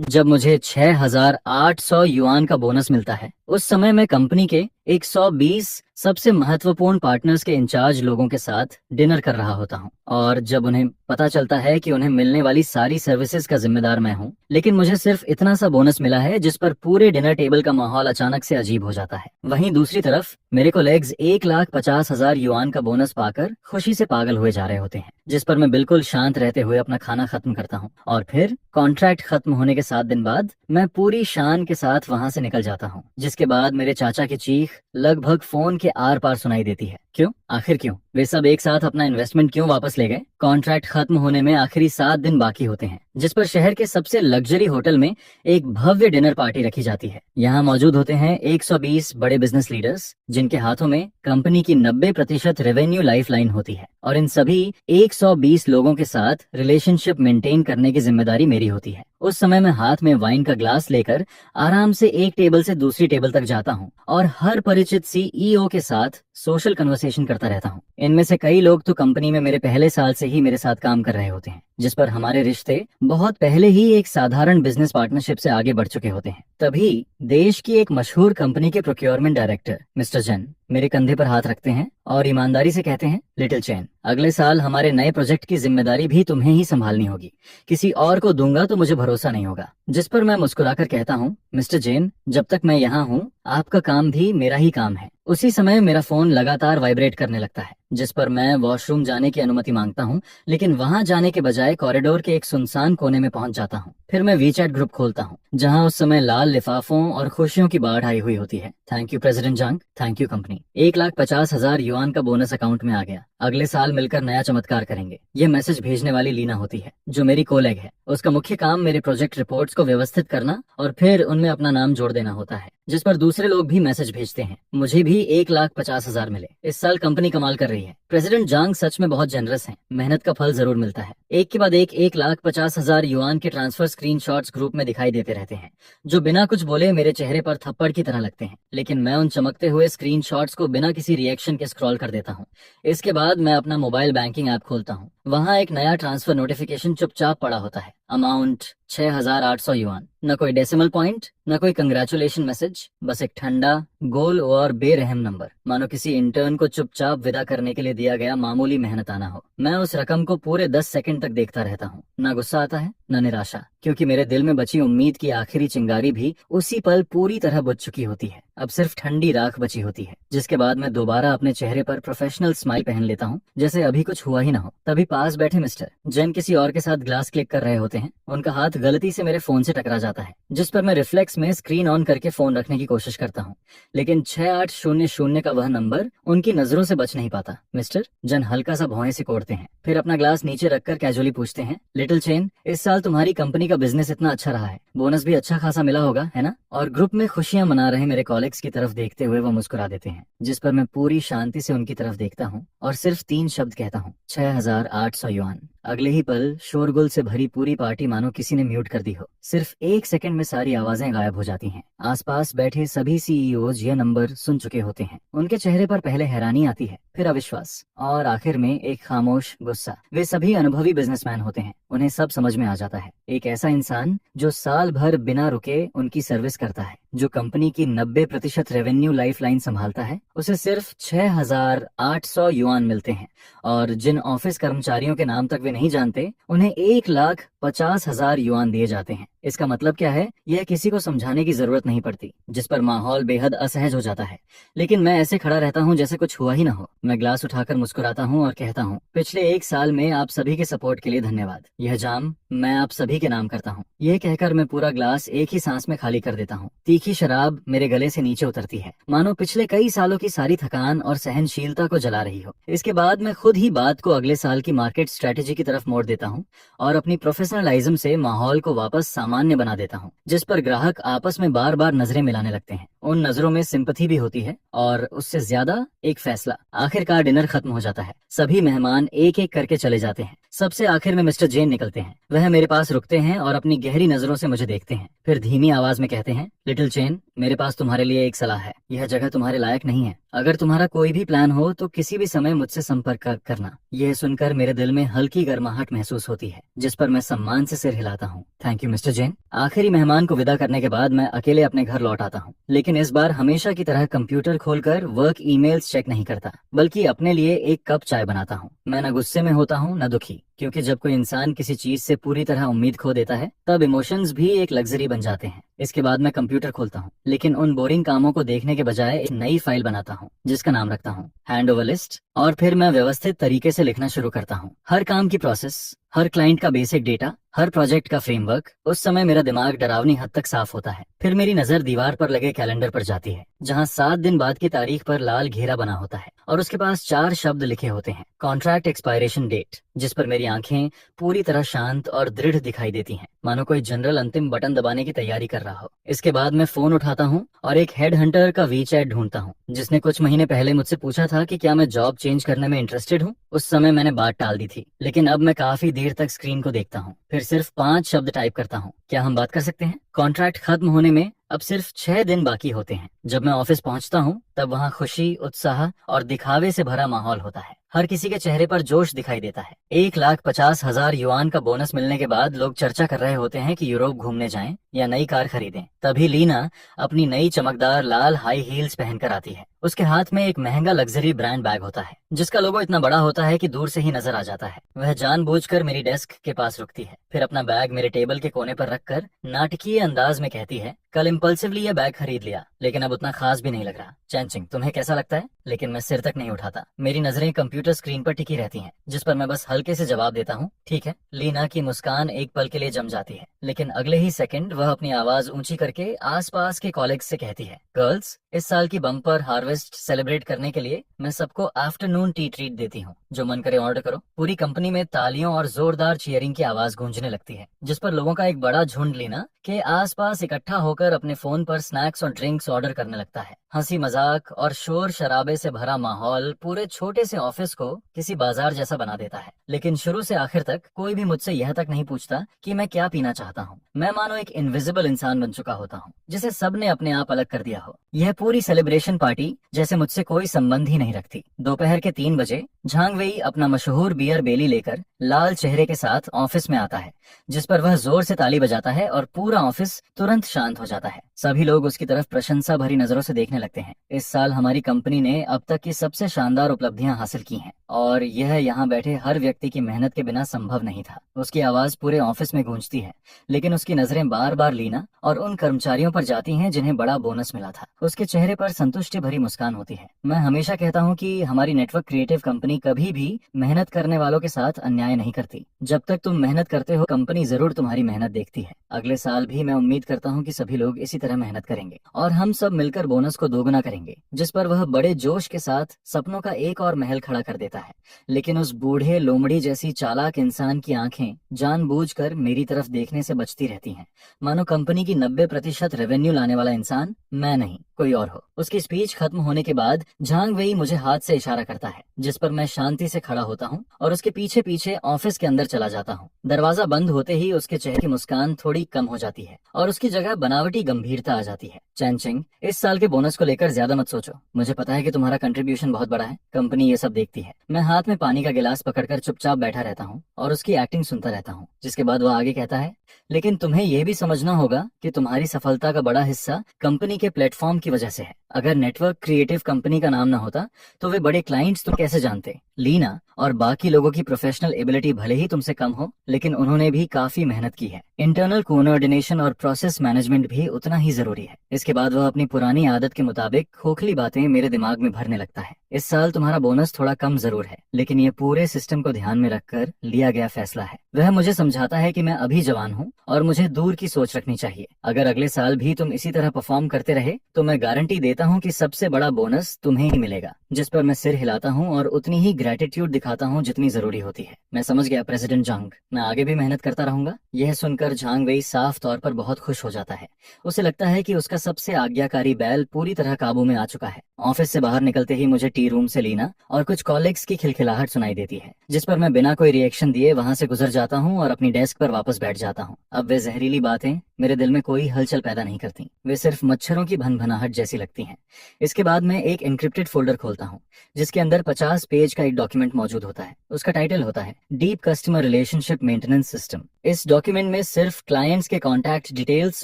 जब मुझे 6,800 युआन का बोनस मिलता है, उस समय मैं कंपनी के 120 सबसे महत्वपूर्ण पार्टनर्स के इंचार्ज लोगों के साथ डिनर कर रहा होता हूँ। और जब उन्हें पता चलता है कि उन्हें मिलने वाली सारी सर्विसेज का जिम्मेदार मैं हूँ, लेकिन मुझे सिर्फ इतना सा बोनस मिला है जिस पर पूरे डिनर टेबल का माहौल अचानक से अजीब हो जाता है। वहीं दूसरी तरफ मेरे कोलेग्स 1,50,000 युआन का बोनस पाकर खुशी से पागल हुए जा रहे होते हैं, जिस पर मैं बिल्कुल शांत रहते हुए अपना खाना खत्म करता हूँ। और फिर कॉन्ट्रैक्ट खत्म होने के 7 दिन बाद मैं पूरी शान के साथ वहां से निकल जाता हूँ, जिसके बाद मेरे चाचा की चीख लगभग फोन के आर पार सुनाई देती है। क्यों? आखिर क्यों? वे सब एक साथ अपना इन्वेस्टमेंट क्यों वापस ले गए? कॉन्ट्रैक्ट खत्म होने में आखिरी 7 दिन बाकी होते हैं, जिस पर शहर के सबसे लग्जरी होटल में एक भव्य डिनर पार्टी रखी जाती है। यहाँ मौजूद होते हैं 120 बड़े बिजनेस लीडर्स, जिनके हाथों में कंपनी की 90% रेवेन्यू लाइफलाइन होती है, और इन सभी 120 लोगों के साथ रिलेशनशिप मेंटेन करने की जिम्मेदारी मेरी होती है। उस समय मैं हाथ में वाइन का ग्लास लेकर आराम से एक टेबल से दूसरी टेबल तक जाता हूँ और हर परिचित सीईओ के साथ सोशल कन्वर्सेशन करता रहता हूँ। इनमें से कई लोग तो कंपनी में मेरे पहले साल से ही मेरे साथ काम कर रहे होते हैं, जिस पर हमारे रिश्ते बहुत पहले ही एक साधारण बिजनेस पार्टनरशिप से आगे बढ़ चुके होते हैं। तभी देश की एक मशहूर कंपनी के प्रोक्योरमेंट डायरेक्टर मिस्टर जैन मेरे कंधे पर हाथ रखते हैं और ईमानदारी से कहते हैं, लिटिल चैन, अगले साल हमारे नए प्रोजेक्ट की जिम्मेदारी भी तुम्हें ही संभालनी होगी। किसी और को दूंगा तो मुझे भरोसा नहीं होगा। जिस पर मैं मुस्कुराकर कहता हूँ, मिस्टर जैन, जब तक मैं यहाँ हूँ आपका काम भी मेरा ही काम है। उसी समय मेरा फोन लगातार वाइब्रेट करने लगता है, जिस पर मैं वॉशरूम जाने की अनुमति मांगता हूँ, लेकिन वहां जाने के बजाय कॉरिडोर के एक सुनसान कोने में पहुंच जाता हूँ। फिर मैं वीचैट ग्रुप खोलता हूँ, जहाँ उस समय लाल लिफाफों और खुशियों की बाढ़ आई हुई होती है। Thank you president Zhang, thank you company, 1,50,000 yuan का बोनस अकाउंट में आ गया, अगले साल मिलकर नया चमत्कार करेंगे। ये मैसेज भेजने वाली लीना होती है, जो मेरी कोलैग है। उसका मुख्य काम मेरे प्रोजेक्ट रिपोर्ट्स को व्यवस्थित करना और फिर उनमें अपना नाम जोड़ देना होता है, जिस पर दूसरे लोग भी मैसेज भेजते हैं। मुझे भी 1,50,000 मिले। इस साल कंपनी कमाल कर रही है। प्रेसिडेंट जांग सच में बहुत जनरस हैं। मेहनत का फल जरूर मिलता है। एक के बाद एक 1,50,000 युआन के ट्रांसफर स्क्रीनशॉट्स ग्रुप में दिखाई देते रहते हैं, जो बिना कुछ बोले मेरे चेहरे पर थप्पड़ की तरह लगते हैं। लेकिन मैं उन चमकते हुए स्क्रीनशॉट्स को बिना किसी रिएक्शन के स्क्रॉल कर देता हूँ। इसके बाद मैं अपना मोबाइल बैंकिंग ऐप खोलता हूँ। वहाँ एक नया ट्रांसफर नोटिफिकेशन चुपचाप पड़ा होता है। Amount 6,800 yuan. न कोई डेसिमल पॉइंट, न कोई कंग्रेचुलेशन मैसेज, बस एक ठंडा, गोल और बेरहम नंबर, मानो किसी इंटर्न को चुपचाप विदा करने के लिए दिया गया मामूली मेहनताना हो। मैं उस रकम को पूरे 10 सेकंड तक देखता रहता हूँ। न गुस्सा आता है, न निराशा, क्योंकि मेरे दिल में बची उम्मीद की आखिरी चिंगारी भी उसी पल पूरी तरह बुझ चुकी होती है। अब सिर्फ ठंडी राख बची होती है, जिसके बाद मैं दोबारा अपने चेहरे पर प्रोफेशनल स्माइल पहन लेता हूँ, जैसे अभी कुछ हुआ ही ना हो। तभी पास बैठे मिस्टर जैन किसी और के साथ ग्लास क्लिक कर रहे होते हैं। उनका हाथ गलती से मेरे फोन से टकरा जाता है, जिस पर मैं रिफ्लेक्स में स्क्रीन ऑन करके फोन रखने की कोशिश करता हूँ, लेकिन 6800 का वह नंबर उनकी नजरों से बच नहीं पाता। मिस्टर जैन हल्का सा भौहें से कोड़ते हैं, फिर अपना ग्लास नीचे रखकर कैजुअली पूछते हैं, लिटिल चेन, इस साल तुम्हारी कंपनी का बिजनेस इतना अच्छा रहा है, बोनस भी अच्छा खासा मिला होगा, है ना? और ग्रुप में खुशियां मना रहे मेरे कॉलेग्स की तरफ देखते हुए वो मुस्कुरा देते हैं, जिस पर मैं पूरी शांति से उनकी तरफ देखता हूँ और सिर्फ 3 शब्द कहता हूँ, 6,800 युआन। अगले ही पल शोरगुल से भरी पूरी पार्टी मानो किसी ने म्यूट कर दी हो। सिर्फ 1 सेकंड में सारी आवाजें गायब हो जाती हैं। आसपास बैठे सभी सीईओज यह नंबर सुन चुके होते हैं। उनके चेहरे पर पहले हैरानी आती है, फिर अविश्वास और आखिर में एक खामोश गुस्सा। वे सभी अनुभवी बिजनेसमैन होते हैं। उन्हें सब समझ में आ जाता है। एक ऐसा इंसान जो साल भर बिना रुके उनकी सर्विस करता है, जो कंपनी की 90% रेवेन्यू लाइफलाइन संभालता है, उसे सिर्फ 6,800 युआन मिलते हैं, और जिन ऑफिस कर्मचारियों के नाम तक वे नहीं जानते, उन्हें 1,50,000 युआन दिए जाते हैं। इसका मतलब क्या है, यह किसी को समझाने की जरूरत नहीं पड़ती, जिस पर माहौल बेहद असहज हो जाता है। लेकिन मैं ऐसे खड़ा रहता हूँ जैसे कुछ हुआ ही ना हो। मैं ग्लास उठाकर मुस्कुराता हूँ और कहता हूँ, पिछले 1 साल में आप सभी के सपोर्ट के लिए धन्यवाद। यह जाम मैं आप सभी के नाम करता हूँ। यह कहकर मैं पूरा ग्लास एक ही सांस में खाली कर देता हूँ। तीखी शराब मेरे गले से नीचे उतरती है, मानो पिछले कई सालों की सारी थकान और सहनशीलता को जला रही हो। इसके बाद मैं खुद ही बात को अगले साल की मार्केट स्ट्रेटेजी की तरफ मोड़ देता हूँ और अपनी प्रोफेशनलिज्म से माहौल को वापस सामान्य बना देता हूँ, जिस पर ग्राहक आपस में बार बार नजरें मिलाने लगते हैं। उन नजरों में सिंपथी भी होती है और उससे ज्यादा एक फैसला। आखिरकार डिनर खत्म हो जाता है, सभी मेहमान एक एक करके चले जाते हैं। सबसे आखिर में मिस्टर जेन निकलते हैं। वह मेरे पास रुकते हैं और अपनी गहरी नजरों से मुझे देखते हैं, फिर धीमी आवाज में कहते हैं, लिटिल चेन, मेरे पास तुम्हारे लिए एक सलाह है। यह जगह तुम्हारे लायक नहीं है। अगर तुम्हारा कोई भी प्लान हो तो किसी भी समय मुझसे संपर्क करना। यह सुनकर मेरे दिल में हल्की गर्माहट महसूस होती है, जिस पर मैं सम्मान से सिर हिलाता हूँ। थैंक यू मिस्टर जेन। आखिरी मेहमान को विदा करने के बाद मैं अकेले अपने घर लौट आता हूँ, लेकिन इस बार हमेशा की तरह कंप्यूटर खोलकर वर्क ईमेल्स चेक नहीं करता, बल्कि अपने लिए एक कप चाय बनाता हूँ। मैं न गुस्से में होता हूँ न दुखी, क्योंकि जब कोई इंसान किसी चीज से पूरी तरह उम्मीद खो देता है तब इमोशंस भी एक लग्जरी बन जाते हैं। इसके बाद मैं कंप्यूटर खोलता हूँ, लेकिन उन बोरिंग कामों को देखने के बजाय एक नई फाइल बनाता हूँ जिसका नाम रखता हूँ हैंडओवर लिस्ट, और फिर मैं व्यवस्थित तरीके से लिखना शुरू करता हूँ। हर काम की प्रोसेस, हर क्लाइंट का बेसिक डेटा, हर प्रोजेक्ट का फ्रेमवर्क। उस समय मेरा दिमाग डरावनी हद तक साफ होता है। फिर मेरी नजर दीवार पर लगे कैलेंडर पर जाती है, जहाँ 7 दिन बाद की तारीख पर लाल घेरा बना होता है और उसके पास 4 शब्द लिखे होते हैं, कॉन्ट्रैक्ट एक्सपायरेशन डेट, जिस पर मेरी आंखें पूरी तरह शांत और दृढ़ दिखाई देती हैं, मानो कोई जनरल अंतिम बटन दबाने की तैयारी कर रहा हो। इसके बाद मैं फोन उठाता हूँ और एक हेड हंटर का वीचैट ढूंढता हूँ, जिसने कुछ महीने पहले मुझसे पूछा था कि क्या मैं जॉब चेंज करने में इंटरेस्टेड हूँ। उस समय मैंने बात टाल दी थी, लेकिन अब मैं काफी देर तक स्क्रीन को देखता हूँ, फिर सिर्फ 5 शब्द टाइप करता हूँ, क्या हम बात कर सकते हैं। कॉन्ट्रैक्ट खत्म होने में अब सिर्फ 6 दिन बाकी होते हैं। जब मैं ऑफिस पहुंचता हूँ तब वहाँ खुशी, उत्साह और दिखावे से भरा माहौल होता है। हर किसी के चेहरे पर जोश दिखाई देता है। 1,50,000 युआन का बोनस मिलने के बाद लोग चर्चा कर रहे होते हैं कि यूरोप घूमने जाएं या नई कार खरीदें। तभी लीना अपनी नई चमकदार लाल हाई हील्स पहनकर आती है। उसके हाथ में एक महंगा लग्जरी ब्रांड बैग होता है, जिसका लोगो इतना बड़ा होता है कि दूर से ही नजर आ जाता है। वह जानबूझकर मेरी डेस्क के पास रुकती है, फिर अपना बैग मेरे टेबल के कोने पर रखकर नाटकीय अंदाज में कहती है, कल इम्पल्सिवली यह बैग खरीद लिया, लेकिन अब उतना खास भी नहीं लग रहा। चैनचिंग, तुम्हें कैसा लगता है? लेकिन मैं सिर तक नहीं उठाता। मेरी नजरें कंप्यूटर स्क्रीन पर टिकी रहती हैं, जिस पर मैं बस हल्के से जवाब देता हूँ, ठीक है। लीना की मुस्कान एक पल के लिए जम जाती है, लेकिन अगले ही सेकंड वह अपनी आवाज ऊंची करके आसपास के कॉलेज से कहती है, गर्ल्स, इस साल की बम्पर हार्वेस्ट सेलिब्रेट करने के लिए मैं सबको आफ्टरनून टी ट्रीट देती हूँ, जो मन करे ऑर्डर करो। पूरी कंपनी में तालियों और जोरदार चीयरिंग की आवाज गूंजने लगती है, जिस पर लोगों का एक बड़ा झुंड लीना के आसपास इकट्ठा होकर अपने फोन पर स्नैक्स और ड्रिंक्स ऑर्डर करने लगता है। हंसी मजाक और शोर शराबे से भरा माहौल पूरे छोटे से ऑफिस को किसी बाजार जैसा बना देता है। लेकिन शुरू से आखिर तक कोई भी मुझसे यह तक नहीं पूछता कि मैं क्या पीना चाहता हूँ। मैं मानो एक इनविजिबल इंसान बन चुका होता हूँ, जिसे सबने अपने आप अलग कर दिया हो। यह पूरी सेलिब्रेशन पार्टी जैसे मुझसे कोई संबंध ही नहीं रखती। दोपहर के 3 बजे झांग वेई अपना मशहूर बियर बेली लेकर लाल चेहरे के साथ ऑफिस में आता है, जिस पर वह जोर से ताली बजाता है और पूरा ऑफिस तुरंत शांत हो जाता है। सभी लोग उसकी तरफ प्रशंसा भरी नजरों से देखने लगते हैं। इस साल हमारी कंपनी ने अब तक की सबसे शानदार उपलब्धियां हासिल की हैं, और यह यहाँ बैठे हर व्यक्ति की मेहनत के बिना संभव नहीं था। उसकी आवाज पूरे ऑफिस में गूंजती है, लेकिन उसकी नजरें बार बार लीना और उन कर्मचारियों पर जाती हैं जिन्हें बड़ा बोनस मिला था। उसके चेहरे पर संतुष्टि भरी मुस्कान होती है। मैं हमेशा कहता हूँ कि हमारी नेटवर्क क्रिएटिव कंपनी कभी भी मेहनत करने वालों के साथ अन्याय नहीं करती। जब तक तुम मेहनत करते हो, कंपनी जरूर तुम्हारी मेहनत देखती है। अगले साल भी मैं उम्मीद करता हूँ कि सभी लोग इसी तरह मेहनत करेंगे और हम सब मिलकर बोनस को दोगुना करेंगे। जिस पर वह बड़े जोश के साथ सपनों का एक और महल खड़ा कर देता है। लेकिन उस बूढ़े लोमड़ी जैसी चालाक इंसान की आंखें जानबूझकर मेरी तरफ देखने से बचती रहती हैं, मानो कंपनी की 90% रेवेन्यू लाने वाला इंसान मैं नहीं, कोई और हो। उसकी स्पीच खत्म होने के बाद झांग वेई मुझे हाथ से इशारा करता है, जिस पर मैं शांति से खड़ा होता हूँ और उसके पीछे पीछे ऑफिस के अंदर चला जाता हूँ। दरवाजा बंद होते ही उसके चेहरे की मुस्कान थोड़ी कम हो जाती है और उसकी जगह बनावटी गंभीरता आ जाती है। चैनचिंग, इस साल के बोनस को लेकर ज्यादा मत सोचो। मुझे पता है कि तुम्हारा कंट्रीब्यूशन बहुत बड़ा है, कंपनी ये सब देखती है। मैं हाथ में पानी का गिलास पकड़कर चुपचाप बैठा रहता हूँ और उसकी एक्टिंग सुनता रहता हूँ, जिसके बाद वह आगे कहता है, लेकिन तुम्हें यह भी समझना होगा कि तुम्हारी सफलता का बड़ा हिस्सा कंपनी के प्लेटफॉर्म की वजह से है। अगर नेटवर्क क्रिएटिव कंपनी का नाम ना होता तो वे बड़े क्लाइंट्स तुम कैसे जानते। लीना और बाकी लोगों की प्रोफेशनल एबिलिटी भले ही तुमसे कम हो, लेकिन उन्होंने भी काफी मेहनत की है। इंटरनल कोऑर्डिनेशन और प्रोसेस मैनेजमेंट भी उतना ही जरूरी है। इसके बाद वह अपनी पुरानी आदत के मुताबिक खोखली बातें मेरे दिमाग में भरने लगता है। इस साल तुम्हारा बोनस थोड़ा कम जरूर है, लेकिन ये पूरे सिस्टम को ध्यान में रखकर लिया गया फैसला है। वह मुझे समझाता है कि मैं अभी जवान हूँ और मुझे दूर की सोच रखनी चाहिए। अगर अगले साल भी तुम इसी तरह परफॉर्म करते रहे तो मैं गारंटी देता हूँ कि सबसे बड़ा बोनस तुम्हें ही मिलेगा। जिस पर मैं सिर हिलाता हूँ और उतनी ही ग्रेटिट्यूड दिखाता हूँ जितनी जरूरी होती है। मैं समझ गया प्रेसिडेंट झांग, मैं आगे भी मेहनत करता रहूंगा। यह सुनकर झांग वेई साफ तौर पर बहुत खुश हो जाता है। उसे लगता है कि उसका सबसे आज्ञाकारी बैल पूरी तरह काबू में आ चुका है। ऑफिस से बाहर निकलते ही मुझे टी रूम से लीना और कुछ कॉलीग्स की खिलखिलाहट सुनाई देती है, जिस पर मैं बिना कोई रिएक्शन दिए वहां से गुजर जाता हूँ और अपनी डेस्क पर वापस बैठ जाता हूँ। अब वे जहरीली बातें मेरे दिल में कोई हलचल पैदा नहीं करती, वे सिर्फ मच्छरों की भनभनाहट जैसी लगती हैं। इसके बाद मैं एक एन्क्रिप्टेड फोल्डर खोलता हूँ जिसके अंदर 50 पेज का एक डॉक्यूमेंट मौजूद होता है। उसका टाइटल होता है deep customer relationship maintenance system. इस डॉक्यूमेंट में सिर्फ क्लाइंट्स के कॉन्टैक्ट डिटेल्स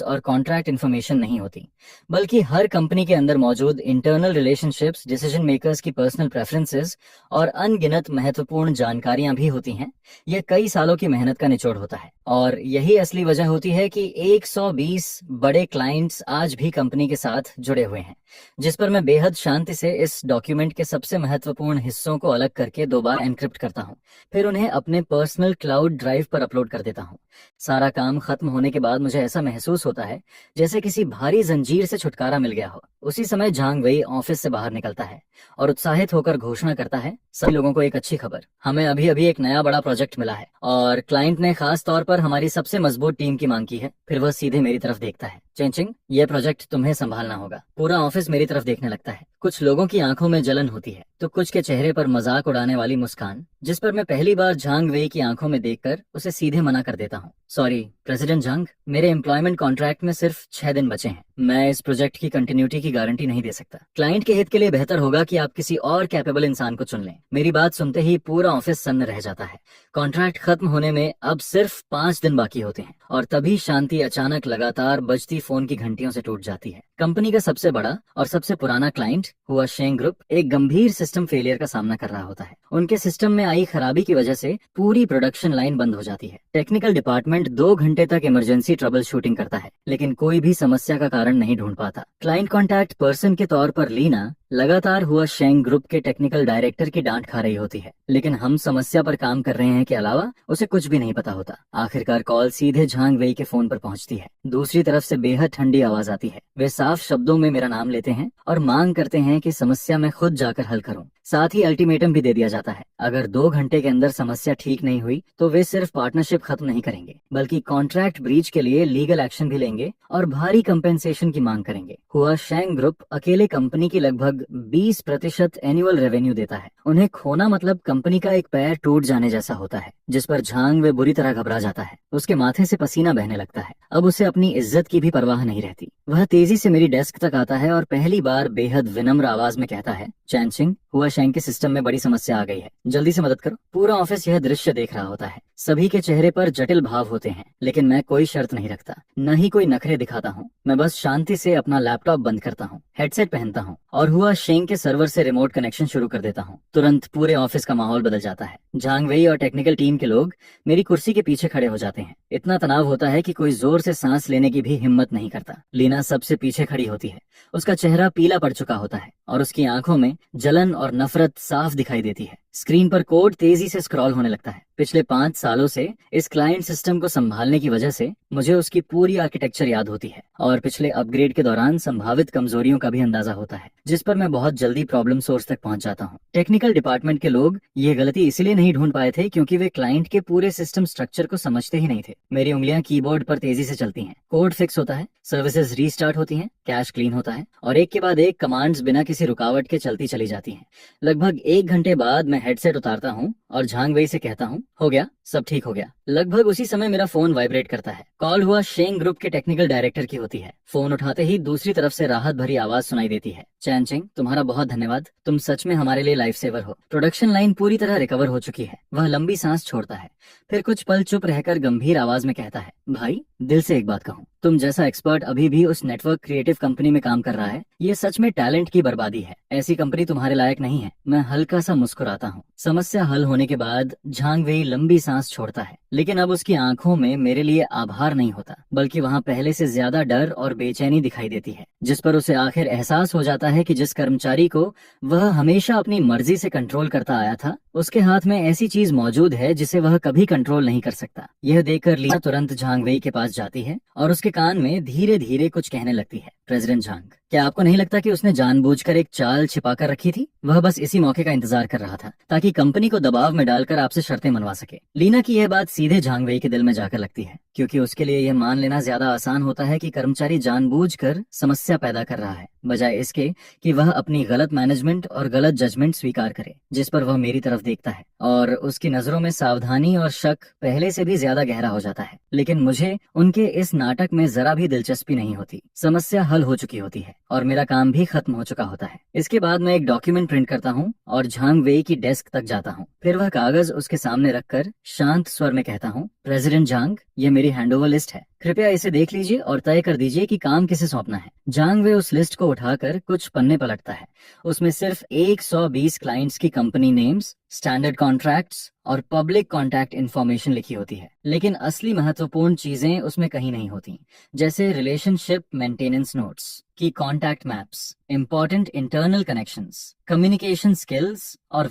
और कॉन्ट्रैक्ट इन्फॉर्मेशन नहीं होती, बल्कि हर कंपनी के अंदर मौजूद इंटरनल रिलेशनशिप्स, डिसीजन मेकर्स की पर्सनल प्रेफरेंसेस और अनगिनत महत्वपूर्ण जानकारियां भी होती हैं। यह कई सालों की मेहनत का निचोड़ होता है और यही असली वजह होती है कि 120 बड़े क्लाइंट्स आज भी कंपनी के साथ जुड़े हुए हैं। जिस पर मैं बेहद शांति से इस डॉक्यूमेंट के सबसे महत्वपूर्ण हिस्सों को अलग करके 2 बार एनक्रिप्ट करता हूँ, फिर उन्हें अपने पर्सनल क्लाउड ड्राइव पर अपलोड कर देता हूँ। सारा काम खत्म होने के बाद मुझे ऐसा महसूस होता है जैसे किसी भारी जंजीर से छुटकारा मिल गया हो। उसी समय झांग वेई ऑफिस से बाहर निकलता है और उत्साहित होकर घोषणा करता है, सभी लोगों को एक अच्छी खबर, हमें अभी अभी एक नया बड़ा प्रोजेक्ट मिला है और क्लाइंट ने खास तौर पर हमारी सबसे मजबूत टीम की मांग की है। फिर वह सीधे मेरी तरफ देखता है, चेंचिंग, यह प्रोजेक्ट तुम्हें संभालना होगा। पूरा ऑफिस मेरी तरफ देखने लगता है। कुछ लोगों की आंखों में जलन होती है तो कुछ के चेहरे पर मजाक उड़ाने वाली मुस्कान, जिस पर मैं पहली बार झांग वेई की आंखों में देखकर उसे सीधे मना कर देता हूँ। सॉरी प्रेसिडेंट झांग, मेरे एम्प्लॉयमेंट कॉन्ट्रैक्ट में सिर्फ 6 दिन बचे हैं। मैं इस प्रोजेक्ट की कंटिन्यूटी की गारंटी नहीं दे सकता। क्लाइंट के हित के लिए बेहतर होगा कि आप किसी और कैपेबल इंसान को चुन लें। मेरी बात सुनते ही पूरा ऑफिस सन्न रह जाता है। कॉन्ट्रैक्ट खत्म होने में अब सिर्फ 5 दिन बाकी होते हैं और तभी शांति अचानक लगातार बजती फोन की घंटियों से टूट जाती है। कंपनी का सबसे बड़ा और सबसे पुराना क्लाइंट हुआ शेंग ग्रुप एक गंभीर सिस्टम फेलियर का सामना कर रहा होता है। उनके सिस्टम में आई खराबी की वजह से पूरी प्रोडक्शन लाइन बंद हो जाती है। टेक्निकल डिपार्टमेंट 2 घंटे तक इमरजेंसी ट्रबल शूटिंग करता है, लेकिन कोई भी समस्या का कारण नहीं ढूंढ पाता। क्लाइंट कॉन्टैक्ट पर्सन के तौर पर लीना लगातार हुआ शेंग ग्रुप के टेक्निकल डायरेक्टर की डांट खा रही होती है, लेकिन हम समस्या पर काम कर रहे हैं के अलावा उसे कुछ भी नहीं पता होता। आखिरकार कॉल सीधे झांग वेई के फोन पर पहुंचती है। दूसरी तरफ से बेहद ठंडी आवाज आती है। वे साफ शब्दों में मेरा नाम लेते हैं और मांग करते हैं कि समस्या मैं खुद जाकर हल करूं। साथ ही अल्टीमेटम भी दे दिया जाता है, अगर 2 घंटे के अंदर समस्या ठीक नहीं हुई तो वे सिर्फ पार्टनरशिप खत्म नहीं करेंगे, बल्कि कॉन्ट्रैक्ट ब्रीच के लिए लीगल एक्शन भी लेंगे और भारी कंपेंसेशन की मांग करेंगे। हुआ शेंग ग्रुप अकेले कंपनी की लगभग 20% एनुअल रेवेन्यू देता है। उन्हें खोना मतलब कंपनी का एक पैर टूट जाने जैसा होता है, जिस पर झांग वे बुरी तरह घबरा जाता है। उसके माथे से पसीना बहने लगता है। अब उसे अपनी इज्जत की भी परवाह नहीं रहती। वह तेजी से मेरी डेस्क तक आता है और पहली बार बेहद विनम्र आवाज में कहता है, चैनचिंग, हुआ शेंग के सिस्टम में बड़ी समस्या आ गई है, जल्दी से मदद करो। पूरा ऑफिस यह दृश्य देख रहा होता है। सभी के चेहरे पर जटिल भाव होते हैं, लेकिन मैं कोई शर्त नहीं रखता, न ही कोई नखरे दिखाता हूँ। मैं बस शांति से अपना लैपटॉप बंद करता हूँ, हेडसेट पहनता हूँ और हुआ शेंग के सर्वर से रिमोट कनेक्शन शुरू कर देता हूँ। तुरंत पूरे ऑफिस का माहौल बदल जाता है। झांग वेई और टेक्निकल टीम के लोग मेरी कुर्सी के पीछे खड़े हो जाते हैं। इतना तनाव होता है कि कोई जोर से सांस लेने की भी हिम्मत नहीं करता। लीना सबसे पीछे खड़ी होती है। उसका चेहरा पीला पड़ चुका होता है और उसकी आंखों में जलन और नफरत साफ दिखाई देती है। स्क्रीन पर कोड तेजी से स्क्रॉल होने लगता है। पिछले 5 सालों से इस क्लाइंट सिस्टम को संभालने की वजह से मुझे उसकी पूरी आर्किटेक्चर याद होती है और पिछले अपग्रेड के दौरान संभावित कमजोरियों का भी अंदाजा होता है, जिस पर मैं बहुत जल्दी प्रॉब्लम सोर्स तक पहुंच जाता हूं। टेक्निकल डिपार्टमेंट के लोग ये गलती इसलिए नहीं ढूंढ पाए थे क्योंकि वे क्लाइंट के पूरे सिस्टम स्ट्रक्चर को समझते ही नहीं थे। मेरी उंगलियां कीबोर्ड पर तेजी से चलती हैं, कोड फिक्स होता है, सर्विसेज रीस्टार्ट होती हैं, कैश क्लीन होता है और एक के बाद एक कमांड्स बिना किसी रुकावट के चलती चली जाती हैं। लगभग 1 घंटे बाद मैं हेडसेट उतारता हूँ और झांग वेई से कहता हूँ, हो गया, सब ठीक हो गया। लगभग उसी समय मेरा फोन वाइब्रेट करता है। कॉल हुआ शेंग ग्रुप के टेक्निकल डायरेक्टर की होती है। फोन उठाते ही दूसरी तरफ से राहत भरी आवाज सुनाई देती है, चैनचिंग, तुम्हारा बहुत धन्यवाद, तुम सच में हमारे लिए लाइफ सेवर हो। प्रोडक्शन लाइन पूरी तरह रिकवर हो चुकी है। वह लंबी सांस छोड़ता है, फिर कुछ पल चुप रहकर गंभीर आवाज में कहता है, भाई दिल से एक बात कहूँ, तुम जैसा एक्सपर्ट अभी भी उस नेटवर्क क्रिएटिव कंपनी में काम कर रहा है, ये सच में टैलेंट की बर्बादी है। ऐसी कंपनी तुम्हारे लायक नहीं है। मैं हल्का सा मुस्कुराता हूँ। समस्या हल होने के बाद झांग वेई लंबी सांस छोड़ता है, लेकिन अब उसकी आंखों में मेरे लिए आभार नहीं होता, बल्कि वहाँ पहले से ज्यादा डर और बेचैनी दिखाई देती है, जिस पर उसे आखिर एहसास हो जाता पाता है कि जिस कर्मचारी को वह हमेशा अपनी मर्जी से कंट्रोल करता आया था, उसके हाथ में ऐसी चीज मौजूद है जिसे वह कभी कंट्रोल नहीं कर सकता। यह देखकर लीना तुरंत झांग वेई के पास जाती है और उसके कान में धीरे धीरे कुछ कहने लगती है। प्रेसिडेंट झांग, क्या आपको नहीं लगता कि उसने जानबूझकर एक चाल छिपा कर रखी थी? वह बस इसी मौके का इंतजार कर रहा था ताकि कंपनी को दबाव में डालकर आपसे शर्तें मनवा सके। लीना की यह बात सीधे झांग वेई के दिल में जाकर लगती है, क्योंकि उसके लिए यह मान लेना ज्यादा आसान होता है कि कर्मचारी जानबूझकर समस्या पैदा कर रहा है, बजाय इसके कि वह अपनी गलत मैनेजमेंट और गलत जजमेंट स्वीकार करे, जिस पर वह मेरी तरफ देखता है। और उसकी नजरों में सावधानी और शक पहले से भी ज्यादा गहरा हो जाता है। लेकिन मुझे उनके इस नाटक में जरा भी दिलचस्पी नहीं होती। समस्या हल हो चुकी होती है और मेरा काम भी खत्म हो चुका होता है। इसके बाद मैं एक डॉक्यूमेंट प्रिंट करता हूँ और झांग वेई की डेस्क तक जाता हूँ। फिर वह कागज उसके सामने रखकर शांत स्वर में कहता हूँ, प्रेसिडेंट झांग, ये मेरी हैंडओवर लिस्ट है। कृपया इसे देख लीजिए और तय कर दीजिए कि काम किसे सौंपना है। झांग वेई उस लिस्ट को उठाकर कुछ पन्ने पलटता है। उसमें सिर्फ 120 क्लाइंट्स की कंपनी नेम्स, स्टैंडर्ड कॉन्ट्रैक्ट्स और पब्लिक कॉन्टैक्ट इन्फॉर्मेशन लिखी होती है। लेकिन असली महत्वपूर्ण चीजें उसमें कहीं नहीं होती, जैसे रिलेशनशिप मेंटेनेंस नोट्स, की contact maps, important internal connections, communication skills और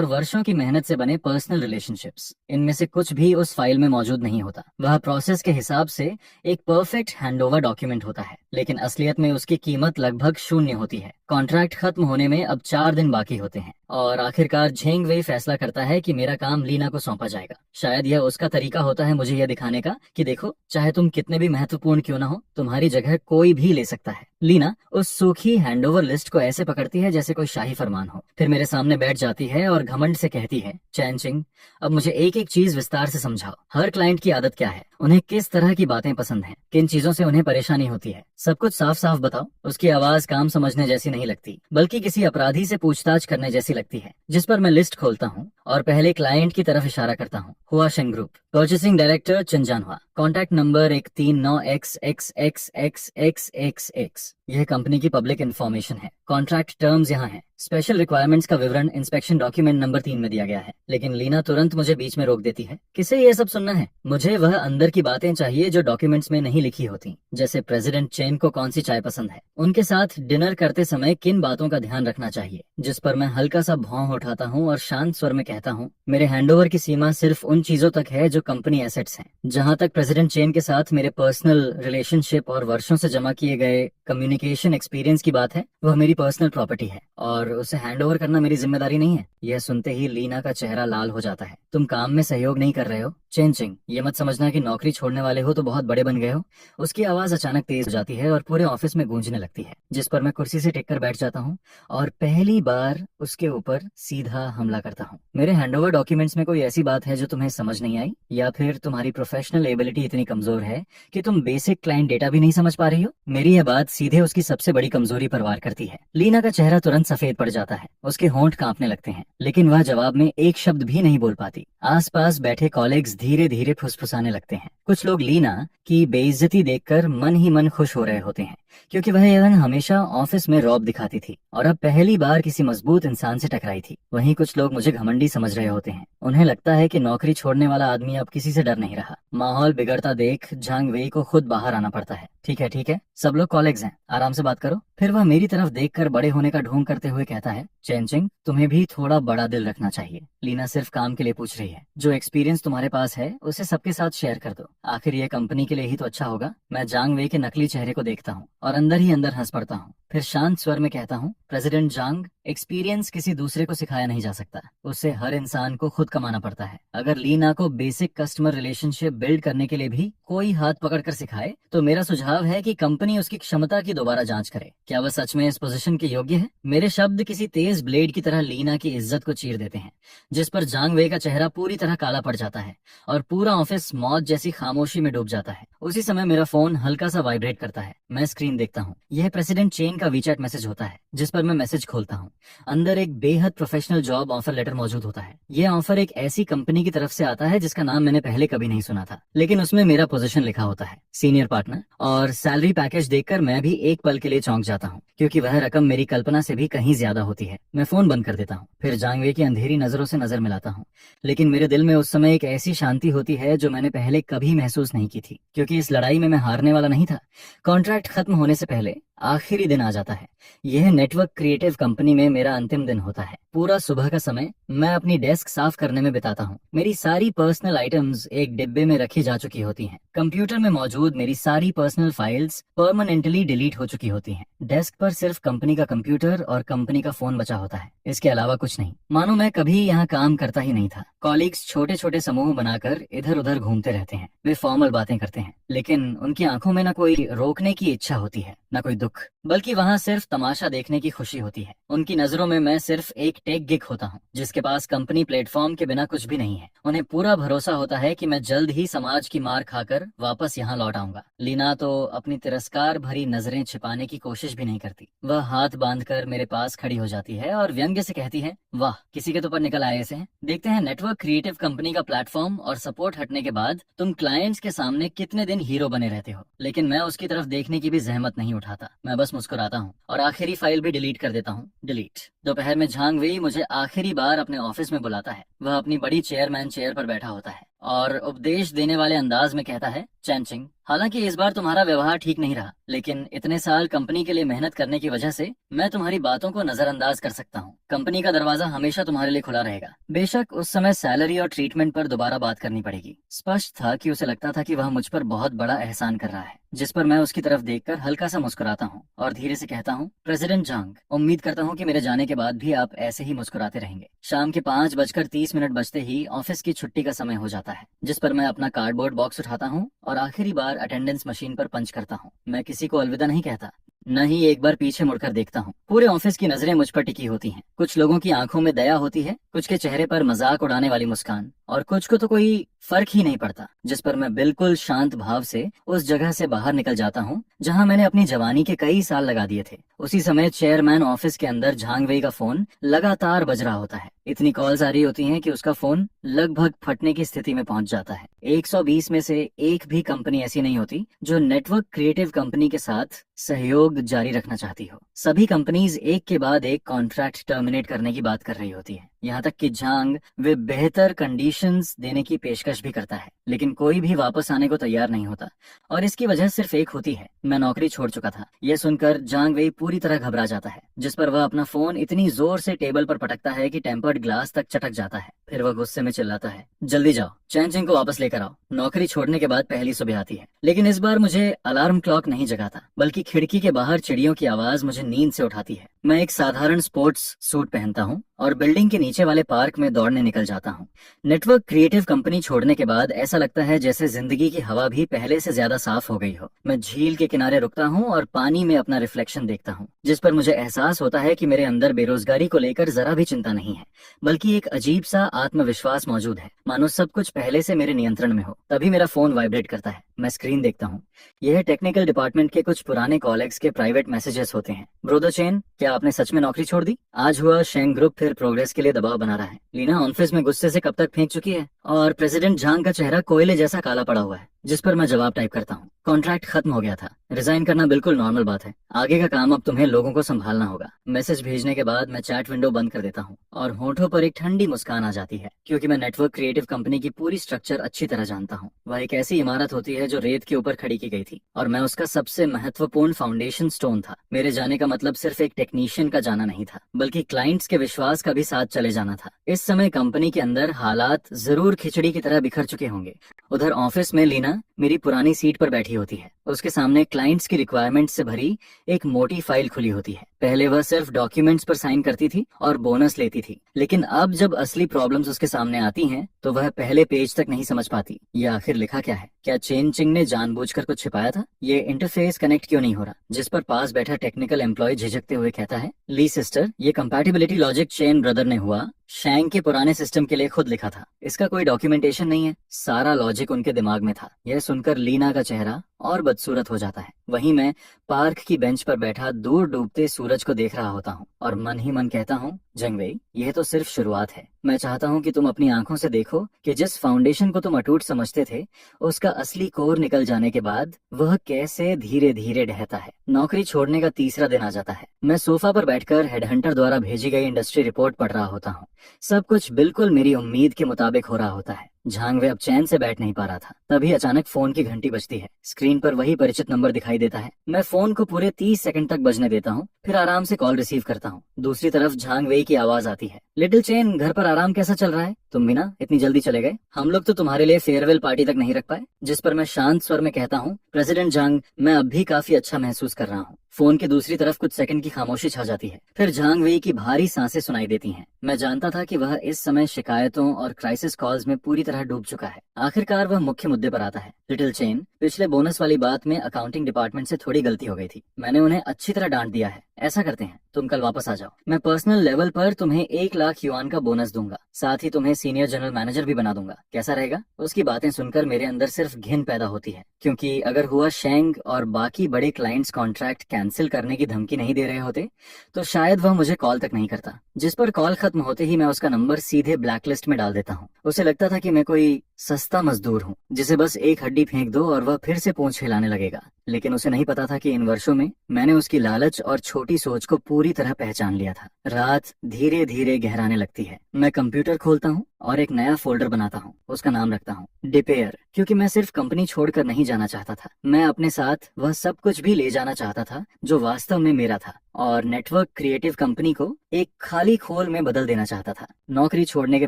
वर्षों की मेहनत से बने पर्सनल रिलेशनशिप्स। इनमें से कुछ भी उस फाइल में मौजूद नहीं होता। वह प्रोसेस के हिसाब से एक परफेक्ट हैंडओवर डॉक्यूमेंट होता है, लेकिन असलियत में उसकी कीमत लगभग शून्य होती है। कॉन्ट्रैक्ट खत्म होने में अब 4 दिन बाकी होते हैं और आखिरकार झांग वेई फैसला करता है कि मेरा काम लीना को सौंपा जाएगा। शायद यह उसका तरीका होता है मुझे यह दिखाने का कि देखो, चाहे तुम कितने भी महत्वपूर्ण क्यों ना हो, तुम्हारी जगह कोई भी ले सकता है। लीना उस सूखी हैंडओवर लिस्ट को ऐसे पकड़ती है जैसे कोई शाही फरमान हो, फिर मेरे सामने बैठ जाती है और घमंड से कहती है, चैनचिंग, अब मुझे एक एक चीज विस्तार से समझाओ। हर क्लाइंट की आदत क्या है, उन्हें किस तरह की बातें पसंद हैं, किन चीजों से उन्हें परेशानी होती है, सब कुछ साफ साफ बताओ। उसकी आवाज काम समझने जैसी नहीं लगती, बल्कि किसी अपराधी से पूछताछ करने जैसी लगती है। जिस पर मैं लिस्ट खोलता हूँ और पहले क्लाइंट की तरफ इशारा करता हूँ, हुआशेंग ग्रुप, परचेसिंग डायरेक्टर चंजानहुआ, कॉन्टैक्ट नंबर 139XXXXXXX। यह कंपनी की पब्लिक इन्फॉर्मेशन है। कॉन्ट्रैक्ट टर्म्स यहाँ हैं। स्पेशल रिक्वायरमेंट्स का विवरण इंस्पेक्शन डॉक्यूमेंट नंबर 3 में दिया गया है। लेकिन लीना तुरंत मुझे बीच में रोक देती है। किसे ये सब सुनना है? मुझे वह अंदर की बातें चाहिए जो डॉक्यूमेंट्स में नहीं लिखी होती, जैसे प्रेसिडेंट चेन को कौन सी चाय पसंद है, उनके साथ डिनर करते समय किन बातों का ध्यान रखना चाहिए। जिस पर मैं हल्का सा भौं उठाता हूँ और शांत स्वर में कहता हूँ, मेरे हैंडओवर की सीमा सिर्फ उन चीजों तक है जो कंपनी एसेट्स हैं। जहाँ तक प्रेसिडेंट चेन के साथ मेरे पर्सनल रिलेशनशिप और वर्षों से जमा किए गए कम्युनिकेशन एक्सपीरियंस की बात है, वह मेरी पर्सनल प्रॉपर्टी है और उसे हैंडओवर करना मेरी जिम्मेदारी नहीं है। यह सुनते ही लीना का चेहरा लाल हो जाता है। तुम काम में सहयोग नहीं कर रहे हो चेनचिंग, ये मत समझना कि नौकरी छोड़ने वाले हो तो बहुत बड़े बन गए हो। उसकी आवाज अचानक तेज हो जाती है और पूरे ऑफिस में गूंजने लगती है, जिस पर मैं कुर्सी से टिककर बैठ जाता हूँ और पहली बार उसके ऊपर सीधा हमला करता हूँ। मेरे हैंडओवर डॉक्यूमेंट्स में कोई ऐसी बात है जो तुम्हें समझ नहीं आई, या फिर तुम्हारी प्रोफेशनल एबिलिटी इतनी कमजोर है कि तुम बेसिक क्लाइंट डेटा भी नहीं समझ पा रही हो? मेरी यह बात सीधे उसकी सबसे बड़ी कमजोरी पर वार करती है। लीना का चेहरा तुरंत सफेद पड़ जाता है, उसके होंठ कांपने लगते हैं, लेकिन वह जवाब में एक शब्द भी नहीं बोल पाती। आसपास बैठे कॉलीग्स धीरे धीरे फुसफुसाने लगते हैं। कुछ लोग लीना की बेइज्जती देखकर मन ही मन खुश हो रहे होते हैं, क्योंकि वह यह हमेशा ऑफिस में रौब दिखाती थी और अब पहली बार किसी मजबूत इंसान से टकराई थी। वहीं कुछ लोग मुझे घमंडी समझ रहे होते हैं। उन्हें लगता है कि नौकरी छोड़ने वाला आदमी अब किसी से डर नहीं रहा। माहौल बिगड़ता देख झांग वेई को खुद बाहर आना पड़ता है। ठीक है, सब लोग कॉलीग्स हैं, आराम से बात करो। फिर वह मेरी तरफ देखकर बड़े होने का ढोंग करते हुए कहता है, चेनचिंग, तुम्हें भी थोड़ा बड़ा दिल रखना चाहिए। लीना सिर्फ काम के लिए पूछ रही है। जो एक्सपीरियंस तुम्हारे पास है उसे सबके साथ शेयर कर दो। आखिर ये कंपनी के लिए ही तो अच्छा होगा। मैं झांग वेई के नकली चेहरे को देखता हूँ और अंदर ही अंदर हंस पड़ता हूँ। फिर शांत स्वर में कहता हूँ, प्रेसिडेंट झांग, एक्सपीरियंस किसी दूसरे को सिखाया नहीं जा सकता, उसे हर इंसान को खुद कमाना पड़ता है। अगर लीना को बेसिक कस्टमर रिलेशनशिप बिल्ड करने के लिए भी कोई हाथ पकड़कर सिखाए तो मेरा सुझाव है कि कंपनी उसकी क्षमता की दोबारा जांच करे। क्या वह सच में इस पोजीशन के योग्य है? मेरे शब्द किसी तेज ब्लेड की तरह लीना की इज्जत को चीर देते हैं, जिस पर झांग वेई का चेहरा पूरी तरह काला पड़ जाता है और पूरा ऑफिस मौत जैसी खामोशी में डूब जाता है। उसी समय मेरा फोन हल्का सा वाइब्रेट करता है। मैं स्क्रीन देखता हूँ। यह प्रेसिडेंट चेन का वीचैट मैसेज होता है, जिस पर मैं मैसेज खोलता हूँ। अंदर एक बेहद प्रोफेशनल जॉब ऑफर लेटर मौजूद होता है। यह ऑफर एक ऐसी कंपनी की तरफ से आता है जिसका नाम मैंने पहले कभी नहीं सुना था, लेकिन उसमें मेरा पोजीशन लिखा होता है, सीनियर पार्टनर। और सैलरी पैकेज देखकर मैं भी एक पल के लिए चौंक जाता हूँ, क्योंकि वह रकम मेरी कल्पना से भी कहीं ज्यादा होती है। मैं फोन बंद कर देता हूँ, फिर झांग वेई की अंधेरी नजरों से नजर मिलाता हूँ। लेकिन मेरे दिल में उस समय एक ऐसी शांति होती है जो मैंने पहले कभी महसूस नहीं की थी, क्योंकि इस लड़ाई में मैं हारने वाला नहीं था। कॉन्ट्रैक्ट खत्म होने से पहले आखिरी दिन आ जाता है। यह नेटवर्क क्रिएटिव कंपनी में मेरा अंतिम दिन होता है। पूरा सुबह का समय मैं अपनी डेस्क साफ करने में बिताता हूँ। मेरी सारी पर्सनल आइटम्स एक डिब्बे में रखी जा चुकी होती हैं। कंप्यूटर में मौजूद मेरी सारी पर्सनल फाइल्स परमानेंटली डिलीट हो चुकी होती हैं। डेस्क पर सिर्फ कंपनी का कंप्यूटर और कंपनी का फोन बचा होता है, इसके अलावा कुछ नहीं। मानो मैं कभी यहाँ काम करता ही नहीं था। कॉलीग्स छोटे छोटे समूह बनाकर इधर उधर घूमते रहते हैं। वे फॉर्मल बातें करते हैं, लेकिन उनकी आंखों में न कोई रोकने की इच्छा होती है, न कोई दुख, बल्कि वहाँ सिर्फ तमाशा देखने की खुशी होती है। उनकी नजरों में मैं सिर्फ एक टेक गिक होता हूँ, जिसके पास कंपनी प्लेटफॉर्म के बिना कुछ भी नहीं है। उन्हें पूरा भरोसा होता है कि मैं जल्द ही समाज की मार खाकर वापस यहाँ लौट आऊंगा। लीना तो अपनी तिरस्कार भरी नजरें छिपाने की कोशिश भी नहीं करती। वह हाथ बांधकर मेरे पास खड़ी हो जाती है और व्यंग्य से कहती है, वाह, किसी के तो पर निकल आए ऐसे हैं। देखते हैं नेटवर्क क्रिएटिव कंपनी का प्लेटफॉर्म और सपोर्ट हटने के बाद तुम क्लाइंट्स के सामने कितने दिन हीरो बने रहते हो। लेकिन मैं उसकी तरफ देखने की भी जहमत नहीं उठाता। मैं बस मुस्कुराता हूँ और आखिरी फाइल भी डिलीट कर देता हूँ। डिलीट। दोपहर में झांग वेई मुझे आखिरी बार अपने ऑफिस में बुलाता है। वह अपनी बड़ी चेयरमैन चेयर पर बैठा होता है और उपदेश देने वाले अंदाज में कहता है, चैनचिंग, हालांकि इस बार तुम्हारा व्यवहार ठीक नहीं रहा, लेकिन इतने साल कंपनी के लिए मेहनत करने की वजह से मैं तुम्हारी बातों को नजरअंदाज कर सकता हूँ। कंपनी का दरवाजा हमेशा तुम्हारे लिए खुला रहेगा। बेशक उस समय सैलरी और ट्रीटमेंट पर दोबारा बात करनी पड़ेगी। स्पष्ट था कि उसे लगता था कि वह मुझ पर बहुत बड़ा एहसान कर रहा है, जिस पर मैं उसकी तरफ देखकर हल्का सा मुस्कुराता हूँ और धीरे से कहता हूँ, प्रेसिडेंट झांग, उम्मीद करता हूँ कि मेरे जाने के बाद भी आप ऐसे ही मुस्कुराते रहेंगे। शाम के 5:30 बजते ही ऑफिस की छुट्टी का समय हो जाता है, जिस पर मैं अपना कार्डबोर्ड बॉक्स उठाता हूँ और आखिरी बार अटेंडेंस मशीन पर पंच करता हूँ। मैं किसी को अलविदा नहीं कहता, न ही एक बार पीछे मुड़कर देखता हूँ। पूरे ऑफिस की नजरें मुझ पर टिकी होती हैं। कुछ लोगों की आंखों में दया होती है, कुछ के चेहरे पर मजाक उड़ाने वाली मुस्कान, और कुछ को तो कोई फर्क ही नहीं पड़ता। जिस पर मैं बिल्कुल शांत भाव से उस जगह से बाहर निकल जाता हूँ जहाँ मैंने अपनी जवानी के कई साल लगा दिए थे। उसी समय चेयरमैन ऑफिस के अंदर झांग वेई का फोन लगातार बज रहा होता है। इतनी कॉल्स आ रही होती हैं कि उसका फोन लगभग फटने की स्थिति में पहुंच जाता है। 120 में से एक भी कंपनी ऐसी नहीं होती जो नेटवर्क क्रिएटिव कंपनी के साथ सहयोग जारी रखना चाहती हो। सभी कंपनीज एक के बाद एक कॉन्ट्रैक्ट टर्मिनेट करने की बात कर रही होती है। यहाँ तक कि झांग वे बेहतर कंडीशंस देने की पेशकश भी करता है, लेकिन कोई भी वापस आने को तैयार नहीं होता। और इसकी वजह सिर्फ एक होती है, मैं नौकरी छोड़ चुका था। यह सुनकर झांग वेई पूरी तरह घबरा जाता है, जिस पर वह अपना फोन इतनी जोर से टेबल पर पटकता है कि टेम्पर्ड ग्लास तक चटक जाता है। फिर वह गुस्से में चिल्लाता है, जल्दी जाओ, चैनचिंग को वापस लेकर आओ। नौकरी छोड़ने के बाद पहली सुबह आती है, लेकिन इस बार मुझे अलार्म क्लॉक नहीं जगाता, बल्कि खिड़की के बाहर चिड़ियों की आवाज मुझे नींद से उठाती है। मैं एक साधारण स्पोर्ट्स सूट पहनता हूँ और बिल्डिंग के नीचे वाले पार्क में दौड़ने निकल जाता हूँ। नेटवर्क क्रिएटिव कंपनी छोड़ने के बाद ऐसा लगता है जैसे जिंदगी की हवा भी पहले से ज्यादा साफ हो गई हो। मैं झील के किनारे रुकता हूँ और पानी में अपना रिफ्लेक्शन देखता हूँ, जिस पर मुझे एहसास होता है कि मेरे अंदर बेरोजगारी को लेकर जरा भी चिंता नहीं है, बल्कि एक अजीब सा आत्मविश्वास मौजूद है, मानो सब कुछ पहले से मेरे नियंत्रण में हो। तभी मेरा फोन वाइब्रेट करता है। मैं स्क्रीन देखता हूँ। यह टेक्निकल डिपार्टमेंट के कुछ पुराने कॉलेग्स के प्राइवेट मैसेजेस होते हैं। ब्रोदर चेन, क्या आपने सच में नौकरी छोड़ दी? आज हुआ शेंग ग्रुप फिर प्रोग्रेस के लिए दबाव बना रहा है। लीना ऑफिस में गुस्से से कब तक फेंक चुकी है और प्रेसिडेंट झांग का चेहरा कोयले जैसा काला पड़ा हुआ है। जिस पर मैं जवाब टाइप करता हूँ, कॉन्ट्रैक्ट खत्म हो गया था, रिजाइन करना बिल्कुल नॉर्मल बात है, आगे का काम अब तुम्हें लोगों को संभालना होगा। मैसेज भेजने के बाद मैं चैट विंडो बंद कर देता हूँ और होठों पर एक ठंडी मुस्कान आ जाती है, क्योंकि मैं नेटवर्क क्रिएटिव कंपनी की पूरी स्ट्रक्चर अच्छी तरह जानता हूँ। वह एक ऐसी इमारत होती है जो रेत के ऊपर खड़ी की गई थी और मैं उसका सबसे महत्वपूर्ण फाउंडेशन स्टोन था। मेरे जाने का मतलब सिर्फ एक टेक्नीशियन का जाना नहीं था, बल्कि क्लाइंट्स के विश्वास का भी साथ चले जाना था। इस समय कंपनी के अंदर हालात जरूर खिचड़ी की तरह बिखर चुके होंगे। उधर ऑफिस में लीना मेरी पुरानी सीट पर बैठी होती है। उसके सामने क्लाइंट्स की रिक्वायरमेंट से भरी एक मोटी फाइल खुली होती है। पहले वह सिर्फ डॉक्यूमेंट्स पर साइन करती थी और बोनस लेती थी, लेकिन अब जब असली प्रॉब्लम्स उसके सामने आती हैं, तो वह पहले पेज तक नहीं समझ पाती। ये आखिर लिखा क्या है? क्या चेनचिंग ने जानबूझकर कुछ छिपाया था? ये इंटरफेस कनेक्ट क्यों नहीं हो रहा? जिस पर पास बैठा टेक्निकल एम्प्लॉय झिझकते हुए कहता है, ली सिस्टर, ये कंपैटिबिलिटी लॉजिक चेन ब्रदर ने हुआ शैंग के पुराने सिस्टम के लिए खुद लिखा था। इसका कोई डॉक्यूमेंटेशन नहीं है। सारा लॉजिक उनके दिमाग में था। यह सुनकर लीना का चेहरा और बदसूरत हो जाता है। वहीं मैं पार्क की बेंच पर बैठा दूर डूबते सूरज को देख रहा होता हूँ और मन ही मन कहता हूँ, जंगवेई, यह तो सिर्फ शुरुआत है। मैं चाहता हूँ कि तुम अपनी आंखों से देखो कि जिस फाउंडेशन को तुम अटूट समझते थे, उसका असली कोर निकल जाने के बाद वह कैसे धीरे धीरे ढहता है। नौकरी छोड़ने का तीसरा दिन आ जाता है। मैं सोफा पर बैठकर हेडहंटर द्वारा भेजी गई इंडस्ट्री रिपोर्ट पढ़ रहा होता हूँ। सब कुछ बिल्कुल मेरी उम्मीद के मुताबिक हो रहा होता है। झांग वे अब चैन से बैठ नहीं पा रहा था। तभी अचानक फोन की घंटी बजती है। स्क्रीन पर वही परिचित नंबर दिखाई देता है। मैं फोन को पूरे 30 सेकंड तक बजने देता हूँ, फिर आराम से कॉल रिसीव करता हूँ। दूसरी तरफ झांग वेई की आवाज आती है। लिटिल चेन, घर पर आराम कैसा चल रहा है? तुम भी ना इतनी जल्दी चले गए? हम लोग तो तुम्हारे लिए फेयरवेल पार्टी तक नहीं रख पाए। जिस पर मैं शांत स्वर में कहता हूँ, प्रेसिडेंट झांग, मैं अब भी काफी अच्छा महसूस कर रहा हूँ। फोन की दूसरी तरफ कुछ सेकंड की खामोशी छा जाती है। फिर झांग वेई की भारी सांसें सुनाई देती हैं। मैं जानता था कि वह इस समय शिकायतों और क्राइसिस कॉल्स में पूरी तरह डूब चुका है। आखिरकार वह मुख्य मुद्दे पर आता है। लिटिल चेन, पिछले बोनस वाली बात में अकाउंटिंग डिपार्टमेंट से थोड़ी गलती हो गई थी। मैंने उन्हें अच्छी तरह डांट दिया है। ऐसा करते हैं, तुम कल वापस आ जाओ। मैं पर्सनल लेवल पर तुम्हें 1 लाख युआन का बोनस दूंगा। साथ ही तुम्हें सीनियर जनरल मैनेजर भी बना दूंगा। कैसा रहेगा? उसकी बातें सुनकर मेरे अंदर सिर्फ घिन पैदा होती है, क्योंकि अगर हुआ शेंग और बाकी बड़े क्लाइंट्स कॉन्ट्रैक्ट कैंसिल करने की धमकी नहीं दे रहे होते तो शायद वह मुझे कॉल तक नहीं करता। जिस पर कॉल खत्म होते ही मैं उसका नंबर सीधे ब्लैकलिस्ट में डाल देता हूँ। उसे लगता था कि मैं कोई सस्ता मजदूर हूँ जिसे बस एक हड्डी फेंक दो और वह फिर से पूंछ हिलाने लगेगा। लेकिन उसे नहीं पता था कि इन वर्षों में मैंने उसकी लालच और छोटी सोच को पूरी तरह पहचान लिया था। रात धीरे धीरे गहराने लगती है। मैं कंप्यूटर खोलता हूँ और एक नया फोल्डर बनाता हूँ। उसका नाम रखता हूँ डिपेयर, क्योंकि मैं सिर्फ कंपनी छोड़कर नहीं जाना चाहता था। मैं अपने साथ वह सब कुछ भी ले जाना चाहता था जो वास्तव में मेरा था, और नेटवर्क क्रिएटिव कंपनी को एक खाली खोल में बदल देना चाहता था। नौकरी छोड़ने के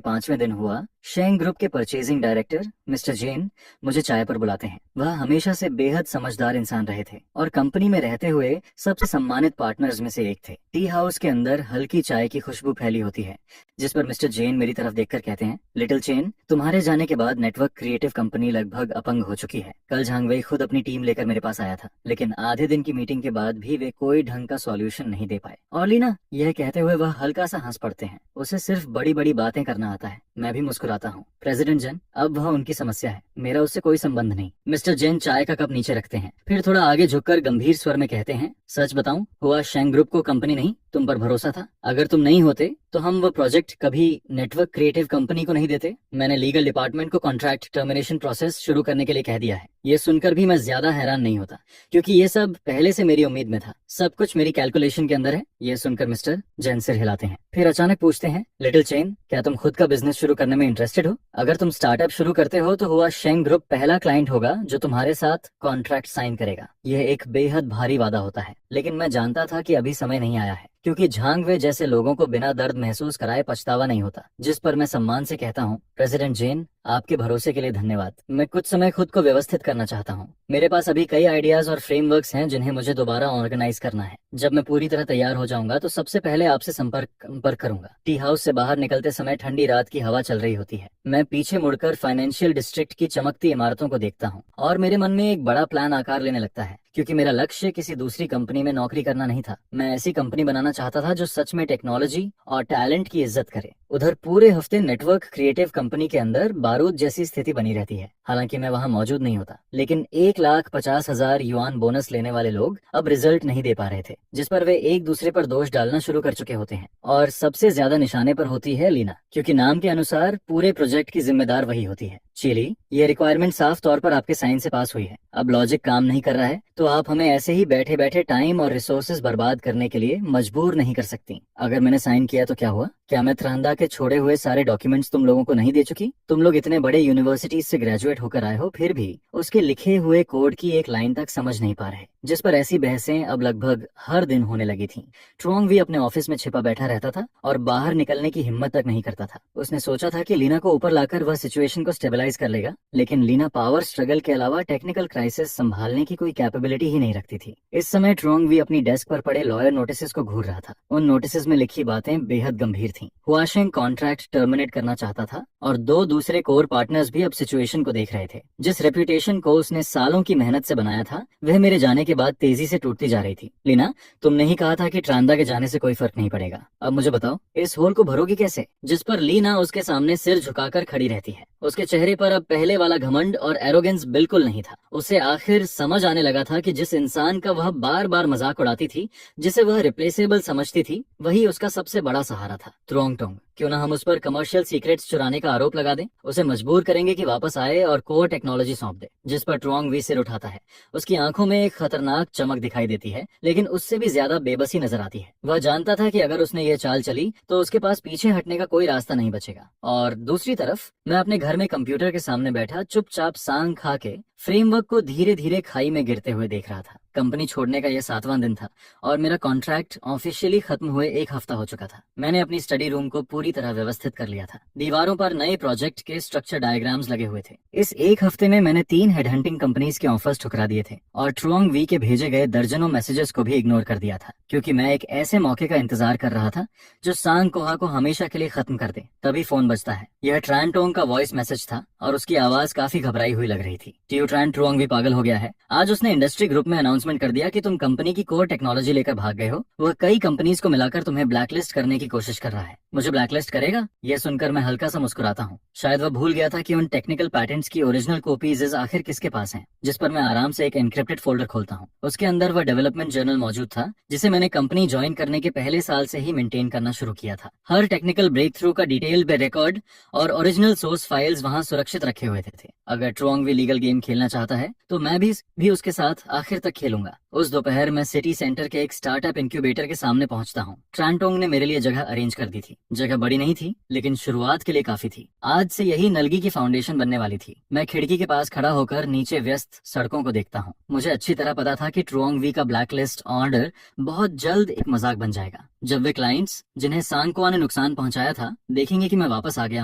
5वें दिन हुआ। शेंग ग्रुप के परचेजिंग डायरेक्टर मिस्टर जेन मुझे चाय पर बुलाते हैं। वह हमेशा से बेहद समझदार इंसान रहे थे और कंपनी में रहते हुए सबसे सम्मानित पार्टनर्स में से एक थे। टी हाउस के अंदर हल्की चाय की खुशबू फैली होती है, जिस पर मिस्टर जेन मेरी तरफ देखकर कहते हैं, लिटिल चेन, तुम्हारे जाने के बाद नेटवर्क क्रिएटिव कंपनी लगभग अपंग हो चुकी है। कल झांग वेई खुद अपनी टीम लेकर मेरे पास आया था, लेकिन आधे दिन की मीटिंग के बाद भी वे कोई ढंग का सॉल्यूशन नहीं दे पाए। और लीना, यह कहते हुए वह हल्का सा हंस पड़ते हैं। उसे सिर्फ बड़ी बड़ी बातें करना आता है। मैं भी मुस्कुराता हूँ। प्रेसिडेंट जन, अब वह उनकी समस्या है, मेरा उससे कोई संबंध नहीं। मिस्टर जैन चाय का कप नीचे रखते हैं, फिर थोड़ा आगे झुककर गंभीर स्वर में कहते हैं, सच बताऊं, हुआ शेंग ग्रुप को कंपनी नहीं तुम पर भरोसा था। अगर तुम नहीं होते तो हम वो प्रोजेक्ट कभी नेटवर्क क्रिएटिव कंपनी को नहीं देते। मैंने लीगल डिपार्टमेंट को कॉन्ट्रैक्ट टर्मिनेशन प्रोसेस शुरू करने के लिए कह दिया है। ये सुनकर भी मैं ज्यादा हैरान नहीं होता, क्योंकि ये सब पहले से मेरी उम्मीद में था। सब कुछ मेरी कैलकुलेशन के अंदर है। ये सुनकर मिस्टर जैन सिर हिलाते हैं, फिर अचानक पूछते हैं, लिटिल चेन, क्या तुम खुद का बिजनेस शुरू करने में इंटरेस्टेड हो? अगर तुम स्टार्टअप शुरू करते हो तो हुआ शेंग ग्रुप पहला क्लाइंट होगा जो तुम्हारे साथ कॉन्ट्रैक्ट साइन करेगा। यह एक बेहद भारी वादा होता है, लेकिन मैं जानता था कि अभी समय नहीं आया है, क्योंकि झांग वे जैसे लोगों को बिना दर्द महसूस कराए पछतावा नहीं होता। जिस पर मैं सम्मान से कहता हूँ, प्रेसिडेंट जेन, आपके भरोसे के लिए धन्यवाद। मैं कुछ समय खुद को व्यवस्थित करना चाहता हूँ। मेरे पास अभी कई आइडियाज और फ्रेमवर्क्स हैं जिन्हें मुझे दोबारा ऑर्गेनाइज करना है। जब मैं पूरी तरह तैयार हो जाऊंगा तो सबसे पहले आपसे संपर्क करूंगा। टी हाउस से बाहर निकलते समय ठंडी रात की हवा चल रही होती है। मैं पीछे मुड़कर फाइनेंशियल डिस्ट्रिक्ट की चमकती इमारतों को देखता हूँ और मेरे मन में एक बड़ा प्लान आकार लेने लगता है, क्योंकि मेरा लक्ष्य किसी दूसरी कंपनी में नौकरी करना नहीं था। मैं ऐसी कंपनी बनाना चाहता था जो सच में टेक्नोलॉजी और टैलेंट की इज्जत करे। उधर पूरे हफ्ते नेटवर्क क्रिएटिव कंपनी के अंदर बारूद जैसी स्थिति बनी रहती है। हालांकि मैं वहां मौजूद नहीं होता, लेकिन 1,50,000 युआन बोनस लेने वाले लोग अब रिजल्ट नहीं दे पा रहे थे, जिस पर वे एक दूसरे पर दोष डालना शुरू कर चुके होते हैं। और सबसे ज्यादा निशाने पर होती है लीना, क्योंकि नाम के अनुसार पूरे प्रोजेक्ट की जिम्मेदार वही होती है। चिली, ये रिक्वायरमेंट साफ तौर पर आपके साइन से पास हुई है। अब लॉजिक काम नहीं कर रहा है तो आप हमें ऐसे ही बैठे बैठे टाइम और रिसोर्सेज बर्बाद करने के लिए मजबूर नहीं कर सकती। अगर मैंने साइन किया तो क्या हुआ? क्या मैं त्रहंदा के छोड़े हुए सारे डॉक्यूमेंट्स तुम लोगों को नहीं दे चुकी? तुम लोग इतने बड़े यूनिवर्सिटीज से ग्रेजुएट होकर आए हो, फिर भी उसके लिखे हुए कोड की एक लाइन तक समझ नहीं पा रहे। जिस पर ऐसी बहसें अब लगभग हर दिन होने लगी थी। ट्रोंग भी अपने ऑफिस में छिपा बैठा रहता था और बाहर निकलने की हिम्मत तक नहीं करता था। उसने सोचा था कि लीना को ऊपर लाकर वह सिचुएशन को स्टेबलाइज कर लेगा, लेकिन लीना पावर स्ट्रगल के अलावा टेक्निकल क्राइसिस संभालने की कोई कैपेबिलिटी ही नहीं रखती थी। इस समय ट्रोंग भी अपनी डेस्क पर पड़े लॉयर नोटिस को घूर रहा था। उन नोटिस में लिखी बातें बेहद गंभीर थीं। हुआशेंग कॉन्ट्रैक्ट टर्मिनेट करना चाहता था और 2 दूसरे कोर पार्टनर्स भी अब सिचुएशन को देख रहे थे। जिस रेप्यूटेशन को उसने सालों की मेहनत से बनाया था, वह मेरे जाने के बाद तेजी से टूटती जा रही थी। लीना, तुमने ही कहा था कि ट्रांदा के जाने से कोई फर्क नहीं पड़ेगा। अब मुझे बताओ, इस होल को भरोगी कैसे? जिस पर लीना उसके सामने सिर झुकाकर खड़ी रहती है। उसके चेहरे पर अब पहले वाला घमंड और एरोगेंस बिल्कुल नहीं था। उसे आखिर समझ आने लगा था कि जिस इंसान का वह बार बार मजाक उड़ाती थी, जिसे वह रिप्लेसेबल समझती थी, वही उसका सबसे बड़ा सहारा था। त्रोंग टोंग, क्यों ना हम उस पर कमर्शियल सीक्रेट्स चुराने का आरोप लगा दें, उसे मजबूर करेंगे कि वापस आए और कोर टेक्नोलॉजी सौंप दे। जिस पर ट्रुओंग वी सिर उठाता है। उसकी आंखों में एक खतरनाक चमक दिखाई देती है, लेकिन उससे भी ज्यादा बेबसी नजर आती है। वह जानता था कि अगर उसने ये चाल चली तो उसके पास पीछे हटने का कोई रास्ता नहीं बचेगा। और दूसरी तरफ मैं अपने घर में कंप्यूटर के सामने बैठा चुपचाप सांग खा के फ्रेमवर्क को धीरे धीरे खाई में गिरते हुए देख रहा था। कंपनी छोड़ने का यह 7वां दिन था और मेरा कॉन्ट्रैक्ट ऑफिशियली खत्म हुए 1 हफ्ता हो चुका था। मैंने अपनी स्टडी रूम को पूरी तरह व्यवस्थित कर लिया था। दीवारों पर नए प्रोजेक्ट के स्ट्रक्चर डायग्राम्स लगे हुए थे। इस 1 हफ्ते में मैंने 3 हेडहंटिंग कंपनीज के ऑफर्स ठुकरा दिए थे और ट्रुओंग वी के भेजे गए दर्जनों मैसेजेस को भी इग्नोर कर दिया था, क्योंकि मैं एक ऐसे मौके का इंतजार कर रहा था जो सांग कोहा को हमेशा के लिए खत्म कर दे। तभी फोन बजता है। यह ट्रान टोंग का वॉइस मैसेज था और उसकी आवाज काफी घबराई हुई लग रही थी। टियो ट्रान ट्रुओंग भी पागल हो गया है। आज उसने इंडस्ट्री ग्रुप में अनाउंसमेंट कर दिया कि तुम कंपनी की कोर टेक्नोलॉजी लेकर भाग गए हो। वह कई कंपनीज को मिलाकर तुम्हें ब्लैकलिस्ट करने की कोशिश कर रहा है। मुझे ब्लैकलिस्ट करेगा? यह सुनकर मैं हल्का सा मुस्कुराता हूँ। शायद वह भूल गया था कि उन टेक्निकल पैटेंट्स की ओरिजिनल कॉपीज आखिर किसके पास हैं, जिस पर मैं आराम से एक एनक्रिप्टेड फोल्डर खोलता हूँ। उसके अंदर वह डेवलपमेंट जर्नल मौजूद था जिसे मैंने कंपनी ज्वाइन करने के पहले साल से ही मेंटेन करना शुरू किया था। हर टेक्निकल ब्रेक थ्रू का डिटेल रिकॉर्ड और ओरिजिनल सोर्स फाइल्स वहाँ सुरक्षित रखे हुए थे। अगर ट्रुओंग वी लीगल गेम खेलना चाहता है तो मैं भी उसके साथ आखिर तक खेलूंगा। उस दोपहर मैं सिटी सेंटर के एक स्टार्टअप इंक्यूबेटर के सामने पहुंचता हूँ। ट्रान टोंग ने मेरे लिए जगह अरेंज कर दी थी। जगह बड़ी नहीं थी, लेकिन शुरुआत के लिए काफी थी। आज से यही नलगी की फाउंडेशन बनने वाली थी। मैं खिड़की के पास खड़ा होकर नीचे व्यस्त सड़कों को देखता हूँ। मुझे अच्छी तरह पता था कि ट्रुओंग वी का ब्लैकलिस्ट ऑर्डर बहुत जल्द एक मजाक बन जाएगा। जब वे क्लाइंट्स जिन्हें सांगकोआ ने नुकसान पहुंचाया था देखेंगे कि मैं वापस आ गया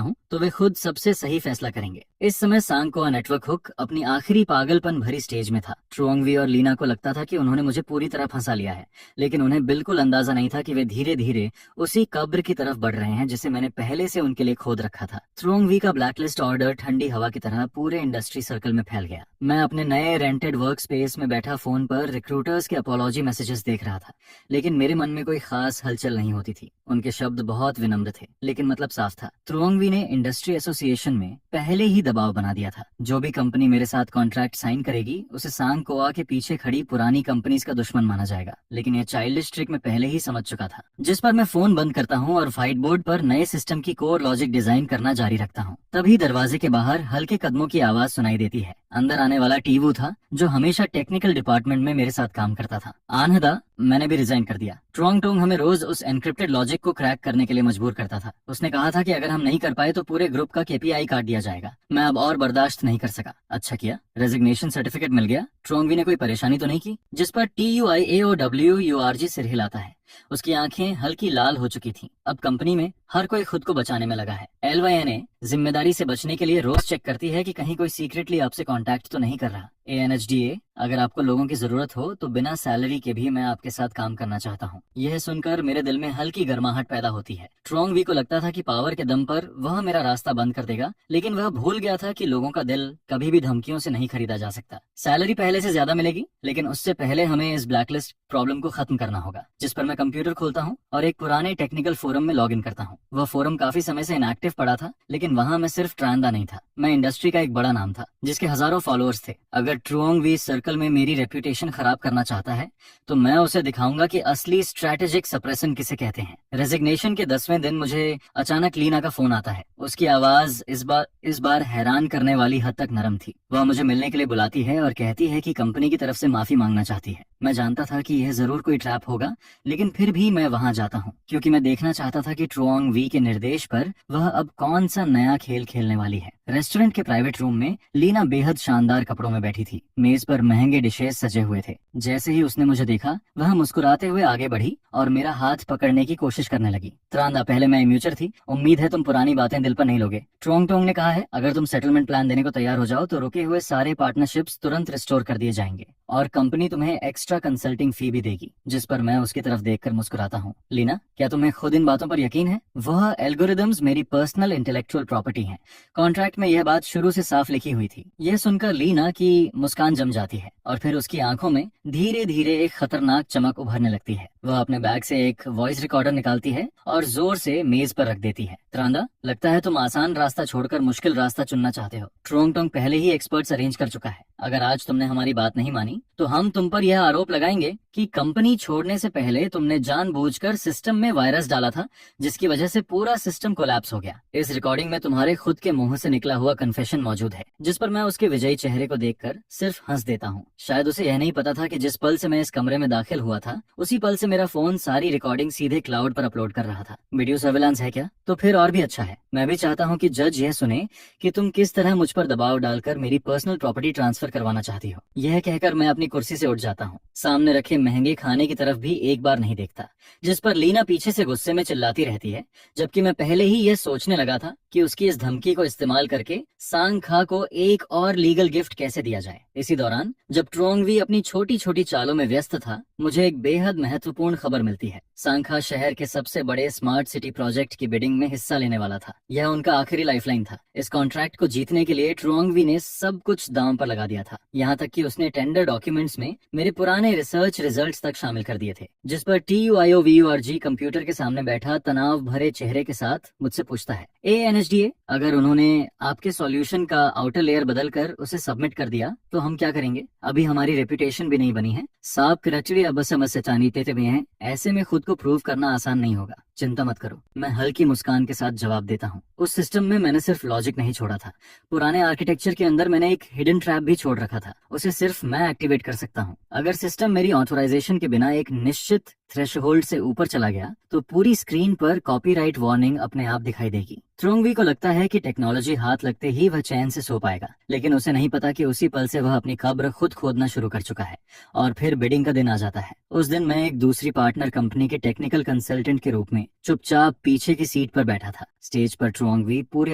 हूं, तो वे खुद सबसे सही फैसला करेंगे। इस समय सांगकोआ नेटवर्क हुक अपनी आखिरी पागलपन भरी स्टेज में था। ट्रुओंग वी और लीना को लगता था कि उन्होंने मुझे पूरी तरह फंसा लिया है, लेकिन उन्हें बिल्कुल अंदाजा नहीं था कि वे धीरे धीरे उसी कब्र की तरफ बढ़ रहे हैं जिसे मैंने पहले से उनके लिए खोद रखा था। ट्रुओंग वी का ब्लैकलिस्ट ऑर्डर ठंडी हवा की तरह पूरे इंडस्ट्री सर्कल में फैल गया। मैं अपने नए रेंटेड वर्क स्पेस में बैठा फोन पर रिक्रूटर्स के अपॉलॉजी मैसेजेस देख रहा था, लेकिन मेरे मन में कोई खास हलचल नहीं होती थी। उनके शब्द बहुत विनम्र थे, लेकिन मतलब साफ था। ट्रुओंग वी ने इंडस्ट्री एसोसिएशन में पहले ही दबाव बना दिया था। जो भी कंपनी मेरे साथ कॉन्ट्रैक्ट साइन करेगी उसे सांगकोआ के पीछे खड़ी पुरानी कंपनीज का दुश्मन माना जाएगा। लेकिन ये चाइल्डिश ट्रिक मैं पहले ही समझ चुका था। जिस पर मैं फोन बंद करता हूँ और व्हाइट बोर्ड पर नए सिस्टम की कोर लॉजिक डिजाइन करना जारी रखता हूँ। तभी दरवाजे के बाहर हल्के कदमों की आवाज सुनाई देती है। अंदर आने वाला टीवू था, जो हमेशा टेक्निकल डिपार्टमेंट में मेरे साथ काम करता था। आनहदा, मैंने भी रिजाइन कर दिया। ट्रुओंग टोंग हमें रोज उस एनक्रिप्टेड लॉजिक को क्रैक करने के लिए मजबूर करता था। उसने कहा था कि अगर हम नहीं कर पाए तो पूरे ग्रुप का केपीआई काट दिया जाएगा। मैं अब और बर्दाश्त नहीं कर सका। अच्छा किया, रेजिग्नेशन सर्टिफिकेट मिल गया। ट्रुओंग वी ने कोई परेशानी तो नहीं की? जिस पर TUIAOWURG सिर हिलाता है। उसकी आंखें हल्की लाल हो चुकी थीं। अब कंपनी में हर कोई खुद को बचाने में लगा है। LYNA जिम्मेदारी से बचने के लिए रोज चेक करती है कि कहीं कोई सीक्रेटली आपसे कांटेक्ट तो नहीं कर रहा। ANHDA, अगर आपको लोगों की जरूरत हो तो बिना सैलरी के भी मैं आपके साथ काम करना चाहता हूँ। यह सुनकर मेरे दिल में हल्की गर्माहट पैदा होती है। ट्रुओंग वी को लगता था कि पावर के दम पर वह मेरा रास्ता बंद कर देगा, लेकिन वह भूल गया था कि लोगों का दिल कभी भी धमकियों से नहीं खरीदा जा सकता। सैलरी पहले से ज्यादा मिलेगी, लेकिन उससे पहले हमें इस ब्लैकलिस्ट प्रॉब्लम को खत्म करना होगा। जिस पर मैं कंप्यूटर खोलता हूँ और एक पुराने टेक्निकल फोरम में लॉग इन करता हूँ। वह फोरम काफी समय से इनएक्टिव पड़ा था, लेकिन वहाँ मैं सिर्फ ट्रांदा नहीं था, मैं इंडस्ट्री का एक बड़ा नाम था जिसके हजारों फॉलोअर्स थे। अगर ट्रुओंग वी सर्कल में मेरी रेप्यूटेशन खराब करना चाहता है तो मैं उसे दिखाऊंगा कि असली स्ट्रेटेजिक सप्रेशन किसे कहते हैं। रेजिग्नेशन के 10वें दिन मुझे अचानक लीना का फोन आता है। उसकी आवाज इस बार हैरान करने वाली हद तक नरम थी। वह मुझे मिलने के लिए बुलाती है और कहती है कि कंपनी की तरफ से माफी मांगना चाहती है। मैं जानता था कि यह जरूर कोई ट्रैप होगा, लेकिन फिर भी मैं वहां जाता हूँ क्योंकि मैं देखना चाहता था कि ट्रुओंग वी के निर्देश पर वह अब कौन सा नया खेल खेलने वाली है। रेस्टोरेंट के प्राइवेट रूम में लीना बेहद शानदार कपड़ों में बैठी थी। मेज पर महंगे डिशेस सजे हुए थे। जैसे ही उसने मुझे देखा, वह मुस्कुराते हुए आगे बढ़ी और मेरा हाथ पकड़ने की कोशिश करने लगी। त्रांदा, पहले मैं इम्यूचर थी, उम्मीद है तुम पुरानी बातें दिल पर नहीं लोगे। ट्रुओंग टोंग ने कहा है, अगर तुम सेटलमेंट प्लान देने को तैयार हो जाओ तो रुके हुए सारे पार्टनरशिप्स तुरंत रिस्टोर कर दिए जाएंगे और कंपनी तुम्हें एक्स्ट्रा कंसल्टिंग फी भी देगी। जिस पर मैं उसकी तरफ देखकर मुस्कुराता हूँ। लीना, क्या तुम्हें खुद इन बातों पर यकीन है? वह एल्गोरिदम्स मेरी पर्सनल इंटेलेक्चुअल प्रॉपर्टी हैं। कॉन्ट्रैक्ट में यह बात शुरू से साफ लिखी हुई थी। यह सुनकर लीना की मुस्कान जम जाती है और फिर उसकी आंखों में धीरे धीरे एक खतरनाक चमक उभरने लगती है। वह अपने बैग से एक वॉइस रिकॉर्डर निकालती है और जोर से मेज पर रख देती है। त्रांदा, लगता है तुम आसान रास्ता छोड़कर मुश्किल रास्ता चुनना चाहते हो। ट्रुओंग टोंग पहले ही एक्सपर्ट्स अरेंज कर चुका है। अगर आज तुमने हमारी बात नहीं मानी तो हम तुम पर यह आरोप लगाएंगे कि कंपनी छोड़ने से पहले तुमने जानबूझकर सिस्टम में वायरस डाला था, जिसकी वजह से पूरा सिस्टम कोलैप्स हो गया। इस रिकॉर्डिंग में तुम्हारे खुद के मुंह से निकला हुआ कन्फेशन मौजूद है, जिस पर मैं उसके विजयी चेहरे को देखकर सिर्फ हंस देता हूँ। शायद उसे यह नहीं पता था कि जिस पल से मैं इस कमरे में दाखिल हुआ था, उसी पल से मेरा फोन सारी रिकॉर्डिंग सीधे क्लाउड पर अपलोड कर रहा था। वीडियो सर्विलांस है क्या? तो फिर और भी अच्छा है। मैं भी चाहता हूँ कि जज यह सुने कि तुम किस तरह मुझ पर दबाव डालकर मेरी पर्सनल प्रॉपर्टी ट्रांसफर करवाना चाहती हो। यह कहकर मैं अपनी कुर्सी से उठ जाता हूँ, सामने रखे महंगे खाने की तरफ भी एक बार नहीं देखता, जिस पर लीना पीछे से गुस्से में चिल्लाती रहती है, जबकि मैं पहले ही यह सोचने लगा था कि उसकी इस धमकी को इस्तेमाल करके सांग खा को एक और लीगल गिफ्ट कैसे दिया जाए। इसी दौरान जब ट्रोंगवी अपनी छोटी छोटी चालों में व्यस्त था, मुझे एक बेहद महत्वपूर्ण खबर मिलती है। सांखा शहर के सबसे बड़े स्मार्ट सिटी प्रोजेक्ट की बिडिंग में हिस्सा लेने वाला था। यह उनका आखिरी लाइफलाइन था। इस कॉन्ट्रैक्ट को जीतने के लिए ट्रोंगवी ने सब कुछ दांव पर लगा दिया था, यहाँ तक कि उसने टेंडर डॉक्यूमेंट्स में मेरे पुराने रिसर्च रिजल्ट्स तक शामिल कर दिए थे, जिस पर TUIOVURG कंप्यूटर के सामने बैठा तनाव भरे चेहरे के साथ मुझसे पूछता है, NHDA, अगर उन्होंने आपके सॉल्यूशन का आउटर लेयर बदलकर उसे सबमिट कर दिया तो हम क्या करेंगे? अभी हमारी रेपुटेशन भी नहीं बनी है। साफ करचड़ी अब समझ चाहते भी हैं, ऐसे में खुद को प्रूव करना आसान नहीं होगा। चिंता मत करो, मैं हल्की मुस्कान के साथ जवाब देता हूँ। उस सिस्टम में मैंने सिर्फ लॉजिक नहीं छोड़ा था, पुराने आर्किटेक्चर के अंदर मैंने एक हिडन ट्रैप भी छोड़ रखा था। उसे सिर्फ मैं एक्टिवेट कर सकता हूँ। अगर सिस्टम मेरी ऑथोराइजेशन के बिना एक निश्चित थ्रेशोल्ड से ऊपर चला गया तो पूरी स्क्रीन पर कॉपीराइट वार्निंग अपने आप दिखाई देगी। ट्रोंगवी को लगता है कि टेक्नोलॉजी हाथ लगते ही वह चैन से सो पाएगा, लेकिन उसे नहीं पता कि उसी पल से वह अपनी कब्र खुद खोदना शुरू कर चुका है। और फिर बिडिंग का दिन आ जाता है। उस दिन मैं एक दूसरी पार्टनर कंपनी के टेक्निकल कंसल्टेंट के रूप में चुपचाप पीछे की सीट पर बैठा था। स्टेज पर ट्रोंगवी पूरे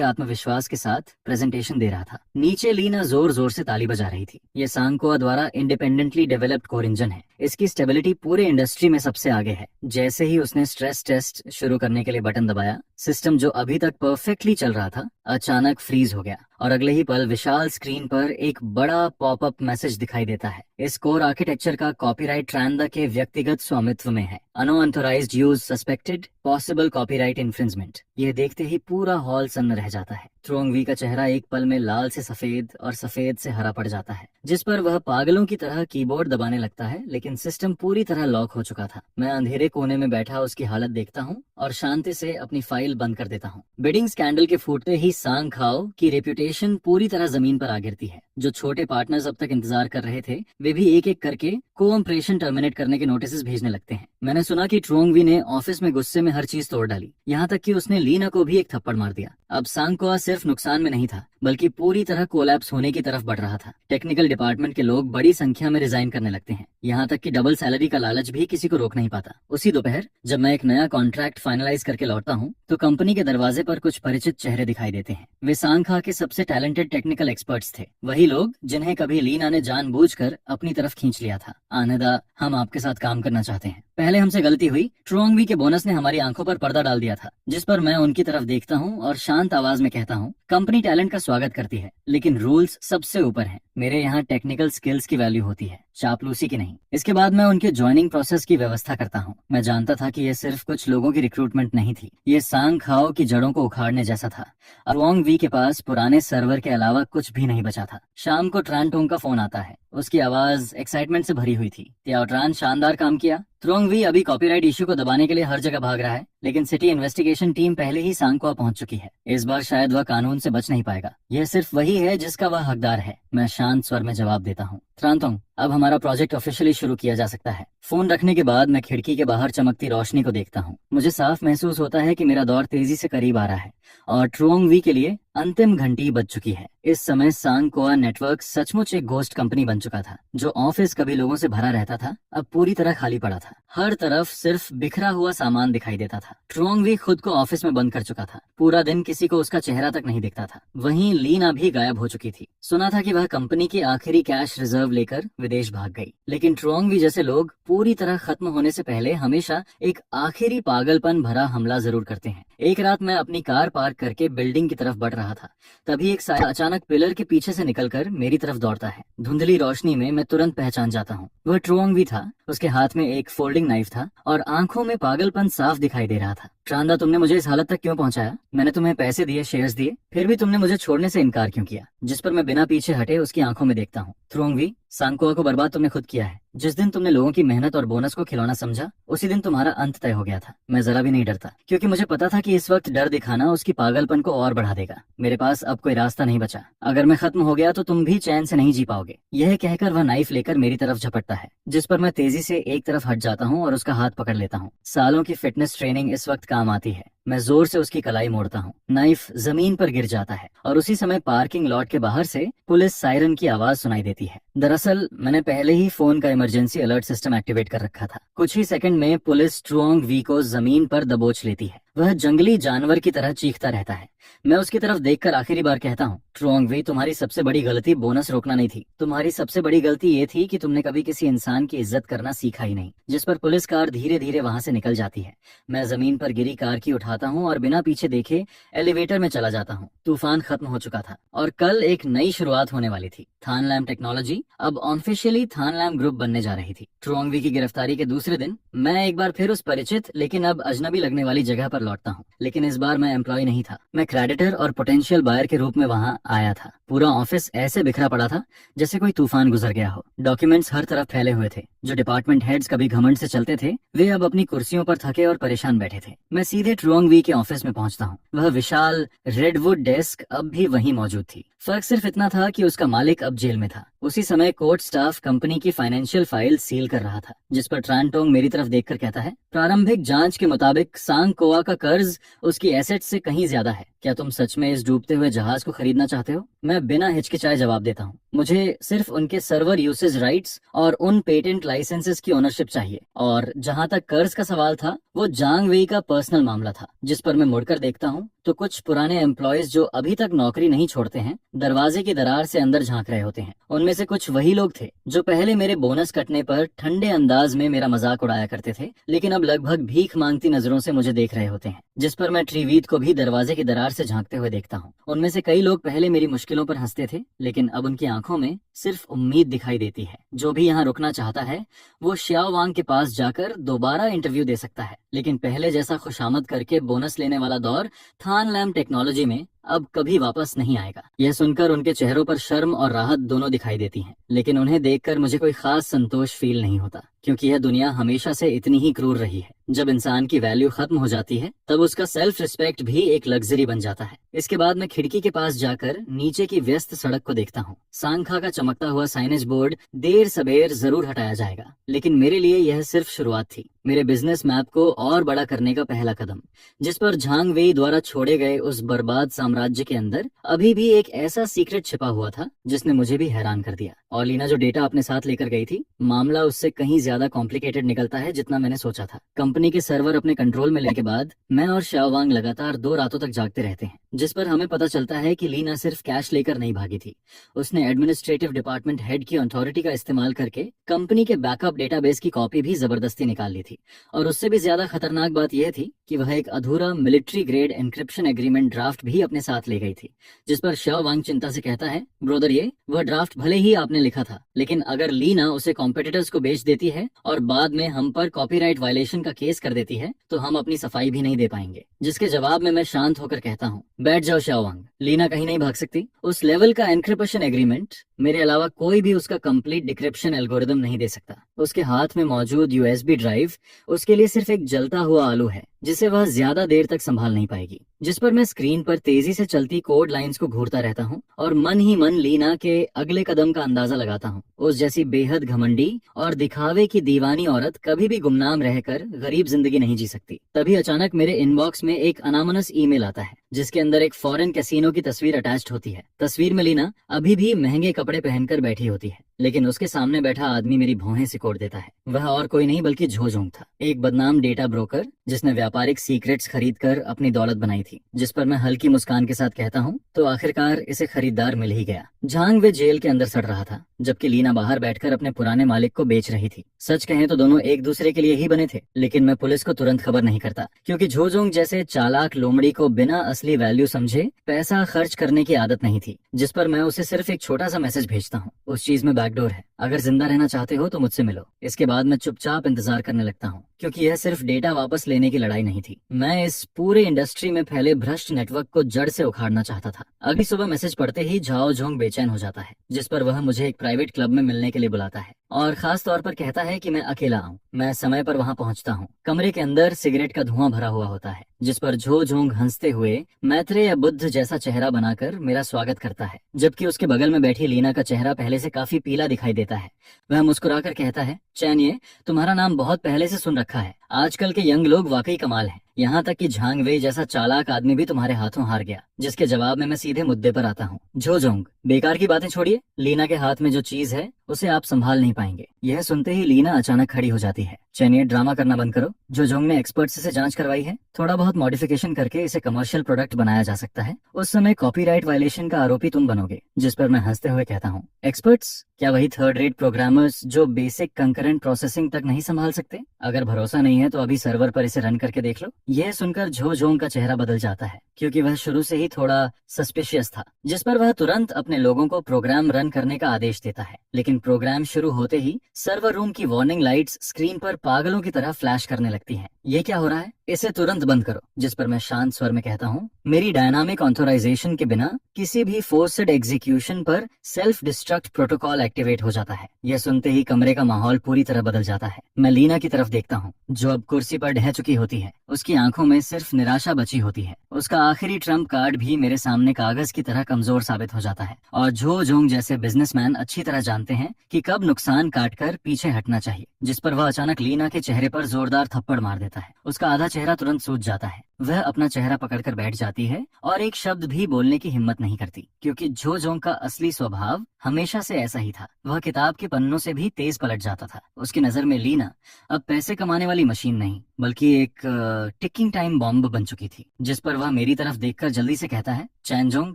आत्मविश्वास के साथ प्रेजेंटेशन दे रहा था। नीचे लीना जोर जोर से ताली बजा रही थी। ये सांगकोआ द्वारा इंडिपेंडेंटली डेवलप्ड कोर इंजन है। इसकी स्टेबिलिटी पूरे इंडस्ट्री में सबसे आगे है। जैसे ही उसने स्ट्रेस टेस्ट शुरू करने के लिए बटन दबाया, सिस्टम जो अभी तक परफेक्टली चल रहा था अचानक फ्रीज हो गया और अगले ही पल विशाल स्क्रीन पर एक बड़ा पॉपअप मैसेज दिखाई देता है। इस कोर आर्किटेक्चर का कॉपीराइट ट्रांदा के व्यक्तिगत स्वामित्व में है। Unauthorised use suspected, possible copyright infringement. ये देखते ही पूरा हॉल सन्न रह जाता है। ट्रोंगवी का चेहरा एक पल में लाल से सफेद और सफेद से हरा पड़ जाता है, जिस पर वह पागलों की तरह कीबोर्ड दबाने लगता है, लेकिन सिस्टम पूरी तरह लॉक हो चुका था। मैं अंधेरे कोने में बैठा उसकी हालत देखता हूँ और शांति से अपनी फाइल बंद कर देता हूँ। बिडिंग स्कैंडल के फूटते ही सांग खाओ की रेप्यूटेशन पूरी तरह जमीन पर आ गिरती है। जो छोटे पार्टनर्स अब तक इंतजार कर रहे थे, वे भी एक एक करके कोऑपरेशन टर्मिनेट करने के नोटिस भेजने लगते हैं। मैंने सुना कि ट्रोंगवी ने ऑफिस में गुस्से में हर चीज तोड़ डाली, यहाँ तक कि उसने लीना को भी एक थप्पड़ मार दिया। अब सांगकोआ सिर्फ नुकसान में नहीं था, बल्कि पूरी तरह कोलैप्स होने की तरफ बढ़ रहा था। टेक्निकल डिपार्टमेंट के लोग बड़ी संख्या में रिजाइन करने लगते हैं, यहाँ तक कि डबल सैलरी का लालच भी किसी को रोक नहीं पाता। उसी दोपहर जब मैं एक नया कॉन्ट्रैक्ट फाइनलाइज करके लौटता हूँ, तो कंपनी के दरवाजे पर कुछ परिचित चेहरे दिखाई देते हैं। वे सांगखा के सबसे टैलेंटेड टेक्निकल एक्सपर्ट्स थे, वही लोग जिन्हें कभी लीना ने जानबूझकर अपनी तरफ खींच लिया था। आनेदा, हम आपके साथ काम करना चाहते हैं। पहले हमसे गलती हुई। ट्रोंगवी के बोनस ने हमारी आंखों पर पर्दा डाल दिया था, जिस पर मैं उनकी तरफ देखता हूँ और शांत आवाज में कहता हूँ, कंपनी टैलेंट का स्वागत करती है, लेकिन रूल्स सबसे ऊपर हैं। मेरे यहाँ टेक्निकल स्किल्स की वैल्यू होती है, चापलूसी की नहीं। इसके बाद मैं उनके ज्वाइनिंग प्रोसेस की व्यवस्था करता हूँ। मैं जानता था कि यह सिर्फ कुछ लोगों की रिक्रूटमेंट नहीं थी, ये सांग खाओ की जड़ों को उखाड़ने जैसा था। ट्रोंगवी के पास पुराने सर्वर के अलावा कुछ भी नहीं बचा था। शाम को ट्रांटोंग का फोन आता है। उसकी आवाज एक्साइटमेंट से भरी हुई थी। त्याओट्रान शानदार काम किया। ट्रोंगवी अभी कॉपीराइट इश्यू को दबाने के लिए हर जगह भाग रहा है, लेकिन सिटी इन्वेस्टिगेशन टीम पहले ही सांगकोआ पहुंच चुकी है। इस बार शायद वह कानून से बच नहीं पाएगा। यह सिर्फ वही है जिसका वह हकदार है। मैं शांत स्वर में जवाब देता हूँ, ट्रांटोंग, अब हमारा प्रोजेक्ट ऑफिशियली शुरू किया जा सकता है। फोन रखने के बाद मैं खिड़की के बाहर चमकती रोशनी को देखता हूँ। मुझे साफ महसूस होता है कि मेरा दौर तेजी से करीब आ रहा है और ट्रोंगवी के लिए अंतिम घंटी बज चुकी है। इस समय सांगकोआ नेटवर्क सचमुच एक घोस्ट कंपनी बन चुका था। जो ऑफिस कभी लोगों से भरा रहता था, अब पूरी तरह खाली पड़ा था। हर तरफ सिर्फ बिखरा हुआ सामान दिखाई देता था। ट्रोंगवी खुद को ऑफिस में बंद कर चुका था। पूरा दिन किसी को उसका चेहरा तक नहीं दिखता था। वहीं लीना भी गायब हो चुकी थी। सुना था कि वह कंपनी की आखिरी कैश रिजर्व लेकर विदेश भाग गई, लेकिन ट्रोंगवी जैसे लोग पूरी तरह खत्म होने से पहले हमेशा एक आखिरी पागलपन भरा हमला जरूर करते हैं। एक रात मैं अपनी कार पार्क करके बिल्डिंग की तरफ बढ़ रहा था, तभी एक साया अचानक पिलर के पीछे से निकलकर मेरी तरफ दौड़ता है। धुंधली रोशनी में मैं तुरंत पहचान जाता हूँ, वह ट्रोंगवी था। उसके हाथ में एक फोल्डिंग नाइफ था और आंखों में पागलपन साफ दिखाई दे रहा था। ट्रांदा, तुमने मुझे इस हालत तक क्यों पहुंचाया? मैंने तुम्हें पैसे दिए, शेयर्स दिए, फिर भी तुमने मुझे छोड़ने से इनकार क्यों किया? जिस पर मैं बिना पीछे हटे उसकी आंखों में देखता हूँ। ट्रोंगवी, सांगकोआ को बर्बाद तुमने खुद किया है। जिस दिन तुमने लोगों की मेहनत और बोनस को खिलौना समझा, उसी दिन तुम्हारा अंत तय हो गया था। मैं जरा भी नहीं डरता, क्योंकि मुझे पता था कि इस वक्त डर दिखाना उसकी पागलपन को और बढ़ा देगा। मेरे पास अब कोई रास्ता नहीं बचा। अगर मैं खत्म हो गया तो तुम भी चैन से नहीं जी पाओगे। यह कहकर वह नाइफ लेकर मेरी तरफ झपटता है, जिस पर मैं तेजी से एक तरफ हट जाता हूँ और उसका हाथ पकड़ लेता हूँ। सालों की फिटनेस ट्रेनिंग इस वक्त काम आती है। मैं जोर से उसकी कलाई मोड़ता हूँ। नाइफ जमीन पर गिर जाता है और उसी समय पार्किंग लॉट के बाहर से पुलिस सायरन की आवाज सुनाई देती है। दरअसल मैंने पहले ही फोन का इमरजेंसी अलर्ट सिस्टम एक्टिवेट कर रखा था। कुछ ही सेकंड में पुलिस ट्रुओंग वी को जमीन पर दबोच लेती है। वह जंगली जानवर की तरह चीखता रहता है। मैं उसकी तरफ देखकर आखिरी बार कहता हूँ, ट्रुओंग वी, तुम्हारी सबसे बड़ी गलती बोनस रोकना नहीं थी। तुम्हारी सबसे बड़ी गलती ये थी कि तुमने कभी किसी इंसान की इज्जत करना सीखा ही नहीं। जिस पर पुलिस कार धीरे धीरे वहां से निकल जाती है। मैं जमीन पर गिरी कार की उठाता हूँ और बिना पीछे देखे एलिवेटर में चला जाता हूँ। तूफान खत्म हो चुका था और कल एक नई शुरुआत होने वाली थी। थानलैम टेक्नोलॉजी अब ऑफिशियली थानलैम ग्रुप बनने जा रही थी। ट्रुओंग वी की गिरफ्तारी के दूसरे दिन मैं एक बार फिर उस परिचित लेकिन अब अजनबी लगने वाली जगह पर लौटता हूँ। लेकिन इस बार मैं एम्प्लॉय नहीं था, मैं क्रेडिटर और पोटेंशियल बायर के रूप में वहां आया था। पूरा ऑफिस ऐसे बिखरा पड़ा था जैसे कोई तूफान गुजर गया हो। डॉक्यूमेंट्स हर तरफ फैले हुए थे। जो डिपार्टमेंट हेड्स कभी घमंड से चलते थे, वे अब अपनी कुर्सियों पर थके और परेशान बैठे थे। मैं सीधे ट्रुओंग वी के ऑफिस में पहुंचता हूँ। वह विशाल रेडवुड डेस्क अब भी वहीं मौजूद थी। फर्क सिर्फ इतना था कि उसका मालिक अब जेल में था। उसी समय कोर्ट स्टाफ कंपनी की फाइनेंशियल फाइल सील कर रहा था, जिस पर ट्रांटोंग मेरी तरफ देखकर कहता है, प्रारंभिक जांच के मुताबिक सांग कोआ का कर्ज उसकी एसेट से कहीं ज्यादा है। क्या तुम सच में इस डूबते हुए जहाज को खरीदना चाहते हो? मैं बिना हिचकिचाए जवाब देता हूँ। मुझे सिर्फ उनके सर्वर यूसेज राइट्स और उन पेटेंट लाइसेंसेस की ओनरशिप चाहिए। और जहाँ तक कर्ज का सवाल था, वो जांग वेई का पर्सनल मामला था। जिस पर मैं मुड़कर देखता हूँ तो कुछ पुराने एम्प्लॉयज जो अभी तक नौकरी नहीं छोड़ते हैं, दरवाजे की दरार से अंदर झांक रहे होते हैं। उनमें से कुछ वही लोग थे जो पहले मेरे बोनस कटने पर ठंडे अंदाज में मेरा मजाक उड़ाया करते थे, लेकिन अब लगभग भीख मांगती नजरों से मुझे देख रहे होते हैं। जिस पर मैं ट्रीवीत को भी दरवाजे की दरार से झांकते हुए देखता हूँ। उनमें से कई लोग पहले मेरी मुश्किलों पर हंसते थे, लेकिन अब उनकी आंखों में सिर्फ उम्मीद दिखाई देती है। जो भी यहाँ रुकना चाहता है, वो श्याओ वांग के पास जाकर दोबारा इंटरव्यू दे सकता है, लेकिन पहले जैसा खुशामद करके बोनस लेने वाला दौर थानलैम टेक्नोलॉजी में अब कभी वापस नहीं आएगा। यह सुनकर उनके चेहरों पर शर्म और राहत दोनों दिखाई देती हैं, लेकिन उन्हें देखकर मुझे कोई खास संतोष फील नहीं होता, क्योंकि यह दुनिया हमेशा से इतनी ही क्रूर रही है। जब इंसान की वैल्यू खत्म हो जाती है, तब उसका सेल्फ रिस्पेक्ट भी एक लग्जरी बन जाता है। इसके बाद मैं खिड़की के पास जाकर नीचे की व्यस्त सड़क को देखता हूँ। सांखा का चमकता हुआ साइनेज बोर्ड देर सबेर जरूर हटाया जाएगा, लेकिन मेरे लिए यह सिर्फ शुरुआत थी। मेरे बिजनेस मैप को और बड़ा करने का पहला कदम, जिस पर झांग वेई द्वारा छोड़े गए उस बर्बाद साम्राज्य के अंदर अभी भी एक ऐसा सीक्रेट छिपा हुआ था जिसने मुझे भी हैरान कर दिया। और लीना जो डेटा अपने साथ लेकर गई थी, मामला उससे कहीं ज्यादा कॉम्प्लिकेटेड निकलता है जितना मैंने सोचा था। कंपनी के सर्वर अपने कंट्रोल में लेने के बाद मैं और श्याओ वांग लगातार 2 रातों तक जागते रहते हैं, जिस पर हमें पता चलता है कि लीना सिर्फ कैश लेकर नहीं भागी थी। उसने एडमिनिस्ट्रेटिव डिपार्टमेंट हेड की अथॉरिटी का इस्तेमाल करके कंपनी के बैकअप डेटाबेस की कॉपी भी जबरदस्ती निकाल ली थी। और उससे भी ज्यादा खतरनाक बात यह थी कि वह एक अधूरा military grade encryption agreement draft भी अपने साथ ले गई थी, जिस पर श्याओ वांग चिंता से कहता है, ब्रोदर, ये वह ड्राफ्ट भले ही आपने लिखा था, लेकिन अगर लीना उसे कॉम्पिटिटर्स को बेच देती है और बाद में हम पर कॉपीराइट वायलेशन का केस कर देती है, तो हम अपनी सफाई भी नहीं दे पाएंगे। जिसके जवाब में मैं शांत होकर कहता हूँ, बैठ जाओ श्याओ वांग, लीना कहीं नहीं भाग सकती। उस लेवल का एन्क्रिप्शन एग्रीमेंट मेरे अलावा कोई भी उसका कंप्लीट डिक्रिप्शन एल्गोरिदम नहीं दे सकता। उसके हाथ में मौजूद यूएसबी ड्राइव उसके लिए सिर्फ एक जलता हुआ आलू है, जिसे वह ज्यादा देर तक संभाल नहीं पाएगी। जिस पर मैं स्क्रीन पर तेजी से चलती कोड लाइंस को घूरता रहता हूँ और मन ही मन लीना के अगले कदम का अंदाजा लगाता हूँ। उस जैसी बेहद घमंडी और दिखावे की दीवानी औरत कभी भी गुमनाम रहकर गरीब जिंदगी नहीं जी सकती। तभी अचानक मेरे इनबॉक्स में एक अनामनस ईमेल आता है, जिसके अंदर एक फॉरेन कैसीनो की तस्वीर अटैच्ड होती है। तस्वीर में लीना अभी भी महंगे कपड़े पहनकर बैठी होती है, लेकिन उसके सामने बैठा आदमी मेरी भौहें सिकोड़ देता है। वह और कोई नहीं बल्कि झोजोंग था, एक बदनाम डेटा ब्रोकर जिसने व्यापारिक सीक्रेट्स खरीदकर अपनी दौलत बनाई थी। जिस पर मैं हल्की मुस्कान के साथ कहता हूँ, तो आखिरकार इसे खरीदार मिल ही गया। झांग वे जेल के अंदर सड़ रहा था, जबकि लीना बाहर बैठकर अपने पुराने मालिक को बेच रही थी। सच कहें तो दोनों एक दूसरे के लिए ही बने थे, लेकिन मैं पुलिस को तुरंत खबर नहीं करता, क्योंकि झोजोंग जैसे चालाक लोमड़ी को बिना असली वैल्यू समझे पैसा खर्च करने की आदत नहीं थी। जिस पर मैं उसे सिर्फ एक छोटा सा मैसेज भेजता हूँ, उस चीज में बैकडोर है, अगर जिंदा रहना चाहते हो तो मुझसे मिलो। इसके बाद मैं चुपचाप इंतजार करने लगता हूँ। क्योंकि यह सिर्फ डेटा वापस लेने की लड़ाई नहीं थी। मैं इस पूरे इंडस्ट्री में फैले भ्रष्ट नेटवर्क को जड़ से उखाड़ना चाहता था। अगली सुबह मैसेज पढ़ते ही झाओ झोंग बेचैन हो जाता है, जिस पर वह मुझे एक प्राइवेट क्लब में मिलने के लिए बुलाता है और खास तौर पर कहता है कि मैं अकेला आऊं। मैं समय पर वहां पहुंचता हूं। कमरे के अंदर सिगरेट का धुआं भरा हुआ होता है, जिस पर झो झोंग हंसते हुए मैत्रेय या बुद्ध जैसा चेहरा बनाकर मेरा स्वागत करता है, जबकि उसके बगल में बैठी लीना का चेहरा पहले से काफी पीला दिखाई देता है। वह मुस्कुराकर कहता है, चैन, ये तुम्हारा नाम बहुत पहले से सुन रखा है। आजकल के यंग लोग वाकई कमाल हैं। यहाँ तक कि झांग वेई जैसा चालाक आदमी भी तुम्हारे हाथों हार गया। जिसके जवाब में मैं सीधे मुद्दे पर आता हूँ। झो झोंग, बेकार की बातें छोड़िए। लीना के हाथ में जो चीज है उसे आप संभाल नहीं पाएंगे। यह सुनते ही लीना अचानक खड़ी हो जाती है। चैनिए, ड्रामा करना बंद करो। झो झोंग ने एक्सपर्ट से जांच करवाई है। थोड़ा बहुत मॉडिफिकेशन करके इसे कमर्शियल प्रोडक्ट बनाया जा सकता है। उस समय कॉपीराइट वायलेशन का आरोपी तुम बनोगे। जिस पर मैं हंसते हुए कहता हूँ, एक्सपर्ट्स? क्या वही थर्ड रेट प्रोग्रामर्स जो बेसिक कंकरेंट प्रोसेसिंग तक नहीं संभाल सकते? अगर भरोसा नहीं है तो अभी सर्वर पर इसे रन करके देख लो। यह सुनकर झो झोंग का चेहरा बदल जाता है, क्योंकि वह शुरू से ही थोड़ा सस्पिशियस था। जिस पर वह तुरंत अपने लोगों को प्रोग्राम रन करने का आदेश देता है। लेकिन प्रोग्राम शुरू होते ही सर्वर रूम की वार्निंग लाइट्स स्क्रीन पर पागलों की तरह फ्लैश करने लगती हैं। ये क्या हो रहा है? इसे तुरंत बंद करो। जिस पर मैं शांत स्वर में कहता हूँ, मेरी डायनामिक ऑथोराइजेशन के बिना किसी भी फोर्स्ड एग्जीक्यूशन पर सेल्फ डिस्ट्रक्ट प्रोटोकॉल एक्टिवेट हो जाता है। यह सुनते ही कमरे का माहौल पूरी तरह बदल जाता है। मैं लीना की तरफ देखता हूँ, जो अब कुर्सी पर ढह चुकी होती है। उसकी आंखों में सिर्फ निराशा बची होती है। उसका आखिरी ट्रम्प कार्ड भी मेरे सामने कागज की तरह कमजोर साबित हो जाता है। और झो झोंग जैसे बिजनेसमैन अच्छी तरह जानते हैं कि कब नुकसान काटकर पीछे हटना चाहिए। जिस पर वह अचानक लीना के चेहरे पर जोरदार थप्पड़ मार देता है। उसका आधा चेहरा तुरंत सूज जाता है। वह अपना चेहरा पकड़कर बैठ जाती है और एक शब्द भी बोलने की हिम्मत नहीं करती, क्योंकि झो झोंग का असली स्वभाव हमेशा से ऐसा ही था। वह किताब के पन्नों से भी तेज पलट जाता था। उसकी नजर में लीना अब पैसे कमाने वाली मशीन नहीं, बल्कि एक टिकिंग टाइम बॉम्ब बन चुकी थी। जिस पर वह मेरी तरफ देखकर जल्दी से कहता है, चैनजोंग,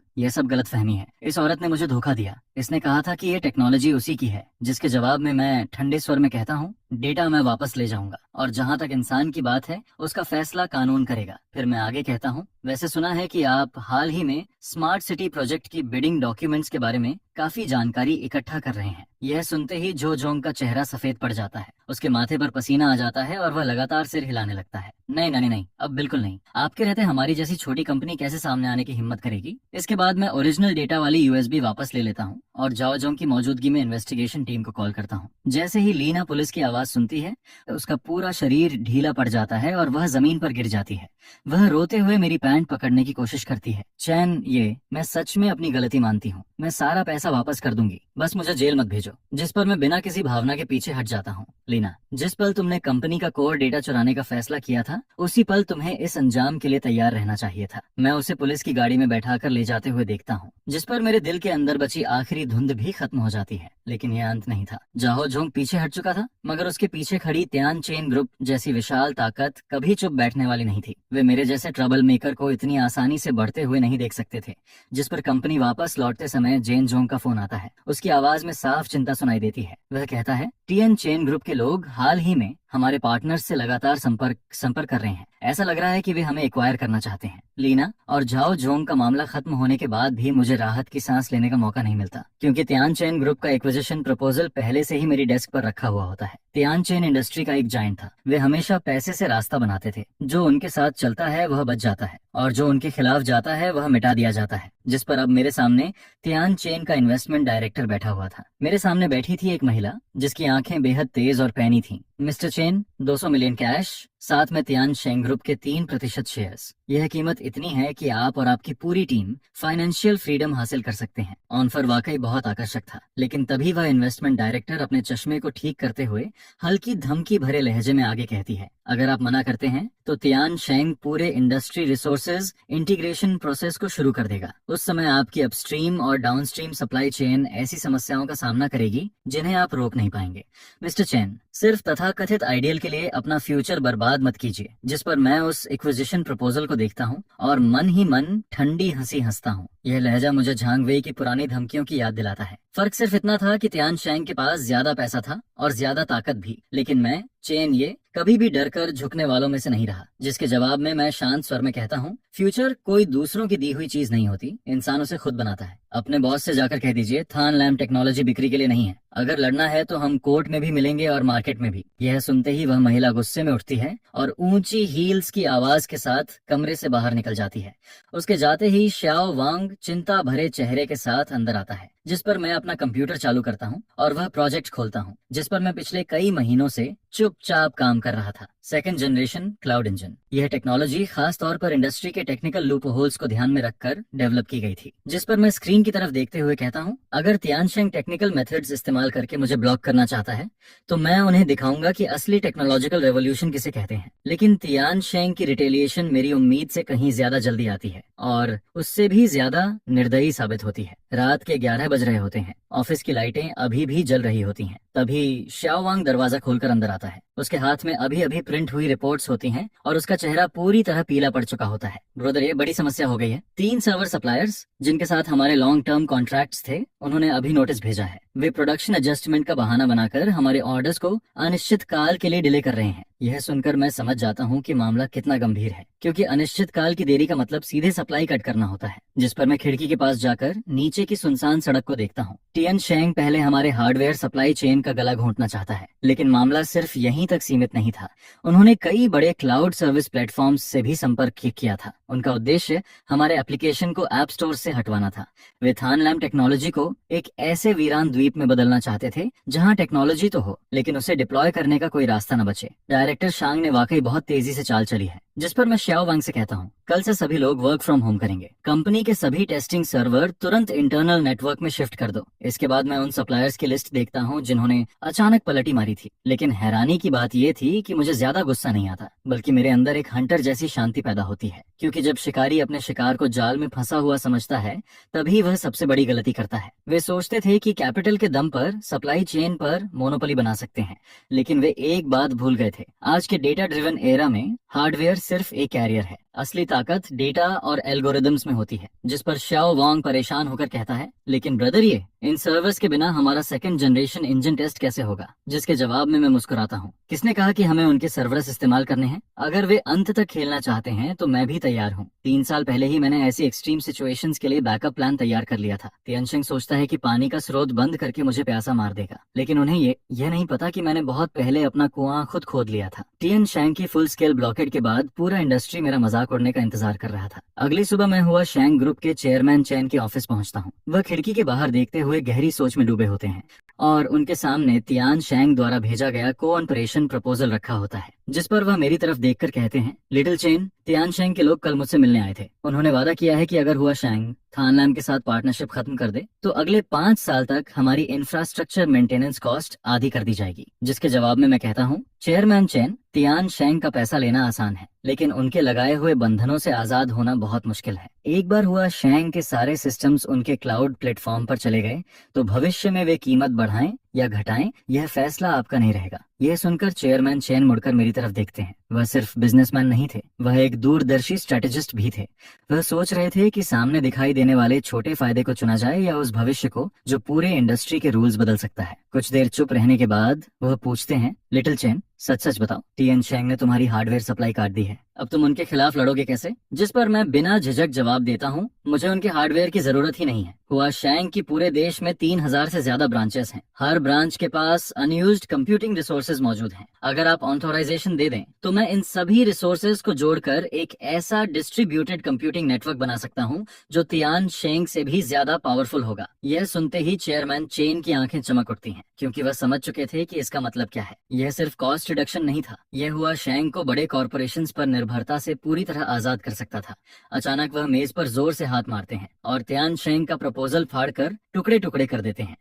यह सब गलतफहमी है। इस औरत ने मुझे धोखा दिया। इसने कहा था कि ये टेक्नोलॉजी उसी की है। जिसके जवाब में मैं ठंडे स्वर में कहता हूँ, डेटा मैं वापस ले जाऊंगा और जहाँ तक इंसान की बात है उसका फैसला कानून करेगा। फिर मैं आगे कहता हूँ, वैसे सुना है कि आप हाल ही में स्मार्ट सिटी प्रोजेक्ट की बिडिंग डॉक्यूमेंट्स के बारे में काफी जानकारी इकट्ठा कर रहे हैं। यह सुनते ही झो झोंग का चेहरा सफेद पड़ जाता है। उसके माथे पर पसीना आ जाता है और वह लगातार सिर हिलाने लगता है। नहीं नहीं नहीं, अब बिल्कुल नहीं। आपके रहते हमारी जैसी छोटी कंपनी कैसे सामने आने की हिम्मत करेगी? इसके बाद मैं ओरिजिनल डेटा वाली यूएसबी वापस ले लेता हूँ और जाओ जोंग की मौजूदगी में इन्वेस्टिगेशन टीम को कॉल करता हूँ। जैसे ही लीना पुलिस की आवाज सुनती है, उसका पूरा शरीर ढीला पड़ जाता है और वह जमीन पर गिर जाती है। वह रोते हुए मेरी पैंट पकड़ने की कोशिश करती है। चैन, ये मैं सच में अपनी गलती मानती हूँ। मैं सारा पैसा वापस कर दूंगी, बस मुझे जेल मत भेजो। जिस पर मैं बिना किसी भावना के पीछे हट जाता हूँ। लीना, जिस पल तुमने कंपनी का कोर डेटा चुराने का फैसला किया था, उसी पल तुम्हें इस अंजाम के लिए तैयार रहना चाहिए था। मैं उसे पुलिस की गाड़ी में बैठाकर ले जाते हुए देखता हूँ, जिस पर मेरे दिल के अंदर बची आखिरी धुंध भी खत्म हो जाती है। लेकिन यह अंत नहीं था। जाहो झोंग पीछे हट चुका था, मगर उसके पीछे खड़ी त्यान चेन ग्रुप जैसी विशाल ताकत कभी चुप बैठने वाली नहीं थी। वे मेरे जैसे ट्रबल मेकर को इतनी आसानी से बढ़ते हुए नहीं देख सकते थे। जिस पर कंपनी वापस लौटते समय जेन जोंग का फोन आता है। उसकी आवाज में साफ चिंता सुनाई देती है। वह कहता है, टीएन चेन ग्रुप के लोग हाल ही में हमारे पार्टनर्स से लगातार संपर्क कर रहे हैं। ऐसा लग रहा है कि वे हमें एक्वायर करना चाहते हैं। लीना और झाओ झोंग का मामला खत्म होने के बाद भी मुझे राहत की सांस लेने का मौका नहीं मिलता, क्योंकि त्यान चेन ग्रुप का एक्विजिशन प्रपोजल पहले से ही मेरी डेस्क पर रखा हुआ होता है। त्यान चेन इंडस्ट्री का एक जायंट था। वे हमेशा पैसे से रास्ता बनाते थे। जो उनके साथ चलता है वह बच जाता है और जो उनके खिलाफ जाता है वह मिटा दिया जाता है। जिस पर अब मेरे सामने त्यान चेन का इन्वेस्टमेंट डायरेक्टर बैठा हुआ था। मेरे सामने बैठी थी एक महिला जिसकी आंखें बेहद तेज और पैनी थीं। मिस्टर चेन, 200 मिलियन कैश, साथ में त्यान शेंग ग्रुप के 3% शेयर्स। यह कीमत इतनी है कि आप और आपकी पूरी टीम फाइनेंशियल फ्रीडम हासिल कर सकते हैं। ऑफर वाकई बहुत आकर्षक था, लेकिन तभी वह इन्वेस्टमेंट डायरेक्टर अपने चश्मे को ठीक करते हुए हल्की धमकी भरे लहजे में आगे कहती है, अगर आप मना करते हैं तो त्यान शेंग पूरे इंडस्ट्री रिसोर्सेज इंटीग्रेशन प्रोसेस को शुरू कर देगा। उस समय आपकी अपस्ट्रीम और डाउनस्ट्रीम सप्लाई चेन ऐसी समस्याओं का सामना करेगी जिन्हें आप रोक नहीं पाएंगे। मिस्टर चेन, सिर्फ तथाकथित आइडियल के लिए अपना फ्यूचर बर्बाद मत कीजिए। जिस पर मैं उस एक्विजिशन प्रपोजल को देखता हूँ और मन ही मन ठंडी हंसी हंसता हूँ। यह लहजा मुझे झांग वेई की पुरानी धमकियों की याद दिलाता है। फर्क सिर्फ इतना था कि तियान शेंग के पास ज्यादा पैसा था और ज्यादा ताकत भी, लेकिन मैं चेन ये कभी भी डर कर झुकने वालों में से नहीं रहा। जिसके जवाब में मैं शांत स्वर में कहता हूँ, फ्यूचर कोई दूसरों की दी हुई चीज नहीं होती, इंसान उसे खुद बनाता है। अपने बॉस से जाकर कह दीजिए, थान लैम टेक्नोलॉजी बिक्री के लिए नहीं है। अगर लड़ना है तो हम कोर्ट में भी मिलेंगे और मार्केट में भी। यह सुनते ही वह महिला गुस्से में उठती है और ऊंची हील्स की आवाज के साथ कमरे से बाहर निकल जाती है। उसके जाते ही श्याओ वांग चिंता भरे चेहरे के साथ अंदर आता है, जिस पर मैं अपना कंप्यूटर चालू करता हूँ और वह प्रोजेक्ट खोलता हूँ जिस पर मैं पिछले कई महीनों से चुपचाप काम कर रहा था। Second generation cloud engine. यह टेक्नोलॉजी खास तौर पर इंडस्ट्री के टेक्निकल लूप होल्स को ध्यान में रखकर डेवलप की गई थी। जिस पर मैं स्क्रीन की तरफ देखते हुए कहता हूँ, अगर तियानशेंग टेक्निकल मेथड्स इस्तेमाल करके मुझे ब्लॉक करना चाहता है तो मैं उन्हें दिखाऊंगा कि असली टेक्नोलॉजिकल रेवोल्यूशन किसे कहते हैं। लेकिन तियानशेंग की रिटेलिएशन मेरी उम्मीद से कहीं ज्यादा जल्दी आती है और उससे भी ज्यादा निर्दयी साबित होती है। रात के 11 बज रहे होते हैं, ऑफिस की लाइटें अभी भी जल रही होती हैं। तभी श्याओवांग दरवाजा खोलकर अंदर आता है। उसके हाथ में अभी अभी प्रिंट हुई रिपोर्ट्स होती हैं और उसका चेहरा पूरी तरह पीला पड़ चुका होता है। ब्रदर, ये बड़ी समस्या हो गई है। 3 सर्वर सप्लायर्स जिनके साथ हमारे लॉन्ग टर्म कॉन्ट्रैक्ट्स थे, उन्होंने अभी नोटिस भेजा है। वे प्रोडक्शन एडजस्टमेंट का बहाना बनाकर हमारे ऑर्डर्स को अनिश्चित काल के लिए डिले कर रहे हैं। यह सुनकर मैं समझ जाता हूँ कि मामला कितना गंभीर है, क्योंकि अनिश्चित काल की देरी का मतलब सीधे सप्लाई कट करना होता है। जिस पर मैं खिड़की के पास जाकर नीचे की सुनसान सड़क को देखता हूँ। टियन शेंग पहले हमारे हार्डवेयर सप्लाई चेन का गला घोंटना चाहता है, लेकिन मामला सिर्फ यहीं तक सीमित नहीं था। उन्होंने कई बड़े क्लाउड सर्विस प्लेटफॉर्म्स से भी संपर्क किया था। उनका उद्देश्य हमारे एप्लीकेशन को ऐप स्टोर से हटवाना था। वे थानलैम टेक्नोलॉजी को एक ऐसे वीरान द्वीप में बदलना चाहते थे जहां टेक्नोलॉजी तो हो, लेकिन उसे डिप्लॉय करने का कोई रास्ता न बचे। डायरेक्टर शांग ने वाकई बहुत तेजी से चाल चली है। जिस पर मैं श्याओ वांग से कहता हूँ, कल से सभी लोग वर्क फ्रॉम होम करेंगे। कंपनी के सभी टेस्टिंग सर्वर तुरंत इंटरनल नेटवर्क में शिफ्ट कर दो। इसके बाद मैं उन सप्लायर्स की लिस्ट देखता हूँ जिन्होंने अचानक पलटी मारी थी। लेकिन हैरानी की बात यह थी कि मुझे ज्यादा गुस्सा नहीं आता, बल्कि मेरे अंदर एक हंटर जैसी शांति पैदा होती है। क्योंकि जब शिकारी अपने शिकार को जाल में फंसा हुआ समझता है, तभी वह सबसे बड़ी गलती करता है। वे सोचते थे कि कैपिटल के दम पर सप्लाई चेन पर मोनोपोली बना सकते हैं, लेकिन वे एक बात भूल गए थे। आज के डेटा ड्रिवन एरा में हार्डवेयर सिर्फ एक कैरियर है। असली ताकत डेटा और एल्गोरिदम्स में होती है। जिस पर श्याओ वांग परेशान होकर कहता है, लेकिन ब्रदर, ये इन सर्वर्स के बिना हमारा सेकंड जनरेशन इंजन टेस्ट कैसे होगा? जिसके जवाब में मैं मुस्कुराता हूँ। किसने कहा कि हमें उनके सर्वर्स इस्तेमाल करने हैं? अगर वे अंत तक खेलना चाहते हैं तो मैं भी तैयार हूँ। 3 साल पहले ही मैंने ऐसी एक्सट्रीम सिचुएशंस के लिए बैकअप प्लान तैयार कर लिया था। तियानशेंग सोचता है कि पानी का स्रोत बंद करके मुझे प्यासा मार देगा, लेकिन उन्हें यह नहीं पता कि मैंने बहुत पहले अपना कुआं खुद खोद लिया था। तियानशेंग की फुल स्केल ब्लॉकेड के बाद पूरा इंडस्ट्री मेरा मजाक उड़ने का इंतजार कर रहा था। अगली सुबह मैं हुआ शेंग ग्रुप के चेयरमैन चैन के ऑफिस पहुंचता हूँ। वह खिड़की के बाहर देखते हुए गहरी सोच में डूबे होते हैं और उनके सामने तियान शेंग द्वारा भेजा गया कोऑपरेशन प्रपोजल रखा होता है। जिस पर वह मेरी तरफ देखकर कहते हैं, लिटिल चेन, तियान शेंग के लोग कल मुझसे मिलने आए थे। उन्होंने वादा किया है कि अगर हुआ शेंग थानलैम के साथ पार्टनरशिप खत्म कर दे तो अगले 5 साल तक हमारी इंफ्रास्ट्रक्चर मेंटेनेंस कॉस्ट आधी कर दी जाएगी। जिसके जवाब में मैं कहता हूँ, चेयरमैन चेन, तियान शेंग का पैसा लेना आसान है, लेकिन उनके लगाए हुए बंधनों से आजाद होना बहुत मुश्किल है। एक बार हुआ शेंग के सारे सिस्टम्स उनके क्लाउड प्लेटफॉर्म पर चले गए तो भविष्य में वे कीमत बढ़ाएं या घटाएं, यह फैसला आपका नहीं रहेगा। यह सुनकर चेयरमैन चेन मुड़कर मेरी तरफ देखते हैं। वह सिर्फ बिजनेसमैन नहीं थे, वह एक दूरदर्शी स्ट्रेटेजिस्ट भी थे। वह सोच रहे थे कि सामने दिखाई देने वाले छोटे फायदे को चुना जाए या उस भविष्य को जो पूरे इंडस्ट्री के रूल्स बदल सकता है। कुछ देर चुप रहने के बाद वह पूछते हैं, लिटिल चेन, सच सच बताओ, टियन शेंग ने तुम्हारी हार्डवेयर सप्लाई काट दी है, अब तुम उनके खिलाफ लड़ोगे कैसे? जिस पर मैं बिना झिझक जवाब देता हूँ, मुझे उनके हार्डवेयर की जरूरत ही नहीं है। हुआ शेंग की पूरे देश में 3000 से ज्यादा ब्रांचेस हैं। हर ब्रांच के पास अनयूज्ड कंप्यूटिंग रिसोर्सेज मौजूद हैं। अगर आप ऑथराइजेशन दे दें तो मैं इन सभी रिसोर्सेज को जोड़कर एक ऐसा डिस्ट्रीब्यूटेड कंप्यूटिंग नेटवर्क बना सकता हूँ जो तियान शेंग से भी ज्यादा पावरफुल होगा। यह सुनते ही चेयरमैन चेन की आंखें चमक उठती हैं, क्योंकि वह समझ चुके थे कि इसका मतलब क्या है। यह सिर्फ कॉस्ट रिडक्शन नहीं था, यह हुआ शेंग को बड़े कॉर्पोरेशंस पर निर्भरता से पूरी तरह आजाद कर सकता था। अचानक वह मेज पर जोर से हाथ मारते हैं और तियान शेंग का प्रपोजल फाड़कर टुकड़े टुकड़े कर देते हैं।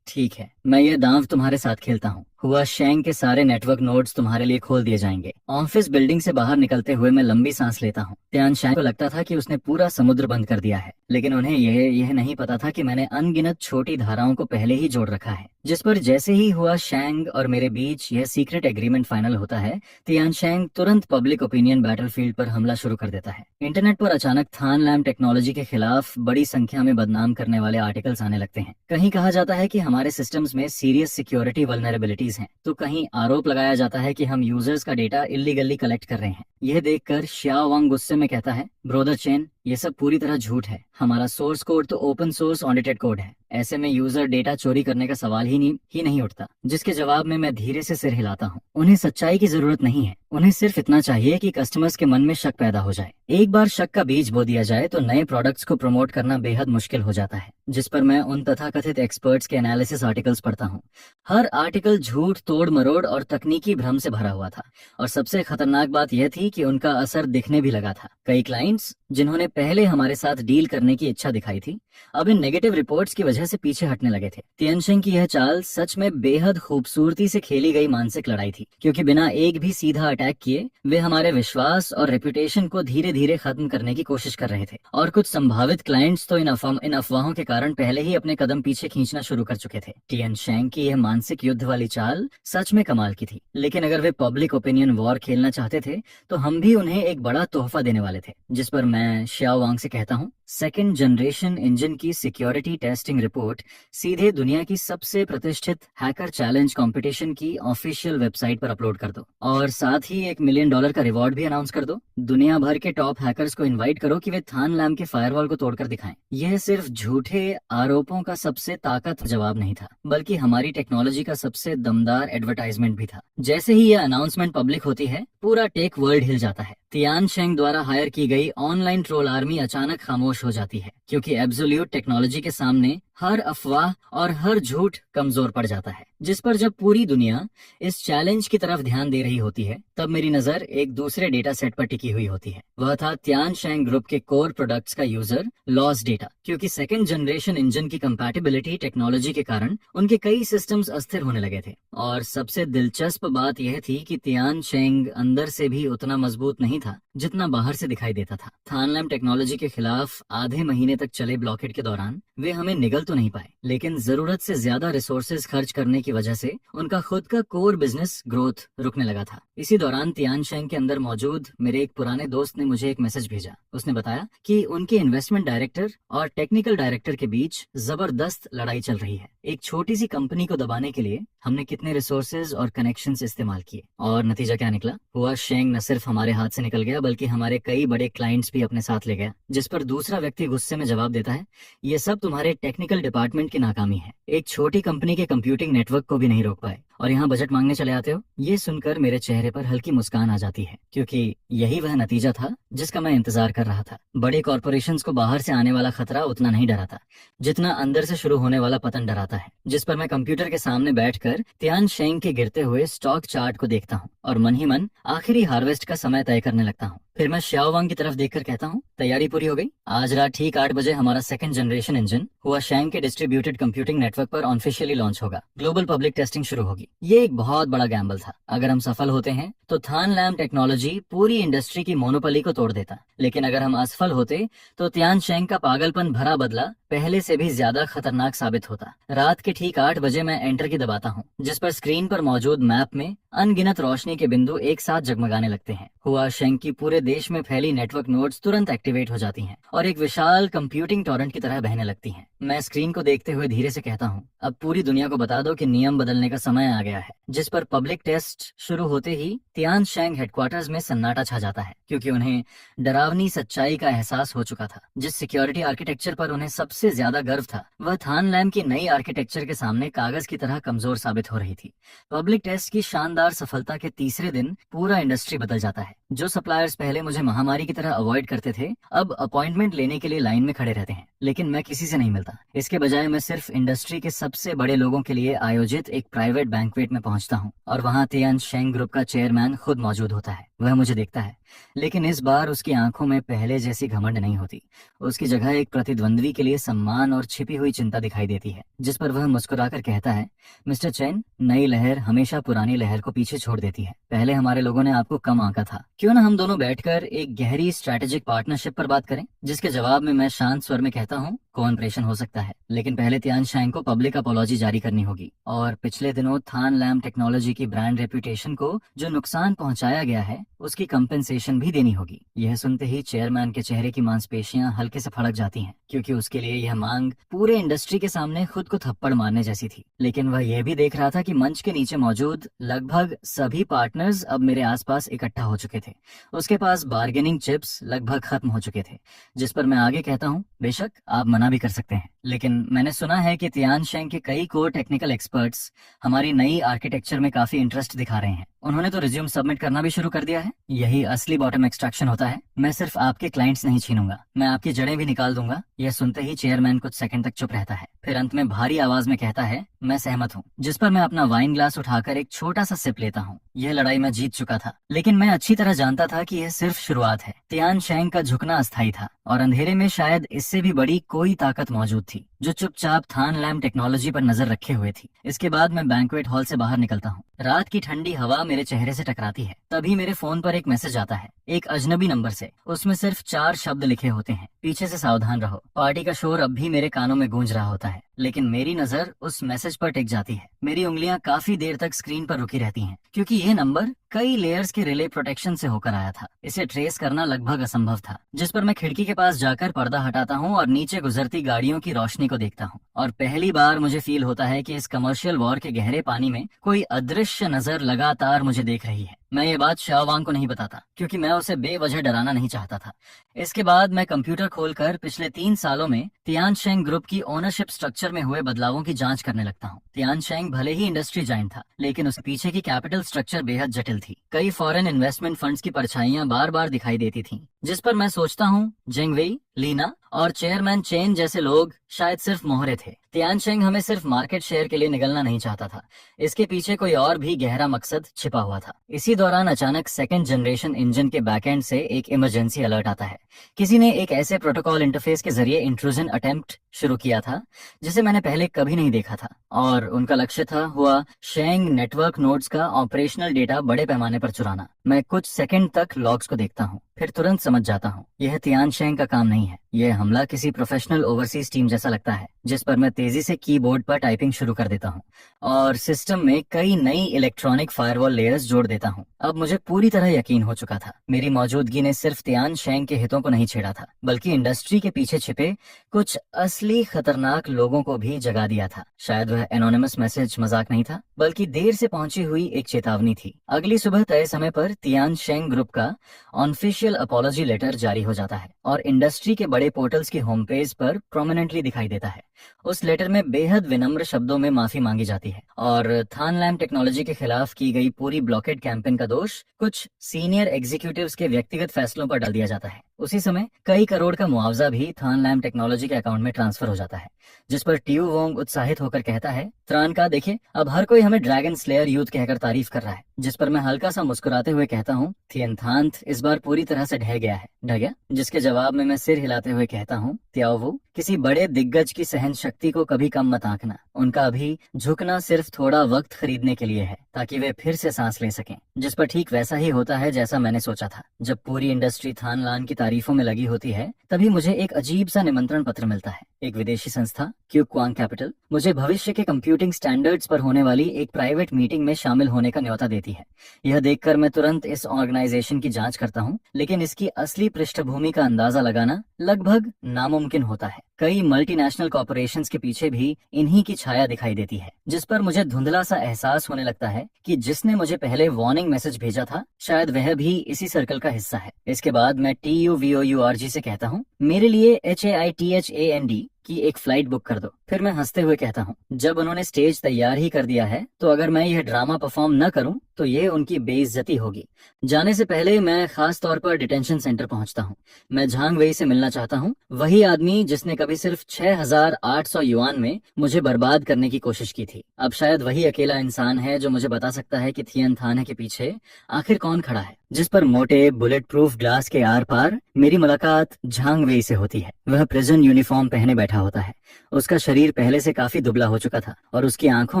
ठीक है, मैं ये दांव तुम्हारे साथ खेलता हूँ। हुआ शेंग के सारे नेटवर्क नोड्स तुम्हारे लिए खोल दिए जाएंगे। ऑफिस बिल्डिंग से बाहर निकलते हुए मैं लंबी सांस लेता हूँ। त्यान शेंग को लगता था कि उसने पूरा समुद्र बंद कर दिया है, लेकिन उन्हें यह नहीं पता था कि मैंने अनगिनत छोटी धाराओं को पहले ही जोड़ रखा है, जिस पर जैसे ही हुआ शेंग और मेरे बीच यह सीक्रेट एग्रीमेंट फाइनल होता है, तियान शेंग तुरंत पब्लिक ओपिनियन बैटलफील्ड पर हमला शुरू कर देता है। इंटरनेट पर अचानक थान लैम टेक्नोलॉजी के खिलाफ बड़ी संख्या में बदनाम करने वाले आर्टिकल्स आने लगते हैं। कहीं कहा जाता है कि हमारे सिस्टम्स में सीरियस सिक्योरिटी वल्नरेबिलिटीज हैं, तो कहीं आरोप लगाया जाता है कि हम यूजर्स का डेटा इलीगली कलेक्ट कर रहे हैं। यह देखकर श्याओ वांग गुस्से में कहता है, ब्रोदर चेन, ये सब पूरी तरह झूठ है। हमारा सोर्स कोड तो ओपन सोर्स ऑडिटेड कोड है। ऐसे में यूजर डेटा चोरी करने का सवाल ही नहीं उठता। जिसके जवाब में मैं धीरे से सिर हिलाता हूँ। उन्हें सच्चाई की जरूरत नहीं है, उन्हें सिर्फ इतना चाहिए कि कस्टमर्स के मन में शक पैदा हो जाए। एक बार शक का बीज बो दिया जाए तो नए प्रोडक्ट्स को प्रमोट करना बेहद मुश्किल हो जाता है, जिस पर मैं उन तथाकथित एक्सपर्ट्स के एनालिसिस आर्टिकल्स पढ़ता हूँ। हर आर्टिकल झूठ, तोड़ मरोड़ और तकनीकी भ्रम से भरा हुआ था, और सबसे खतरनाक बात यह थी कि उनका असर दिखने भी लगा था। कई क्लाइंट्स जिन्होंने पहले हमारे साथ डील करने की इच्छा दिखाई थी, अब इन नेगेटिव रिपोर्ट्स की वजह से पीछे हटने लगे थे। तियानशेंग की यह चाल सच में बेहद खूबसूरती से खेली गई मानसिक लड़ाई थी, क्योंकि बिना एक भी सीधा अटैक किए वे हमारे विश्वास और रेपुटेशन को धीरे धीरे खत्म करने की कोशिश कर रहे थे। और कुछ संभावित क्लाइंट्स तो इन अफवाहों के कारण पहले ही अपने कदम पीछे खींचना शुरू कर चुके थे। तियानशेंग की यह मानसिक युद्ध वाली चाल सच में कमाल की थी, लेकिन अगर वे पब्लिक ओपिनियन वॉर खेलना चाहते थे तो हम भी उन्हें एक बड़ा तोहफा देने वाले थे। जिस पर मैं श्याओ वांग से कहता हूँ, सेकेंड जनरेशन इंजन की सिक्योरिटी टेस्टिंग रिपोर्ट सीधे दुनिया की सबसे प्रतिष्ठित हैकर चैलेंज कंपटीशन की ऑफिशियल वेबसाइट पर अपलोड कर दो, और साथ ही $1 मिलियन का रिवॉर्ड भी अनाउंस कर दो। दुनिया भर के टॉप हैकर्स को इनवाइट करो कि वे थान लैम के फायरवॉल को तोड़कर दिखाएं। यह सिर्फ झूठे आरोपों का सबसे ताकत जवाब नहीं था, बल्कि हमारी टेक्नोलॉजी का सबसे दमदार एडवर्टाइजमेंट भी था। जैसे ही यह अनाउंसमेंट पब्लिक होती है, पूरा टेक वर्ल्ड हिल जाता है। तियानशेंग द्वारा हायर की गई ऑनलाइन ट्रोल आर्मी अचानक खामोश हो जाती है, क्योंकि एब्सोल्यूट टेक्नोलॉजी के सामने हर अफवाह और हर झूठ कमजोर पड़ जाता है। जिस पर जब पूरी दुनिया इस चैलेंज की तरफ ध्यान दे रही होती है, तब मेरी नजर एक दूसरे डेटा सेट पर टिकी हुई होती है। वह था तियानशेंग ग्रुप के कोर प्रोडक्ट्स का यूजर लॉस डेटा, क्योंकि सेकेंड जनरेशन इंजन की कंपैटिबिलिटी टेक्नोलॉजी के कारण उनके कई सिस्टम्स अस्थिर होने लगे थे। और सबसे दिलचस्प बात यह थी कि तियानशेंग अंदर से भी उतना मजबूत नहीं था जितना बाहर से दिखाई देता था। थानलैम टेक्नोलॉजी के खिलाफ आधे महीने तक चले ब्लॉकेट के दौरान वे हमें निगल तो नहीं पाए, लेकिन जरूरत से ज्यादा रिसोर्सेज खर्च करने की वजह से उनका खुद का कोर बिजनेस ग्रोथ रुकने लगा था। इसी दौरान तियानशेंग के अंदर मौजूद मेरे एक पुराने दोस्त ने मुझे एक मैसेज भेजा। उसने बताया कि उनके इन्वेस्टमेंट डायरेक्टर और टेक्निकल डायरेक्टर के बीच जबरदस्त लड़ाई चल रही है। एक छोटी सी कंपनी को दबाने के लिए हमने कितने रिसोर्सेज और कनेक्शंस इस्तेमाल किए, और नतीजा क्या निकला? हुआ शेंग न सिर्फ हमारे हाथ से निकल गया, बल्कि हमारे कई बड़े क्लाइंट्स भी अपने साथ ले गया। जिस पर दूसरा व्यक्ति गुस्से में जवाब देता है, ये सब तुम्हारे टेक्निकल डिपार्टमेंट की नाकामी है। एक छोटी कंपनी के कंप्यूटिंग नेटवर्क को भी नहीं रोक पाए, और यहाँ बजट मांगने चले आते हो। ये सुनकर मेरे चेहरे पर हल्की मुस्कान आ जाती है, क्योंकि यही वह नतीजा था जिसका मैं इंतजार कर रहा था। बड़े कॉर्पोरेशंस को बाहर से आने वाला खतरा उतना नहीं डराता जितना अंदर से शुरू होने वाला पतन डराता है। जिस पर मैं कंप्यूटर के सामने बैठकर तियानशेंग के गिरते हुए स्टॉक चार्ट को देखता हूँ और मन ही मन आखिरी हार्वेस्ट का समय तय करने लगता हूँ। फिर मैं श्याओ वांग की तरफ देखकर कहता हूँ, तैयारी पूरी हो गई। आज रात ठीक 8 बजे हमारा सेकंड जनरेशन इंजन हुआ शेंग के डिस्ट्रीब्यूटेड कंप्यूटिंग नेटवर्क पर ऑफिशियली लॉन्च होगा। ग्लोबल पब्लिक टेस्टिंग शुरू होगी। ये एक बहुत बड़ा गैम्बल था। अगर हम सफल होते हैं तो थान लैम टेक्नोलॉजी पूरी इंडस्ट्री की मोनोपोली को तोड़ देता, लेकिन अगर हम असफल होते तो तियानशेंग का पागलपन भरा बदला पहले से भी ज्यादा खतरनाक साबित होता। रात के ठीक 8 बजे मैं एंटर की दबाता हूँ, जिस पर स्क्रीन पर मौजूद मैप में अनगिनत रोशनी के बिंदु एक साथ जगमगाने लगते हैं। हुआ शेंग की पूरे देश में फैली नेटवर्क नोड्स तुरंत एक्टिवेट हो जाती हैं और एक विशाल कंप्यूटिंग टॉरेंट की तरह बहने लगती हैं। मैं स्क्रीन को देखते हुए धीरे से कहता हूँ, अब पूरी दुनिया को बता दो कि नियम बदलने का समय आ गया है। जिस पर पब्लिक टेस्ट शुरू होते ही तियानशेंग हेडक्वार्टर्स में सन्नाटा छा जाता है, क्योंकि उन्हें डरावनी सच्चाई का एहसास हो चुका था। जिस सिक्योरिटी आर्किटेक्चर पर उन्हें सबसे ज्यादा गर्व था, वह थान लैम की नई आर्किटेक्चर के सामने कागज की तरह कमजोर साबित हो रही थी। पब्लिक टेस्ट की शानदार सफलता के तीसरे दिन पूरा इंडस्ट्री बदल जाता है। जो सप्लायर्स पहले मुझे महामारी की तरह अवॉइड करते थे अब अपॉइंटमेंट लेने के लिए लाइन में खड़े रहते हैं, लेकिन मैं किसी से नहीं मिलता। इसके बजाय मैं सिर्फ इंडस्ट्री के सबसे बड़े लोगों के लिए आयोजित एक प्राइवेट बैंक्वेट में पहुंचता हूं और वहां तियान शेंग ग्रुप का चेयरमैन खुद मौजूद होता है। वह मुझे देखता है, लेकिन इस बार उसकी आंखों में पहले जैसी घमंड नहीं होती। उसकी जगह एक प्रतिद्वंद्वी के लिए सम्मान और छिपी हुई चिंता दिखाई देती है, जिस पर वह मुस्कुराकर कहता है, मिस्टर चेन, नई लहर हमेशा पुरानी लहर को पीछे छोड़ देती है। पहले हमारे लोगों ने आपको कम आंका था, क्यों ना हम दोनों बैठकर एक गहरी स्ट्रेटेजिक पार्टनरशिप पर बात करें। जिसके जवाब में मैं शांत स्वर में कहता हूँ, कोऑपरेशन हो सकता है, लेकिन पहले तियान शेंग को पब्लिक अपॉलॉजी जारी करनी होगी और पिछले दिनों थान लैम टेक्नोलॉजी की ब्रांड रेपुटेशन को जो नुकसान पहुंचाया गया है उसकी कंपेंसेशन भी देनी होगी। यह सुनते ही चेयरमैन के चेहरे की मांसपेशियां हल्के से फड़क जाती हैं, क्योंकि उसके लिए यह मांग पूरे इंडस्ट्री के सामने खुद को थप्पड़ मारने जैसी थी। लेकिन वह यह भी देख रहा था कि मंच के नीचे मौजूद लगभग सभी पार्टनर्स अब मेरे आसपास इकट्ठा हो चुके थे। उसके पास बार्गेनिंग चिप्स लगभग खत्म हो चुके थे, जिस पर मैं आगे कहता हूँ, बेशक आप मना भी कर सकते हैं, लेकिन मैंने सुना है कि तियान शेंग के कई कोर टेक्निकल एक्सपर्ट्स हमारी नई आर्किटेक्चर में काफी इंटरेस्ट दिखा रहे हैं। उन्होंने तो रिज्यूम सबमिट करना भी शुरू कर दिया है। यही असली बॉटम एक्सट्रैक्शन होता है। मैं सिर्फ आपके क्लाइंट्स नहीं छीनूंगा, मैं आपकी जड़ें भी निकाल दूंगा। यह सुनते ही चेयरमैन कुछ सेकंड तक चुप रहता है, फिर अंत में भारी आवाज में कहता है, मैं सहमत हूँ। जिस पर मैं अपना वाइन ग्लास उठाकर एक छोटा सा सिप लेता हूँ। यह लड़ाई मैं जीत चुका था, लेकिन मैं अच्छी तरह जानता था कि यह सिर्फ शुरुआत है। तियान शेंग का झुकना अस्थायी था और अंधेरे में शायद इससे भी बड़ी कोई ताकत मौजूद थी, जो चुपचाप थान लैम टेक्नोलॉजी पर नजर रखे हुए थी। इसके बाद मैं बैंक्वेट हॉल से बाहर निकलता हूँ। रात की ठंडी हवा मेरे चेहरे से टकराती है। तभी मेरे फोन पर एक मैसेज आता है, एक अजनबी नंबर से। उसमें सिर्फ 4 शब्द लिखे होते हैं, पीछे से सावधान रहो। पार्टी का शोर अब भी मेरे कानों में गूंज रहा होता है, लेकिन मेरी नजर उस मैसेज पर टिक जाती है। मेरी उंगलियां काफी देर तक स्क्रीन पर रुकी रहती हैं, क्योंकि यह नंबर कई लेयर्स के रिले प्रोटेक्शन से होकर आया था। इसे ट्रेस करना लगभग असंभव था। जिस पर मैं खिड़की के पास जाकर पर्दा हटाता हूँ और नीचे गुजरती गाड़ियों की रोशनी को देखता हूँ, और पहली बार मुझे फील होता है कि इस कमर्शियल वॉर के गहरे पानी में कोई अदृश्य नजर लगातार मुझे देख रही है। मैं ये बात शाओवांग को नहीं बताता, क्योंकि मैं उसे बेवजह डराना नहीं चाहता था। इसके बाद मैं कंप्यूटर खोलकर पिछले 3 सालों में तियान शेंग ग्रुप की ओनरशिप स्ट्रक्चर में हुए बदलावों की जांच करने लगता हूँ। तियान शेंग भले ही इंडस्ट्री जाइंट था, लेकिन उसके पीछे की कैपिटल स्ट्रक्चर बेहद जटिल थी। कई फॉरेन इन्वेस्टमेंट फंड्स की परछाइयां बार बार दिखाई देती थीं, जिस पर मैं सोचता हूँ, जेंगवेई, लीना और चेयरमैन चेन जैसे लोग शायद सिर्फ मोहरे थे। तियान शेंग हमें सिर्फ मार्केट शेयर के लिए निगलना नहीं चाहता था, इसके पीछे कोई और भी गहरा मकसद छिपा हुआ था। इसी दौरान अचानक सेकंड जनरेशन इंजन के बैकएंड से एक इमरजेंसी अलर्ट आता है। किसी ने एक ऐसे प्रोटोकॉल इंटरफेस के जरिए इंट्रूजन अटेम्प्ट शुरू किया था जिसे मैंने पहले कभी नहीं देखा था, और उनका लक्ष्य था हुआ शेंग नेटवर्क नोड्स का ऑपरेशनल डेटा बड़े पैमाने पर चुराना। मैं कुछ सेकंड तक लॉग्स को देखता हूँ, फिर तुरंत समझ जाता हूँ यह तियान शेंग का काम नहीं है। यह हमला किसी प्रोफेशनल ओवरसीज टीम जैसा लगता है, जिस पर मैं तेजी से कीबोर्ड पर टाइपिंग शुरू कर देता हूँ और सिस्टम में कई नई इलेक्ट्रॉनिक फायरवॉल लेयर्स जोड़ देता हूँ। अब मुझे पूरी तरह यकीन हो चुका था, मेरी मौजूदगी ने सिर्फ तियान शेंग के हितों को नहीं छेड़ा था, बल्कि इंडस्ट्री के पीछे छिपे कुछ असली खतरनाक लोगों को भी जगा दिया था। शायद वह एनोनिमस मैसेज मजाक नहीं था, बल्कि देर से पहुंची हुई एक चेतावनी थी। अगली सुबह तय समय पर तियान शेंग ग्रुप का ऑफिशियल अपॉलॉजी लेटर जारी हो जाता है और इंडस्ट्री के बड़े पोर्टल्स की होम पेज पर प्रोमिनेंटली दिखाई देता है। उस लेटर में बेहद विनम्र शब्दों में माफी मांगी जाती है और थान लैम टेक्नोलॉजी के खिलाफ की गई पूरी ब्लॉकेड कैंपेन का दोष कुछ सीनियर एग्जीक्यूटिव्स के व्यक्तिगत फैसलों पर डाल दिया जाता है। उसी समय कई करोड़ का मुआवजा भी थान लैम टेक्नोलॉजी के अकाउंट में ट्रांसफर हो जाता है, जिस पर टियू वोंग उत्साहित होकर कहता है, त्रान का देखिए, अब हर कोई हमें ड्रैगन स्लेयर यूथ कहकर तारीफ कर रहा है। जिस पर मैं हल्का सा मुस्कुराते हुए कहता हूँ, थियनथांथ इस बार पूरी तरह से ढह गया है। ढह गया? जिसके जवाब में मैं सिर हिलाते हुए कहता हूँ, त्याओवू, किसी बड़े दिग्गज की सहन शक्ति को कभी कम मत आंकना। उनका अभी झुकना सिर्फ थोड़ा वक्त खरीदने के लिए है, ताकि वे फिर से सांस ले सकें। जिस पर ठीक वैसा ही होता है जैसा मैंने सोचा था। जब पूरी इंडस्ट्री थान लान की तारीफों में लगी होती है, तभी मुझे एक अजीब सा निमंत्रण पत्र मिलता है। एक विदेशी संस्था, क्यू क्वांग कैपिटल, मुझे भविष्य के कंप्यूटिंग स्टैंडर्ड्स पर होने वाली एक प्राइवेट मीटिंग में शामिल होने का न्योता देती है। यह देखकर मैं तुरंत इस ऑर्गेनाइजेशन की जांच करता हूँ, लेकिन इसकी असली पृष्ठभूमि का अंदाजा लगाना लगभग नामुमकिन होता है। कई मल्टीनेशनल कॉर्पोरेशंस के पीछे भी इन्हीं की छाया दिखाई देती है, जिस पर मुझे धुंधला सा एहसास होने लगता है कि जिसने मुझे पहले वार्निंग मैसेज भेजा था, शायद वह भी इसी सर्कल का हिस्सा है। इसके बाद मैं TUVOURG से कहता हूँ, मेरे लिए HAITHAND की एक फ्लाइट बुक कर दो। फिर मैं हंसते हुए कहता हूँ, जब उन्होंने स्टेज तैयार ही कर दिया है तो अगर मैं यह ड्रामा परफॉर्म न करूं तो ये उनकी बेइज्जती होगी। जाने से पहले मैं खास तौर पर डिटेंशन सेंटर पहुंचता हूँ। मैं झांग वेई से मिलना चाहता हूँ, वही आदमी जिसने कभी सिर्फ 6,800 युआन में मुझे बर्बाद करने की कोशिश की थी। अब शायद वही अकेला इंसान है जो मुझे बता सकता है कि थियन थाने के पीछे आखिर कौन खड़ा है, जिस पर मोटे बुलेट प्रूफ ग्लास के आर पार मेरी मुलाकात झांग वेई से होती है। वह प्रिजन यूनिफॉर्म पहने बैठा होता है। उसका शरीर पहले से काफी दुबला हो चुका था और उसकी आंखों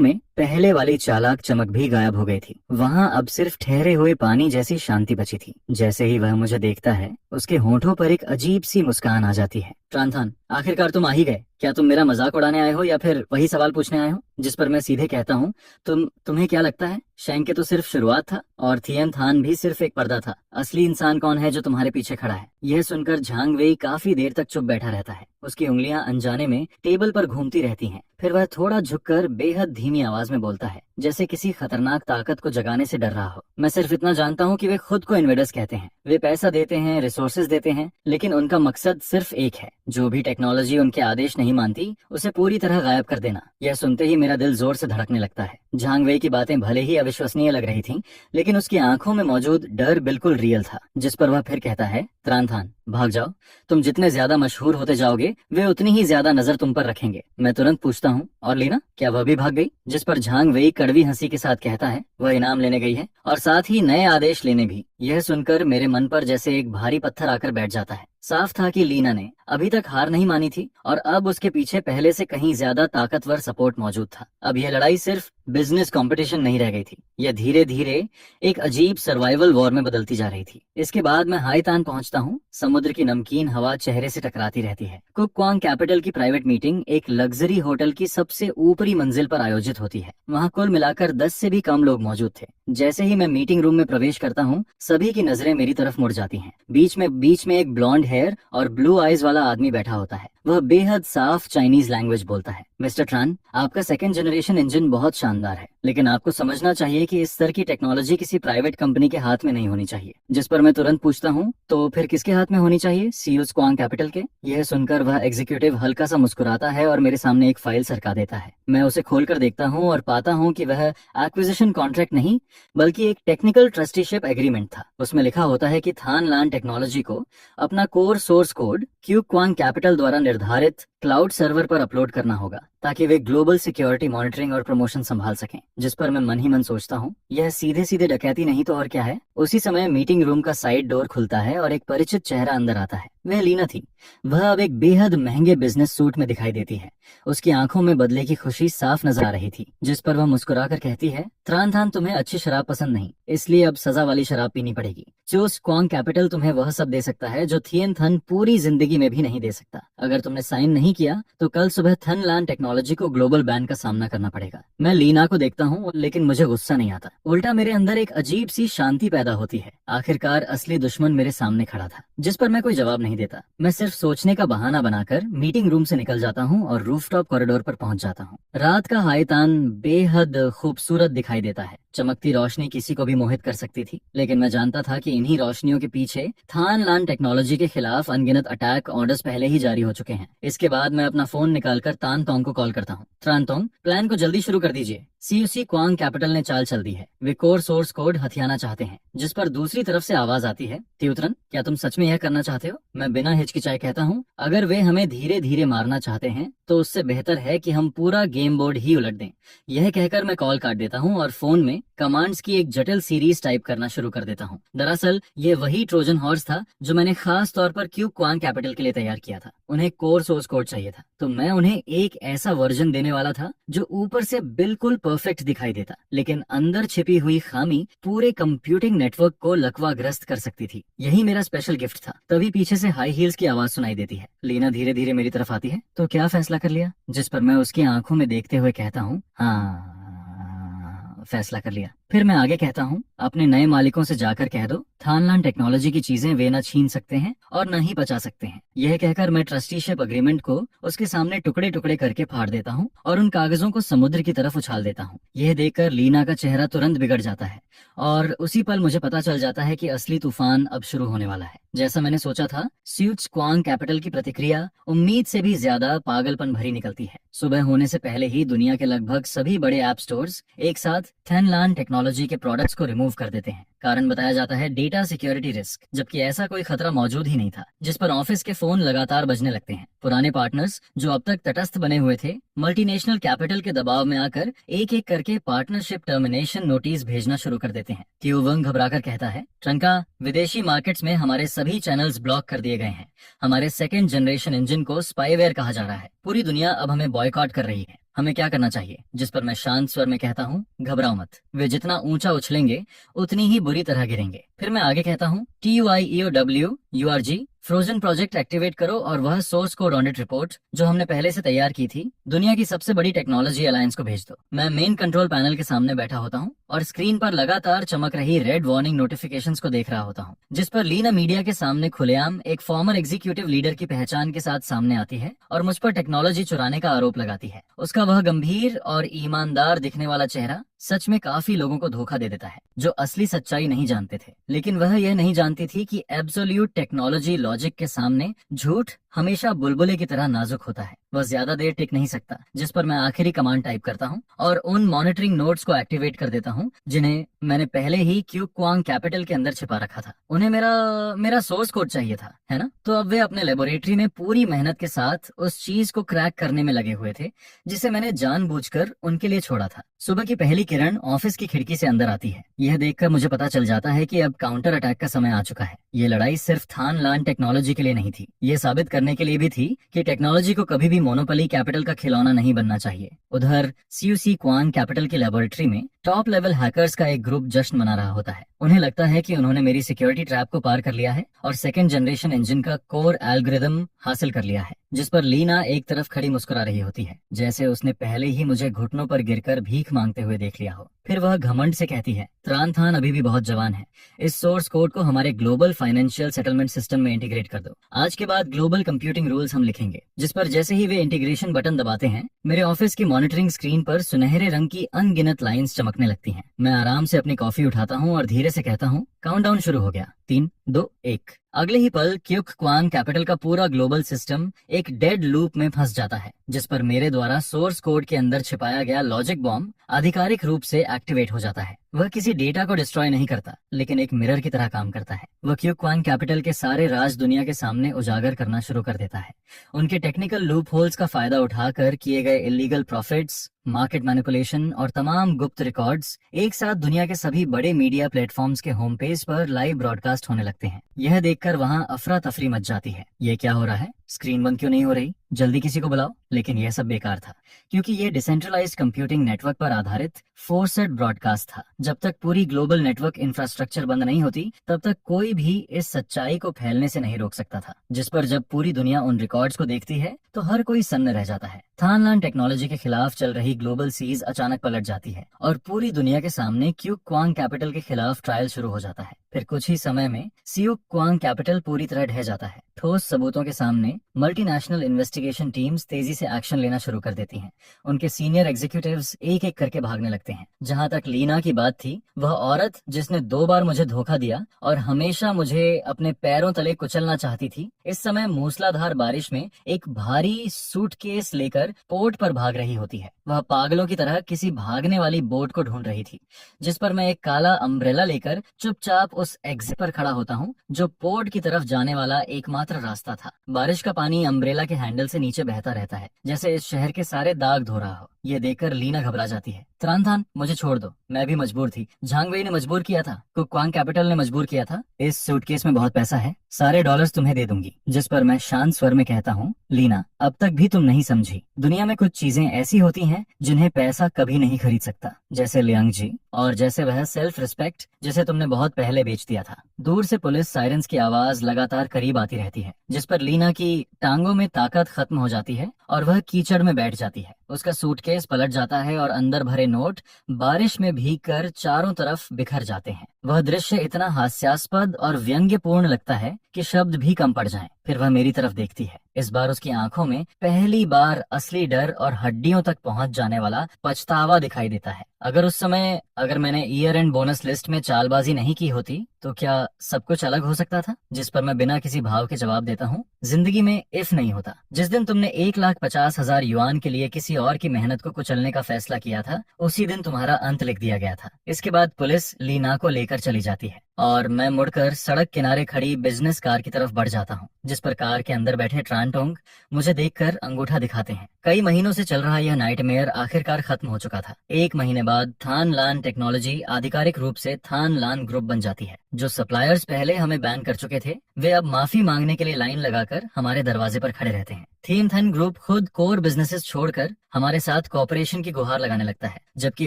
में पहले वाली चालाक चमक भी गायब हो गई थी। वहां अब सिर्फ ठहरे हुए पानी जैसी शांति बची थी। जैसे ही वह मुझे देखता है, उसके होठों पर एक अजीब सी मुस्कान आ जाती है। ट्रांथान, आखिरकार तुम आ ही गए। क्या तुम मेरा मजाक उड़ाने आए हो या फिर वही सवाल पूछने आए हो? जिस पर मैं सीधे कहता हूँ, तुम्हें क्या लगता है शैंके तो सिर्फ शुरुआत था और थियन थान भी सिर्फ एक पर्दा था। असली इंसान कौन है जो तुम्हारे पीछे खड़ा है? यह सुनकर झांग वेई काफी देर तक चुप बैठा रहता है। उसकी उंगलियां अनजाने में टेबल पर घूमती रहती हैं। फिर वह थोड़ा झुककर बेहद धीमी आवाज में बोलता है, जैसे किसी खतरनाक ताकत को जगाने से डर रहा हो। मैं सिर्फ इतना जानता हूँ कि वे खुद को इन्वेडर्स कहते हैं। वे पैसा देते हैं, रिसोर्सेज देते हैं, लेकिन उनका मकसद सिर्फ एक है, जो भी टेक्नोलॉजी उनके आदेश नहीं मानती उसे पूरी तरह गायब कर देना। यह सुनते ही मेरा दिल जोर से धड़कने लगता है। झांग वेई की बातें भले ही अविश्वसनीय लग रही थीं, लेकिन उसकी आंखों में मौजूद डर बिल्कुल रियल था। जिस पर वह फिर कहता है, त्रानथान भाग जाओ। तुम जितने ज्यादा मशहूर होते जाओगे, वे उतनी ही ज्यादा नजर तुम पर रखेंगे। मैं तुरंत पूछता हूँ, और लीना, क्या वह भी भाग गई? जिस पर झांग वेई कड़वी हंसी के साथ कहता है, वह इनाम लेने गई है और साथ ही नए आदेश लेने भी। यह सुनकर मेरे मन पर जैसे एक भारी पत्थर आकर बैठ जाता है। साफ था कि लीना ने अभी तक हार नहीं मानी थी और अब उसके पीछे पहले से कहीं ज्यादा ताकतवर सपोर्ट मौजूद था। अब यह लड़ाई सिर्फ बिजनेस कंपटीशन नहीं रह गई थी, यह धीरे धीरे एक अजीब सर्वाइवल वॉर में बदलती जा रही थी। इसके बाद मैं हाईतान पहुंचता हूँ। समुद्र की नमकीन हवा चेहरे से टकराती रहती है। कुक क्वांग कैपिटल की प्राइवेट मीटिंग एक लग्जरी होटल की सबसे ऊपरी मंजिल पर आयोजित होती है। वहाँ कुल मिलाकर 10 से भी कम लोग मौजूद थे। जैसे ही मैं मीटिंग रूम में प्रवेश करता हूँ, सभी की नजरें मेरी तरफ मुड़ जाती हैं। बीच में एक ब्लॉन्ड हेयर और ब्लू आईज वाला आदमी बैठा होता है। वह बेहद साफ चाइनीज लैंग्वेज बोलता है। मिस्टर ट्रान, आपका सेकंड जनरेशन इंजन बहुत शानदार है, लेकिन आपको समझना चाहिए कि इस स्तर की टेक्नोलॉजी किसी प्राइवेट कंपनी के हाथ में नहीं होनी चाहिए। जिस पर मैं तुरंत पूछता हूँ, तो फिर किसके हाथ में होनी चाहिए? सीईओ क्वांग कैपिटल के। यह सुनकर वह एग्जीक्यूटिव हल्का सा मुस्कुराता है और मेरे सामने एक फाइल सरका देता है। मैं उसे खोलकर देखता हूँ और पाता हूँ कि वह एक्विजिशन कॉन्ट्रैक्ट नहीं, बल्कि एक टेक्निकल ट्रस्टीशिप एग्रीमेंट था। उसमें लिखा होता है कि थान लान टेक्नोलॉजी को अपना कोर सोर्स कोड क्यू क्वांग कैपिटल द्वारा निर्धारित क्लाउड सर्वर पर अपलोड करना होगा, ताकि वे ग्लोबल सिक्योरिटी मॉनिटरिंग और प्रमोशन संभाल सकें। जिस पर मैं मन ही मन सोचता हूँ, यह सीधे सीधे डकैती नहीं तो और क्या है। उसी समय मीटिंग रूम का साइड डोर खुलता है और एक परिचित चेहरा अंदर आता है। वह लीना थी। वह अब एक बेहद महंगे बिजनेस सूट में दिखाई देती है। उसकी आंखों में बदले की खुशी साफ नजर आ रही थी। जिस पर वह मुस्कुराकर कहती है, त्रानथान, तुम्हें अच्छी शराब पसंद नहीं, इसलिए अब सजा वाली शराब पीनी पड़ेगी। चूस क्वांग कैपिटल तुम्हें वह सब दे सकता है जो थियन थन पूरी जिंदगी में भी नहीं दे सकता। अगर तुमने साइन नहीं किया तो कल सुबह थन लान टेक्नोलॉजी को ग्लोबल बैन का सामना करना पड़ेगा। मैं लीना को देखता हूँ, लेकिन मुझे गुस्सा नहीं आता। उल्टा मेरे अंदर एक अजीब सी शांति पैदा होती है। आखिरकार असली दुश्मन मेरे सामने खड़ा था। जिस पर मैं कोई जवाब नहीं देता। मैं सिर्फ सोचने का बहाना बनाकर मीटिंग रूम से निकल जाता हूँ और रूफटॉप कॉरिडोर पर पहुंच जाता हूँ। रात का हाईतान बेहद खूबसूरत दिखाई देता है। चमकती रोशनी किसी को भी मोहित कर सकती थी, लेकिन मैं जानता था कि इन्हीं रोशनियों के पीछे थान लान टेक्नोलॉजी के खिलाफ अनगिनत अटैक ऑर्डर्स पहले ही जारी हो चुके हैं। इसके बाद मैं अपना फोन निकालकर तान तोंग को कॉल करता हूँ। त्रान तोंग, प्लान को जल्दी शुरू कर दीजिए। सीयूसी क्वांग कैपिटल ने चाल चल दी है। वे कोर सोर्स कोड हथियाना चाहते हैं। जिस पर दूसरी तरफ से आवाज आती है, त्युत्रन, क्या तुम सच में यह करना चाहते हो? मैं बिना हिचकिचाए कहता हूँ, अगर वे हमें धीरे धीरे मारना चाहते हैं तो उससे बेहतर है कि हम पूरा गेम बोर्ड ही उलट दें। यह कहकर मैं कॉल काट देता हूँ और फोन में कमांड्स की एक जटिल सीरीज टाइप करना शुरू कर देता हूँ। दरअसल ये वही ट्रोजन हॉर्स था जो मैंने खास तौर पर क्यू क्वांग कैपिटल के लिए तैयार किया था। उन्हें कोर सोर्स कोड चाहिए था, तो मैं उन्हें एक ऐसा वर्जन देने वाला था जो ऊपर से बिल्कुल परफेक्ट दिखाई देता, लेकिन अंदर छिपी हुई खामी पूरे कंप्यूटिंग नेटवर्क को लकवाग्रस्त कर सकती थी। यही मेरा स्पेशल गिफ्ट था। तभी पीछे से हाई हील्स की आवाज सुनाई देती है। लीना धीरे धीरे मेरी तरफ आती है। तो क्या फैसला कर लिया? जिस पर मैं उसकी आंखों में देखते हुए कहता हूँ, हाँ, फैसला कर लिया। फिर मैं आगे कहता हूँ, अपने नए मालिकों से जाकर कह दो, थानलान टेक्नोलॉजी की चीजें वे न छीन सकते हैं और न ही बचा सकते हैं। यह कहकर मैं ट्रस्टीशिप अग्रीमेंट को उसके सामने टुकड़े टुकड़े करके फाड़ देता हूँ और उन कागजों को समुद्र की तरफ उछाल देता हूँ। यह देखकर लीना का चेहरा तुरंत बिगड़ जाता है और उसी पल मुझे पता चल जाता है कि असली तूफान अब शुरू होने वाला है। जैसा मैंने सोचा था, स्यूट्स क्वांग कैपिटल की प्रतिक्रिया उम्मीद से भी ज्यादा पागलपन भरी निकलती है। सुबह होने से पहले ही दुनिया के लगभग सभी बड़े ऐप स्टोर्स एक साथ थानलान टेक्नोलॉजी के प्रोडक्ट्स को रिमूव कर देते हैं। कारण बताया जाता है डेटा सिक्योरिटी रिस्क, जबकि ऐसा कोई खतरा मौजूद ही नहीं था, जिस पर ऑफिस के फोन लगातार बजने लगते हैं। पुराने पार्टनर्स जो अब तक तटस्थ बने हुए थे, मल्टीनेशनल कैपिटल के दबाव में आकर एक एक करके पार्टनरशिप टर्मिनेशन नोटिस भेजना शुरू कर देते हैं। क्यू वंग घबराकर कहता है, ट्रंका, विदेशी मार्केट्स में हमारे सभी चैनल्स ब्लॉक कर दिए गए हैं। हमारे सेकेंड जनरेशन इंजन को स्पाईवेयर कहा जा रहा है। पूरी दुनिया अब हमें बॉयकॉट कर रही है। हमें क्या करना चाहिए? जिस पर मैं शांत स्वर में कहता हूँ, घबराओ मत, वे जितना ऊंचा उछलेंगे उतनी ही बुरी तरह गिरेंगे। फिर मैं आगे कहता हूँ, TUIEOWURG फ्रोजन प्रोजेक्ट एक्टिवेट करो और वह सोर्स कोड ऑडिट रिपोर्ट जो हमने पहले से तैयार की थी, दुनिया की सबसे बड़ी टेक्नोलॉजी अलायंस को भेज दो। मैं मेन कंट्रोल पैनल के सामने बैठा होता हूँ और स्क्रीन पर लगातार चमक रही रेड वार्निंग नोटिफिकेशंस को देख रहा होता हूँ, जिस पर लीना मीडिया के सामने खुलेआम एक फॉर्मर एग्जीक्यूटिव लीडर की पहचान के साथ सामने आती है और मुझ पर टेक्नोलॉजी चुराने का आरोप लगाती है। उसका वह गंभीर और ईमानदार दिखने वाला चेहरा सच में काफी लोगों को धोखा दे देता है जो असली सच्चाई नहीं जानते थे। लेकिन वह यह नहीं जानती थी कि एब्सोल्यूट टेक्नोलॉजी लॉजिक के सामने झूठ हमेशा बुलबुले की तरह नाजुक होता है। वह ज्यादा देर टिक नहीं सकता, जिस पर मैं आखिरी कमांड टाइप करता हूँ और उन मॉनिटरिंग नोट्स को एक्टिवेट कर देता हूँ जिन्हें मैंने पहले ही क्यू क्वांग कैपिटल के अंदर छिपा रखा था। उन्हें मेरा सोर्स कोड चाहिए था, है ना? तो अब वे अपने लेबोरेटरी में पूरी मेहनत के साथ उस चीज को क्रैक करने में लगे हुए थे जिसे मैंने जानबूझकर उनके लिए छोड़ा था। सुबह की पहली किरण ऑफिस की खिड़की से अंदर आती है। यह देखकर मुझे पता चल जाता है कि अब काउंटर अटैक का समय आ चुका है। ये लड़ाई सिर्फ थानलान टेक्नोलॉजी के लिए नहीं थी, ये साबित करने के लिए भी थी कि टेक्नोलॉजी को कभी भी मोनोपोली कैपिटल का खिलौना नहीं बनना चाहिए। उधर CUC क्वांग कैपिटल की लेबोरेटरी में टॉप लेवल हैकर्स का एक ग्रुप जश्न मना रहा होता है। उन्हें लगता है कि उन्होंने मेरी सिक्योरिटी ट्रैप को पार कर लिया है और सेकंड जनरेशन इंजन का कोर एल्गोरिदम हासिल कर लिया है, जिस पर लीना एक तरफ खड़ी मुस्कुरा रही होती है, जैसे उसने पहले ही मुझे घुटनों पर गिरकर भीख मांगते हुए देख लिया हो। फिर वह घमंड से कहती है, त्रानथान अभी भी बहुत जवान है। इस सोर्स कोड को हमारे ग्लोबल फाइनेंशियल सेटलमेंट सिस्टम में इंटीग्रेट कर दो। आज के बाद ग्लोबल कंप्यूटिंग रूल्स हम लिखेंगे। जिस पर जैसे ही वे इंटीग्रेशन बटन दबाते हैं, मेरे ऑफिस की मॉनिटरिंग स्क्रीन पर सुनहरे रंग की अनगिनत लाइंस चमकने लगती हैं। मैं आराम से अपनी कॉफी उठाता हूँ और धीरे से कहता हूँ, काउंटडाउन शुरू हो गया, 3, 2, 1। अगले ही पल क्यूक क्वांग कैपिटल का पूरा ग्लोबल सिस्टम एक डेड लूप में फंस जाता है, जिस पर मेरे द्वारा सोर्स कोड के अंदर छिपाया गया लॉजिक बॉम्ब आधिकारिक रूप से एक्टिवेट हो जाता है। वह किसी डेटा को डिस्ट्रॉय नहीं करता, लेकिन एक मिरर की तरह काम करता है। वह क्यूक क्वांग कैपिटल के सारे राज दुनिया के सामने उजागर करना शुरू कर देता है। उनके टेक्निकल लूप होल्स का फायदा उठाकर किए गए इलीगल प्रॉफिट्स, मार्केट मैनिपुलेशन और तमाम गुप्त रिकॉर्ड्स एक साथ दुनिया के सभी बड़े मीडिया प्लेटफॉर्म्स के होम पेज पर लाइव ब्रॉडकास्ट होने लगते हैं। यह देखकर वहां अफरा तफरी मच जाती है। ये क्या हो रहा है? स्क्रीन बंद क्यों नहीं हो रही? जल्दी किसी को बुलाओ। लेकिन यह सब बेकार था, क्योंकि यह डिसेंट्रलाइज्ड कंप्यूटिंग नेटवर्क पर आधारित फोर्सेड ब्रॉडकास्ट था। जब तक पूरी ग्लोबल नेटवर्क इंफ्रास्ट्रक्चर बंद नहीं होती, तब तक कोई भी इस सच्चाई को फैलने से नहीं रोक सकता था, जिस पर जब पूरी दुनिया उन रिकॉर्ड्स को देखती है तो हर कोई सन्न रह जाता है। थानलान टेक्नोलॉजी के खिलाफ चल रही ग्लोबल सीज अचानक पलट जाती है और पूरी दुनिया के सामने क्यूक क्वांग कैपिटल के खिलाफ ट्रायल शुरू हो जाता है। फिर कुछ ही समय में सीयूक क्वांग कैपिटल पूरी तरह ढह जाता है। ठोस सबूतों के सामने मल्टीनेशनल इन्वेस्टिगेशन टीम्स तेजी से एक्शन लेना शुरू कर देती हैं। उनके सीनियर एग्जीक्यूटिव्स एक एक करके भागने लगते हैं। जहां तक लीना की बात थी, वह औरत जिसने 2 बार मुझे धोखा दिया और हमेशा मुझे अपने पैरों तले कुचलना चाहती थी, इस समय मूसलाधार बारिश में एक भारी सूटकेस लेकर पोर्ट पर भाग रही होती है। वह पागलों की तरह किसी भागने वाली बोट को ढूंढ रही थी, जिस पर मैं एक काला अम्ब्रेला लेकर चुपचाप उस एग्जिट पर खड़ा होता हूँ, जो पोर्ट की तरफ जाने वाला एकमात्र रास्ता था। बारिश का पानी अम्ब्रेला के हैंडल से नीचे बहता रहता है, जैसे इस शहर के सारे दाग धो रहा हो। ये देखकर लीना घबरा जाती है। त्रानथान, मुझे छोड़ दो, मैं भी मजबूर थी। झांगवेई ने मजबूर किया था, कुक क्वांग कैपिटल ने मजबूर किया था। इस सूटकेस में बहुत पैसा है, सारे डॉलर्स तुम्हें दे दूंगी। जिस पर मैं शांत स्वर में कहता हूँ, लीना, अब तक भी तुम नहीं समझी। दुनिया में कुछ चीजें ऐसी होती हैं जिन्हें पैसा कभी नहीं खरीद सकता, जैसे लियांग जी, और जैसे वह सेल्फ रिस्पेक्ट जिसे तुमने बहुत पहले बेच दिया था। दूर से पुलिस सायरन्स की आवाज लगातार करीब आती रहती है, जिस पर लीना की टांगों में ताकत खत्म हो जाती है और वह कीचड़ में बैठ जाती है। उसका सूटकेस पलट जाता है और अंदर भरे नोट बारिश में भीगकर चारों तरफ बिखर जाते हैं। वह दृश्य इतना हास्यास्पद और व्यंग्यपूर्ण लगता है कि शब्द भी कम पड़ जाएं। फिर वह मेरी तरफ देखती है। इस बार उसकी आंखों में पहली बार असली डर और हड्डियों तक पहुंच जाने वाला पछतावा दिखाई देता है। अगर मैंने ईयर एंड बोनस लिस्ट में चालबाजी नहीं की होती तो क्या सब कुछ अलग हो सकता था? जिस पर मैं बिना किसी भाव के जवाब देता हूँ, जिंदगी में इफ नहीं होता। जिस दिन तुमने 1,50,000 युआन के लिए किसी और की मेहनत को कुचलने का फैसला किया था, उसी दिन तुम्हारा अंत लिख दिया गया था। इसके बाद पुलिस लीना को लेकर चली जाती है और मैं मुड़कर सड़क किनारे खड़ी बिजनेस कार की तरफ बढ़ जाता हूँ, जिस पर कार के अंदर बैठे ट्रांटोंग मुझे देखकर अंगूठा दिखाते हैं। कई महीनों से चल रहा यह नाइटमेयर आखिरकार खत्म हो चुका था। 1 महीने बाद थान लान टेक्नोलॉजी आधिकारिक रूप से थान लान ग्रुप बन जाती है। जो सप्लायर्स पहले हमें बैन कर चुके थे, वे अब माफी मांगने के लिए लाइन लगाकर हमारे दरवाजे पर खड़े रहते हैं। थीम थन ग्रुप खुद कोर बिजनेसेस छोड़कर हमारे साथ कॉपरेशन की गुहार लगाने लगता है, जबकि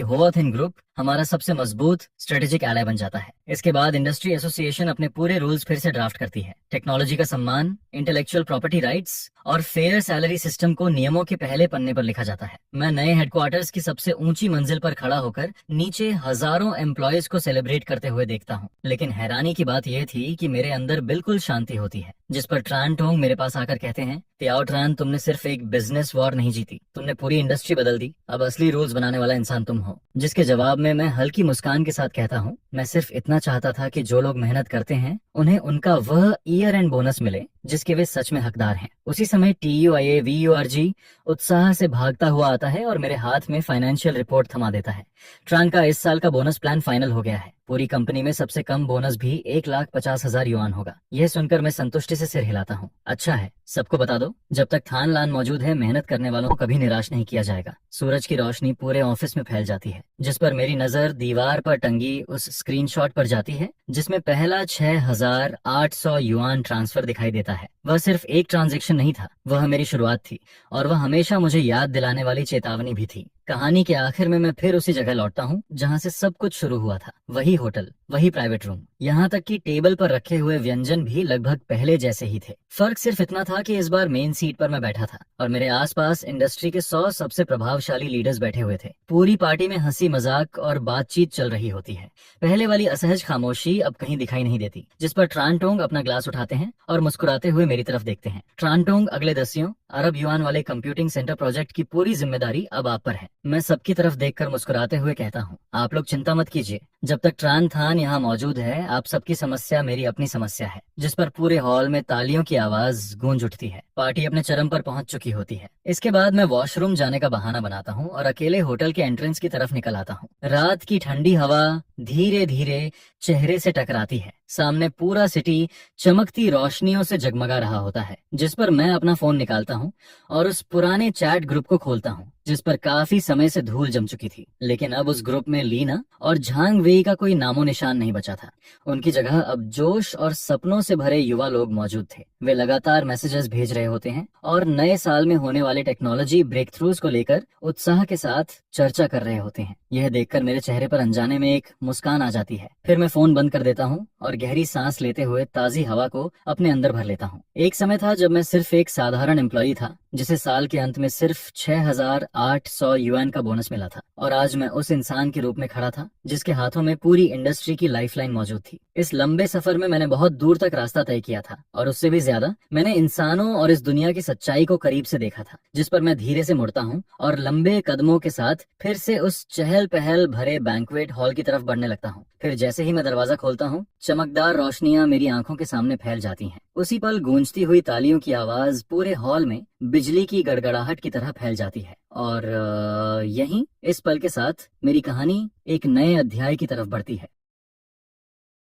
होवाथिन ग्रुप हमारा सबसे मजबूत स्ट्रेटेजिक एलाय बन जाता है। इसके बाद इंडस्ट्री एसोसिएशन अपने पूरे रूल्स फिर से ड्राफ्ट करती है। टेक्नोलॉजी का सम्मान, इंटेलेक्चुअल प्रॉपर्टी राइट्स और फेयर सैलरी सिस्टम को नियमों के पहले पन्ने पर लिखा जाता है। मैं नए हेडक्वार्टर्स की सबसे ऊंची मंजिल पर खड़ा होकर नीचे हजारों एम्प्लॉयज को सेलिब्रेट करते हुए देखता हूँ। लेकिन हैरानी की बात यह थी कि मेरे अंदर बिल्कुल शांति होती है। जिस पर ट्रांटोंग मेरे पास आकर कहते हैं, त्याओ ट्रान, तुमने सिर्फ एक बिजनेस वॉर नहीं जीती, तुमने पूरी इंडस्ट्री बदल दी। अब असली रूल्स बनाने वाला इंसान तुम हो। जिसके जवाब में मैं हल्की मुस्कान के साथ कहता हूँ, मैं सिर्फ इतना चाहता था कि जो लोग मेहनत करते हैं उन्हें उनका वह ईयर एंड बोनस मिले जिसके वे सच में हकदार हैं। उसी समय TUIA VURG उत्साह से भागता हुआ आता है और मेरे हाथ में फाइनेंशियल रिपोर्ट थमा देता है। ट्रान का इस साल का बोनस प्लान फाइनल हो गया है। पूरी कंपनी में सबसे कम बोनस भी 1,50,000 युआन होगा। यह सुनकर मैं संतुष्टि से सिर हिलाता हूँ। अच्छा है, सबको बता दो, जब तक थान लान मौजूद है, मेहनत करने वालों को कभी निराश नहीं किया जाएगा। सूरज की रोशनी पूरे ऑफिस में फैल जाती है, जिस पर मेरी नजर दीवार पर टंगी उस स्क्रीनशॉट पर जाती है जिसमें पहला 6,800 युआन ट्रांसफर दिखाई देता है। वह सिर्फ एक ट्रांजैक्शन नहीं था, वह मेरी शुरुआत थी और वह हमेशा मुझे याद दिलाने वाली चेतावनी भी थी। कहानी के आखिर में मैं फिर उसी जगह लौटता हूँ जहाँ से सब कुछ शुरू हुआ था। वही होटल, वही प्राइवेट रूम, यहाँ तक कि टेबल पर रखे हुए व्यंजन भी लगभग पहले जैसे ही थे। फर्क सिर्फ इतना था कि इस बार मेन सीट पर मैं बैठा था और मेरे आसपास इंडस्ट्री के 100 सबसे प्रभावशाली लीडर्स बैठे हुए थे। पूरी पार्टी में हंसी मजाक और बातचीत चल रही होती है। पहले वाली असहज खामोशी अब कहीं दिखाई नहीं देती, जिस पर ट्रांटोंग अपना ग्लास उठाते हैं और मुस्कुराते हुए मेरी तरफ देखते हैं। ट्रांटोंग, अगले 10 अरब युआन वाले कंप्यूटिंग सेंटर प्रोजेक्ट की पूरी जिम्मेदारी अब आप पर है। मैं सबकी तरफ देखकर मुस्कुराते हुए कहता हूँ, आप लोग चिंता मत कीजिए, जब तक ट्रान थान यहाँ मौजूद है, आप सबकी समस्या मेरी अपनी समस्या है। जिस पर पूरे हॉल में तालियों की आवाज गूंज उठती है। पार्टी अपने चरम पर पहुंच चुकी होती है। इसके बाद मैं वॉशरूम जाने का बहाना बनाता हूँ और अकेले होटल के एंट्रेंस की तरफ निकल आता हूँ। रात की ठंडी हवा धीरे धीरे चेहरे से टकराती है। सामने पूरा सिटी चमकती रोशनियों से जगमगा रहा होता है, जिस पर मैं अपना फोन निकालता हूँ और उस पुराने चैट ग्रुप को खोलता हूँ जिस पर काफी समय से धूल जम चुकी थी। लेकिन अब उस ग्रुप में लीना और झांग वेई का कोई नामो निशान नहीं बचा था। उनकी जगह अब जोश और सपनों से भरे युवा लोग मौजूद थे। वे लगातार मैसेजेस भेज रहे होते हैं और नए साल में होने वाले टेक्नोलॉजी ब्रेक थ्रूज को लेकर उत्साह के साथ चर्चा कर रहे होते हैं। यह देखकर मेरे चेहरे पर अनजाने में एक मुस्कान आ जाती है। फिर मैं फोन बंद कर देता हूँ और गहरी सांस लेते हुए ताजी हवा को अपने अंदर भर लेता हूँ। एक समय था जब मैं सिर्फ एक साधारण एम्प्लॉई था, जिसे साल के अंत में सिर्फ 6,800 युआन का बोनस मिला था, और आज मैं उस इंसान के रूप में खड़ा था जिसके हाथों में पूरी इंडस्ट्री की लाइफलाइन मौजूद थी। इस लंबे सफर में मैंने बहुत दूर तक रास्ता तय किया था और उससे भी ज्यादा मैंने इंसानों और इस दुनिया की सच्चाई को करीब से देखा था, जिस पर मैं धीरे से मुड़ता हूँ और लंबे कदमों के साथ फिर से उस चहल पहल भरे बैंक्वेट हॉल की तरफ बढ़ने लगता हूँ। फिर जैसे ही मैं दरवाजा खोलता हूँ, चमकदार रोशनियां मेरी आंखों के सामने फैल जाती हैं। उसी पल गूंजती हुई तालियों की आवाज पूरे हॉल में बिजली की गड़गड़ाहट की तरह फैल जाती है और यहीं इस पल के साथ मेरी कहानी एक नए अध्याय की तरफ बढ़ती है।